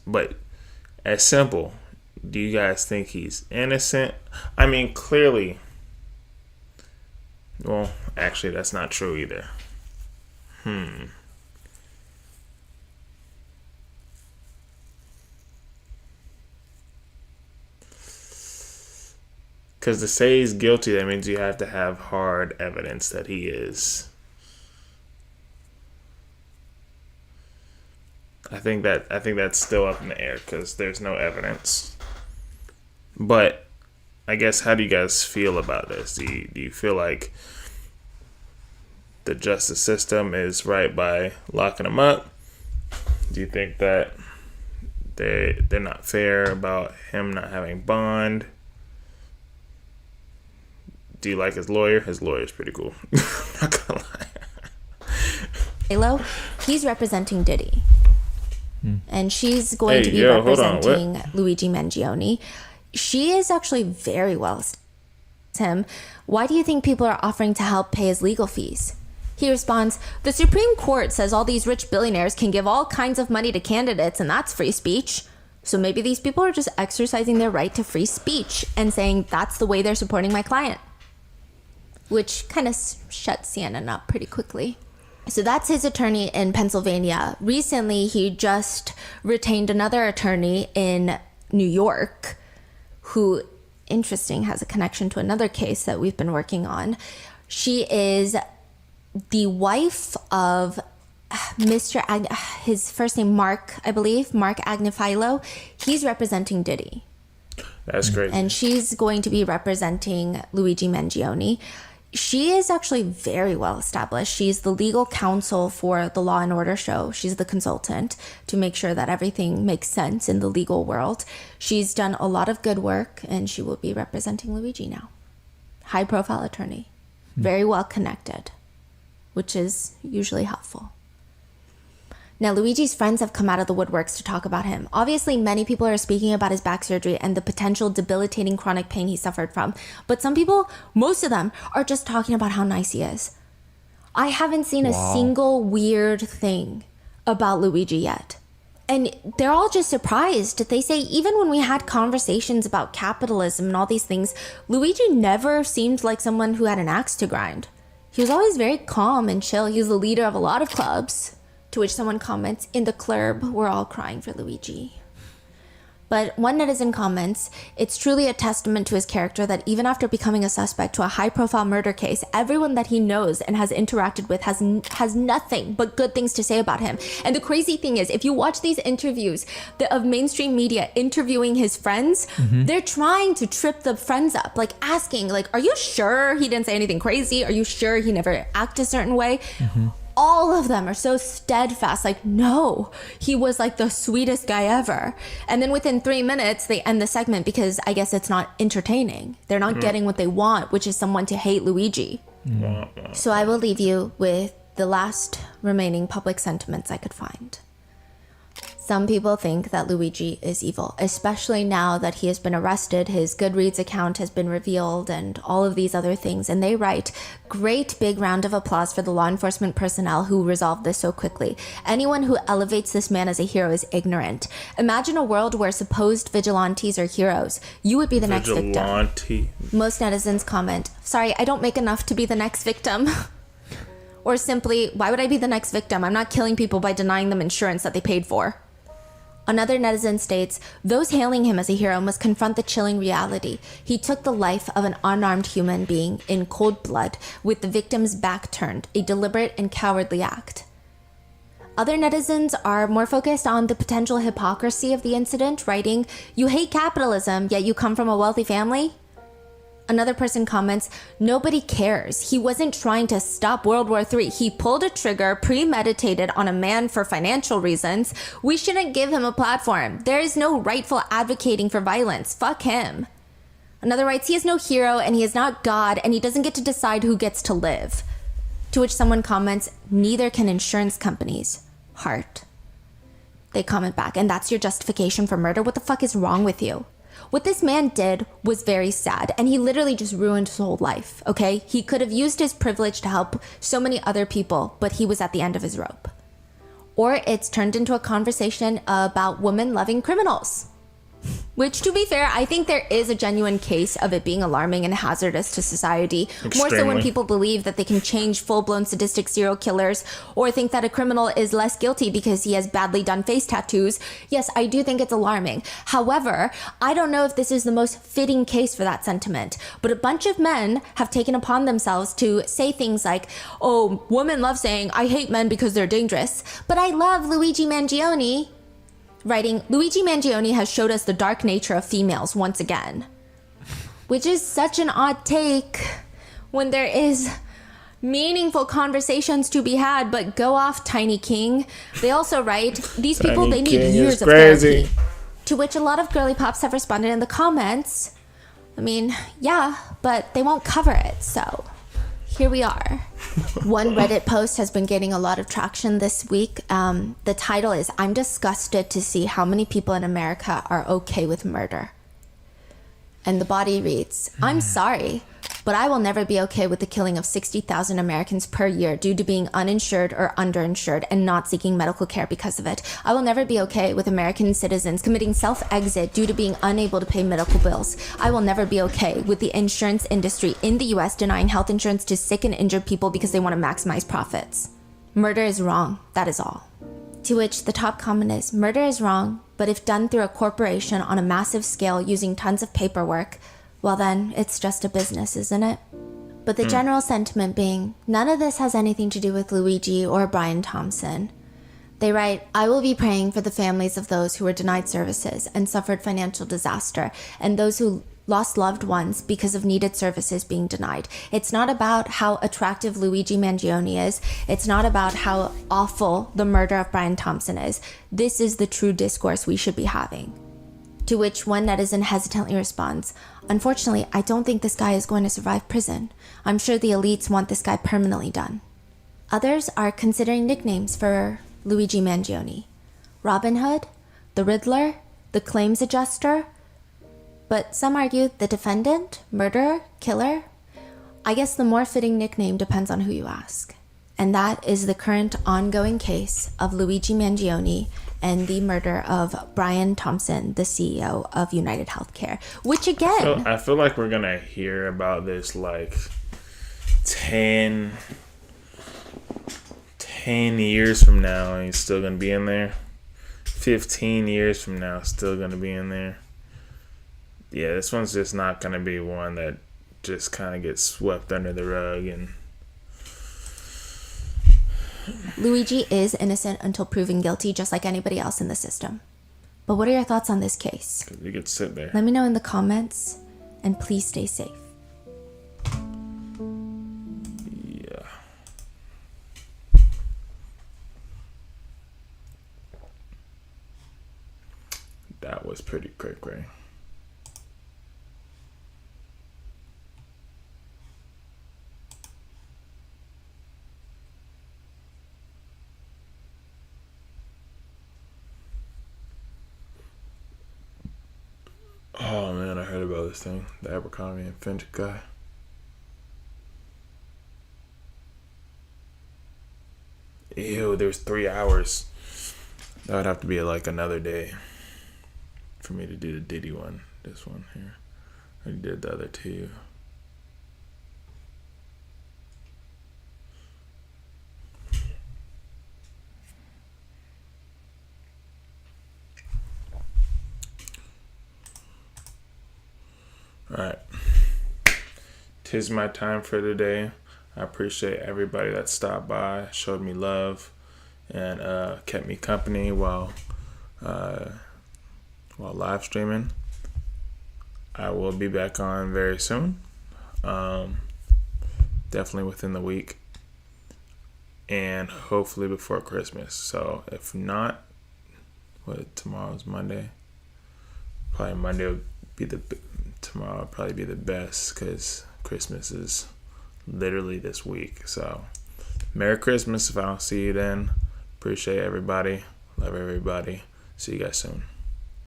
but as simple, do you guys think he's innocent? I mean, clearly, well, actually, that's not true either. Because to say he's guilty, that means you have to have hard evidence that he is. I think that's still up in the air because there's no evidence. But I guess, how do you guys feel about this? Do you feel like the justice system is right by locking him up? Do you think that they're not fair about him not having bond? Do you like his lawyer? His lawyer's pretty cool. Not gonna lie. Halo, he's representing Diddy. And she's going to be representing Luigi Mangione. She is actually very well him. "Why do you think people are offering to help pay his legal fees?" He responds, "The Supreme Court says all these rich billionaires can give all kinds of money to candidates, and that's free speech. So maybe these people are just exercising their right to free speech and saying that's the way they're supporting my client." Which kind of shuts CNN up pretty quickly. So that's his attorney in Pennsylvania. Recently, he just retained another attorney in New York who, interesting, has a connection to another case that we've been working on. She is the wife of his first name Mark, I believe, Mark Agnifilo. He's representing Diddy. That's great. And she's going to be representing Luigi Mangione. She is actually very well established. She's the legal counsel for the Law and Order show. She's the consultant to make sure that everything makes sense in the legal world. She's done a lot of good work, and she will be representing Luigi now. High profile attorney. Very well connected, which is usually helpful. Now, Luigi's friends have come out of the woodworks to talk about him. Obviously, many people are speaking about his back surgery and the potential debilitating chronic pain he suffered from. But some people, most of them, are just talking about how nice he is. I haven't seen a single weird thing about Luigi yet. And they're all just surprised. They say even when we had conversations about capitalism and all these things, Luigi never seemed like someone who had an axe to grind. He was always very calm and chill. He was the leader of a lot of clubs. To which someone comments, in the club, we're all crying for Luigi. But one netizen comments, it's truly a testament to his character that even after becoming a suspect to a high-profile murder case, everyone that he knows and has interacted with has nothing but good things to say about him. And the crazy thing is, if you watch these interviews of mainstream media interviewing his friends, they're trying to trip the friends up, like asking, like, are you sure he didn't say anything crazy? Are you sure he never acted a certain way? All of them are so steadfast, like, no, he was like the sweetest guy ever. And then within 3 minutes, they end the segment because I guess it's not entertaining. They're not getting what they want, which is someone to hate Luigi. So I will leave you with the last remaining public sentiments I could find. Some people think that Luigi is evil, especially now that he has been arrested, his Goodreads account has been revealed, and all of these other things. And they write, great big round of applause for the law enforcement personnel who resolved this so quickly. Anyone who elevates this man as a hero is ignorant. Imagine a world where supposed vigilantes are heroes. You would be the next victim. Most netizens comment, sorry, I don't make enough to be the next victim. Or simply, why would I be the next victim? I'm not killing people by denying them insurance that they paid for. Another netizen states, those hailing him as a hero must confront the chilling reality. He took the life of an unarmed human being in cold blood with the victim's back turned, a deliberate and cowardly act. Other netizens are more focused on the potential hypocrisy of the incident, writing, you hate capitalism, yet you come from a wealthy family? Another person comments, nobody cares. He wasn't trying to stop World War III. He pulled a trigger premeditated on a man for financial reasons. We shouldn't give him a platform. There is no rightful advocating for violence. Fuck him. Another writes, he is no hero and he is not God and he doesn't get to decide who gets to live. To which someone comments, neither can insurance companies. Heart. They comment back, and that's your justification for murder? What the fuck is wrong with you? What this man did was very sad, and he literally just ruined his whole life, okay? He could have used his privilege to help so many other people, but he was at the end of his rope. Or it's turned into a conversation about women loving criminals. Which, to be fair, I think there is a genuine case of it being alarming and hazardous to society. Extremely. More so when people believe that they can change full-blown sadistic serial killers or think that a criminal is less guilty because he has badly done face tattoos. Yes, I do think it's alarming. However, I don't know if this is the most fitting case for that sentiment. But a bunch of men have taken upon themselves to say things like, oh, women love saying, I hate men because they're dangerous, but I love Luigi Mangione. Writing, Luigi Mangione has showed us the dark nature of females once again. Which is such an odd take when there is meaningful conversations to be had, but go off, Tiny King. They also write, these people, they need years of therapy. To which a lot of girly pops have responded in the comments. I mean, yeah, but they won't cover it, so here we are. One Reddit post has been getting a lot of traction this week. The title is, I'm disgusted to see how many people in America are okay with murder. And the body reads, I'm sorry, but I will never be okay with the killing of 60,000 Americans per year due to being uninsured or underinsured and not seeking medical care because of it. I will never be okay with American citizens committing self-exit due to being unable to pay medical bills. I will never be okay with the insurance industry in the US denying health insurance to sick and injured people because they want to maximize profits. Murder is wrong, that is all. To which the top comment is, murder is wrong, but if done through a corporation on a massive scale using tons of paperwork, well then, it's just a business, isn't it? But the general sentiment being, none of this has anything to do with Luigi or Brian Thompson. They write, I will be praying for the families of those who were denied services and suffered financial disaster, and those who lost loved ones because of needed services being denied. It's not about how attractive Luigi Mangione is. It's not about how awful the murder of Brian Thompson is. This is the true discourse we should be having. To which one netizen hesitantly responds, unfortunately, I don't think this guy is going to survive prison. I'm sure the elites want this guy permanently done. Others are considering nicknames for Luigi Mangione. Robin Hood, the Riddler, the Claims Adjuster, but some argue the defendant, murderer, killer. I guess the more fitting nickname depends on who you ask. And that is the current ongoing case of Luigi Mangione and the murder of Brian Thompson, the CEO of United Healthcare, which again... So I feel like we're going to hear about this like 10 years from now, and he's still going to be in there. 15 years from now, still going to be in there. Yeah, this one's just not going to be one that just kind of gets swept under the rug. And Luigi is innocent until proven guilty, just like anybody else in the system. But what are your thoughts on this case? you could sit there. Let me know in the comments, and please stay safe. Yeah. That was pretty cray-cray. Oh man, I heard about this thing. The Abercrombie and Fitch guy. Ew, there's 3 hours. That would have to be like another day for me to do the Diddy one. This one here. I did the other two. Alright. 'Tis my time for today. I appreciate everybody that stopped by, showed me love, and kept me company while live streaming. I will be back on very soon. Definitely within the week. And hopefully before Christmas. So if not, tomorrow's Monday? Probably Monday will be tomorrow will probably be the best because Christmas is literally this week. So Merry Christmas if I don't see you then. Appreciate everybody. Love everybody. See you guys soon.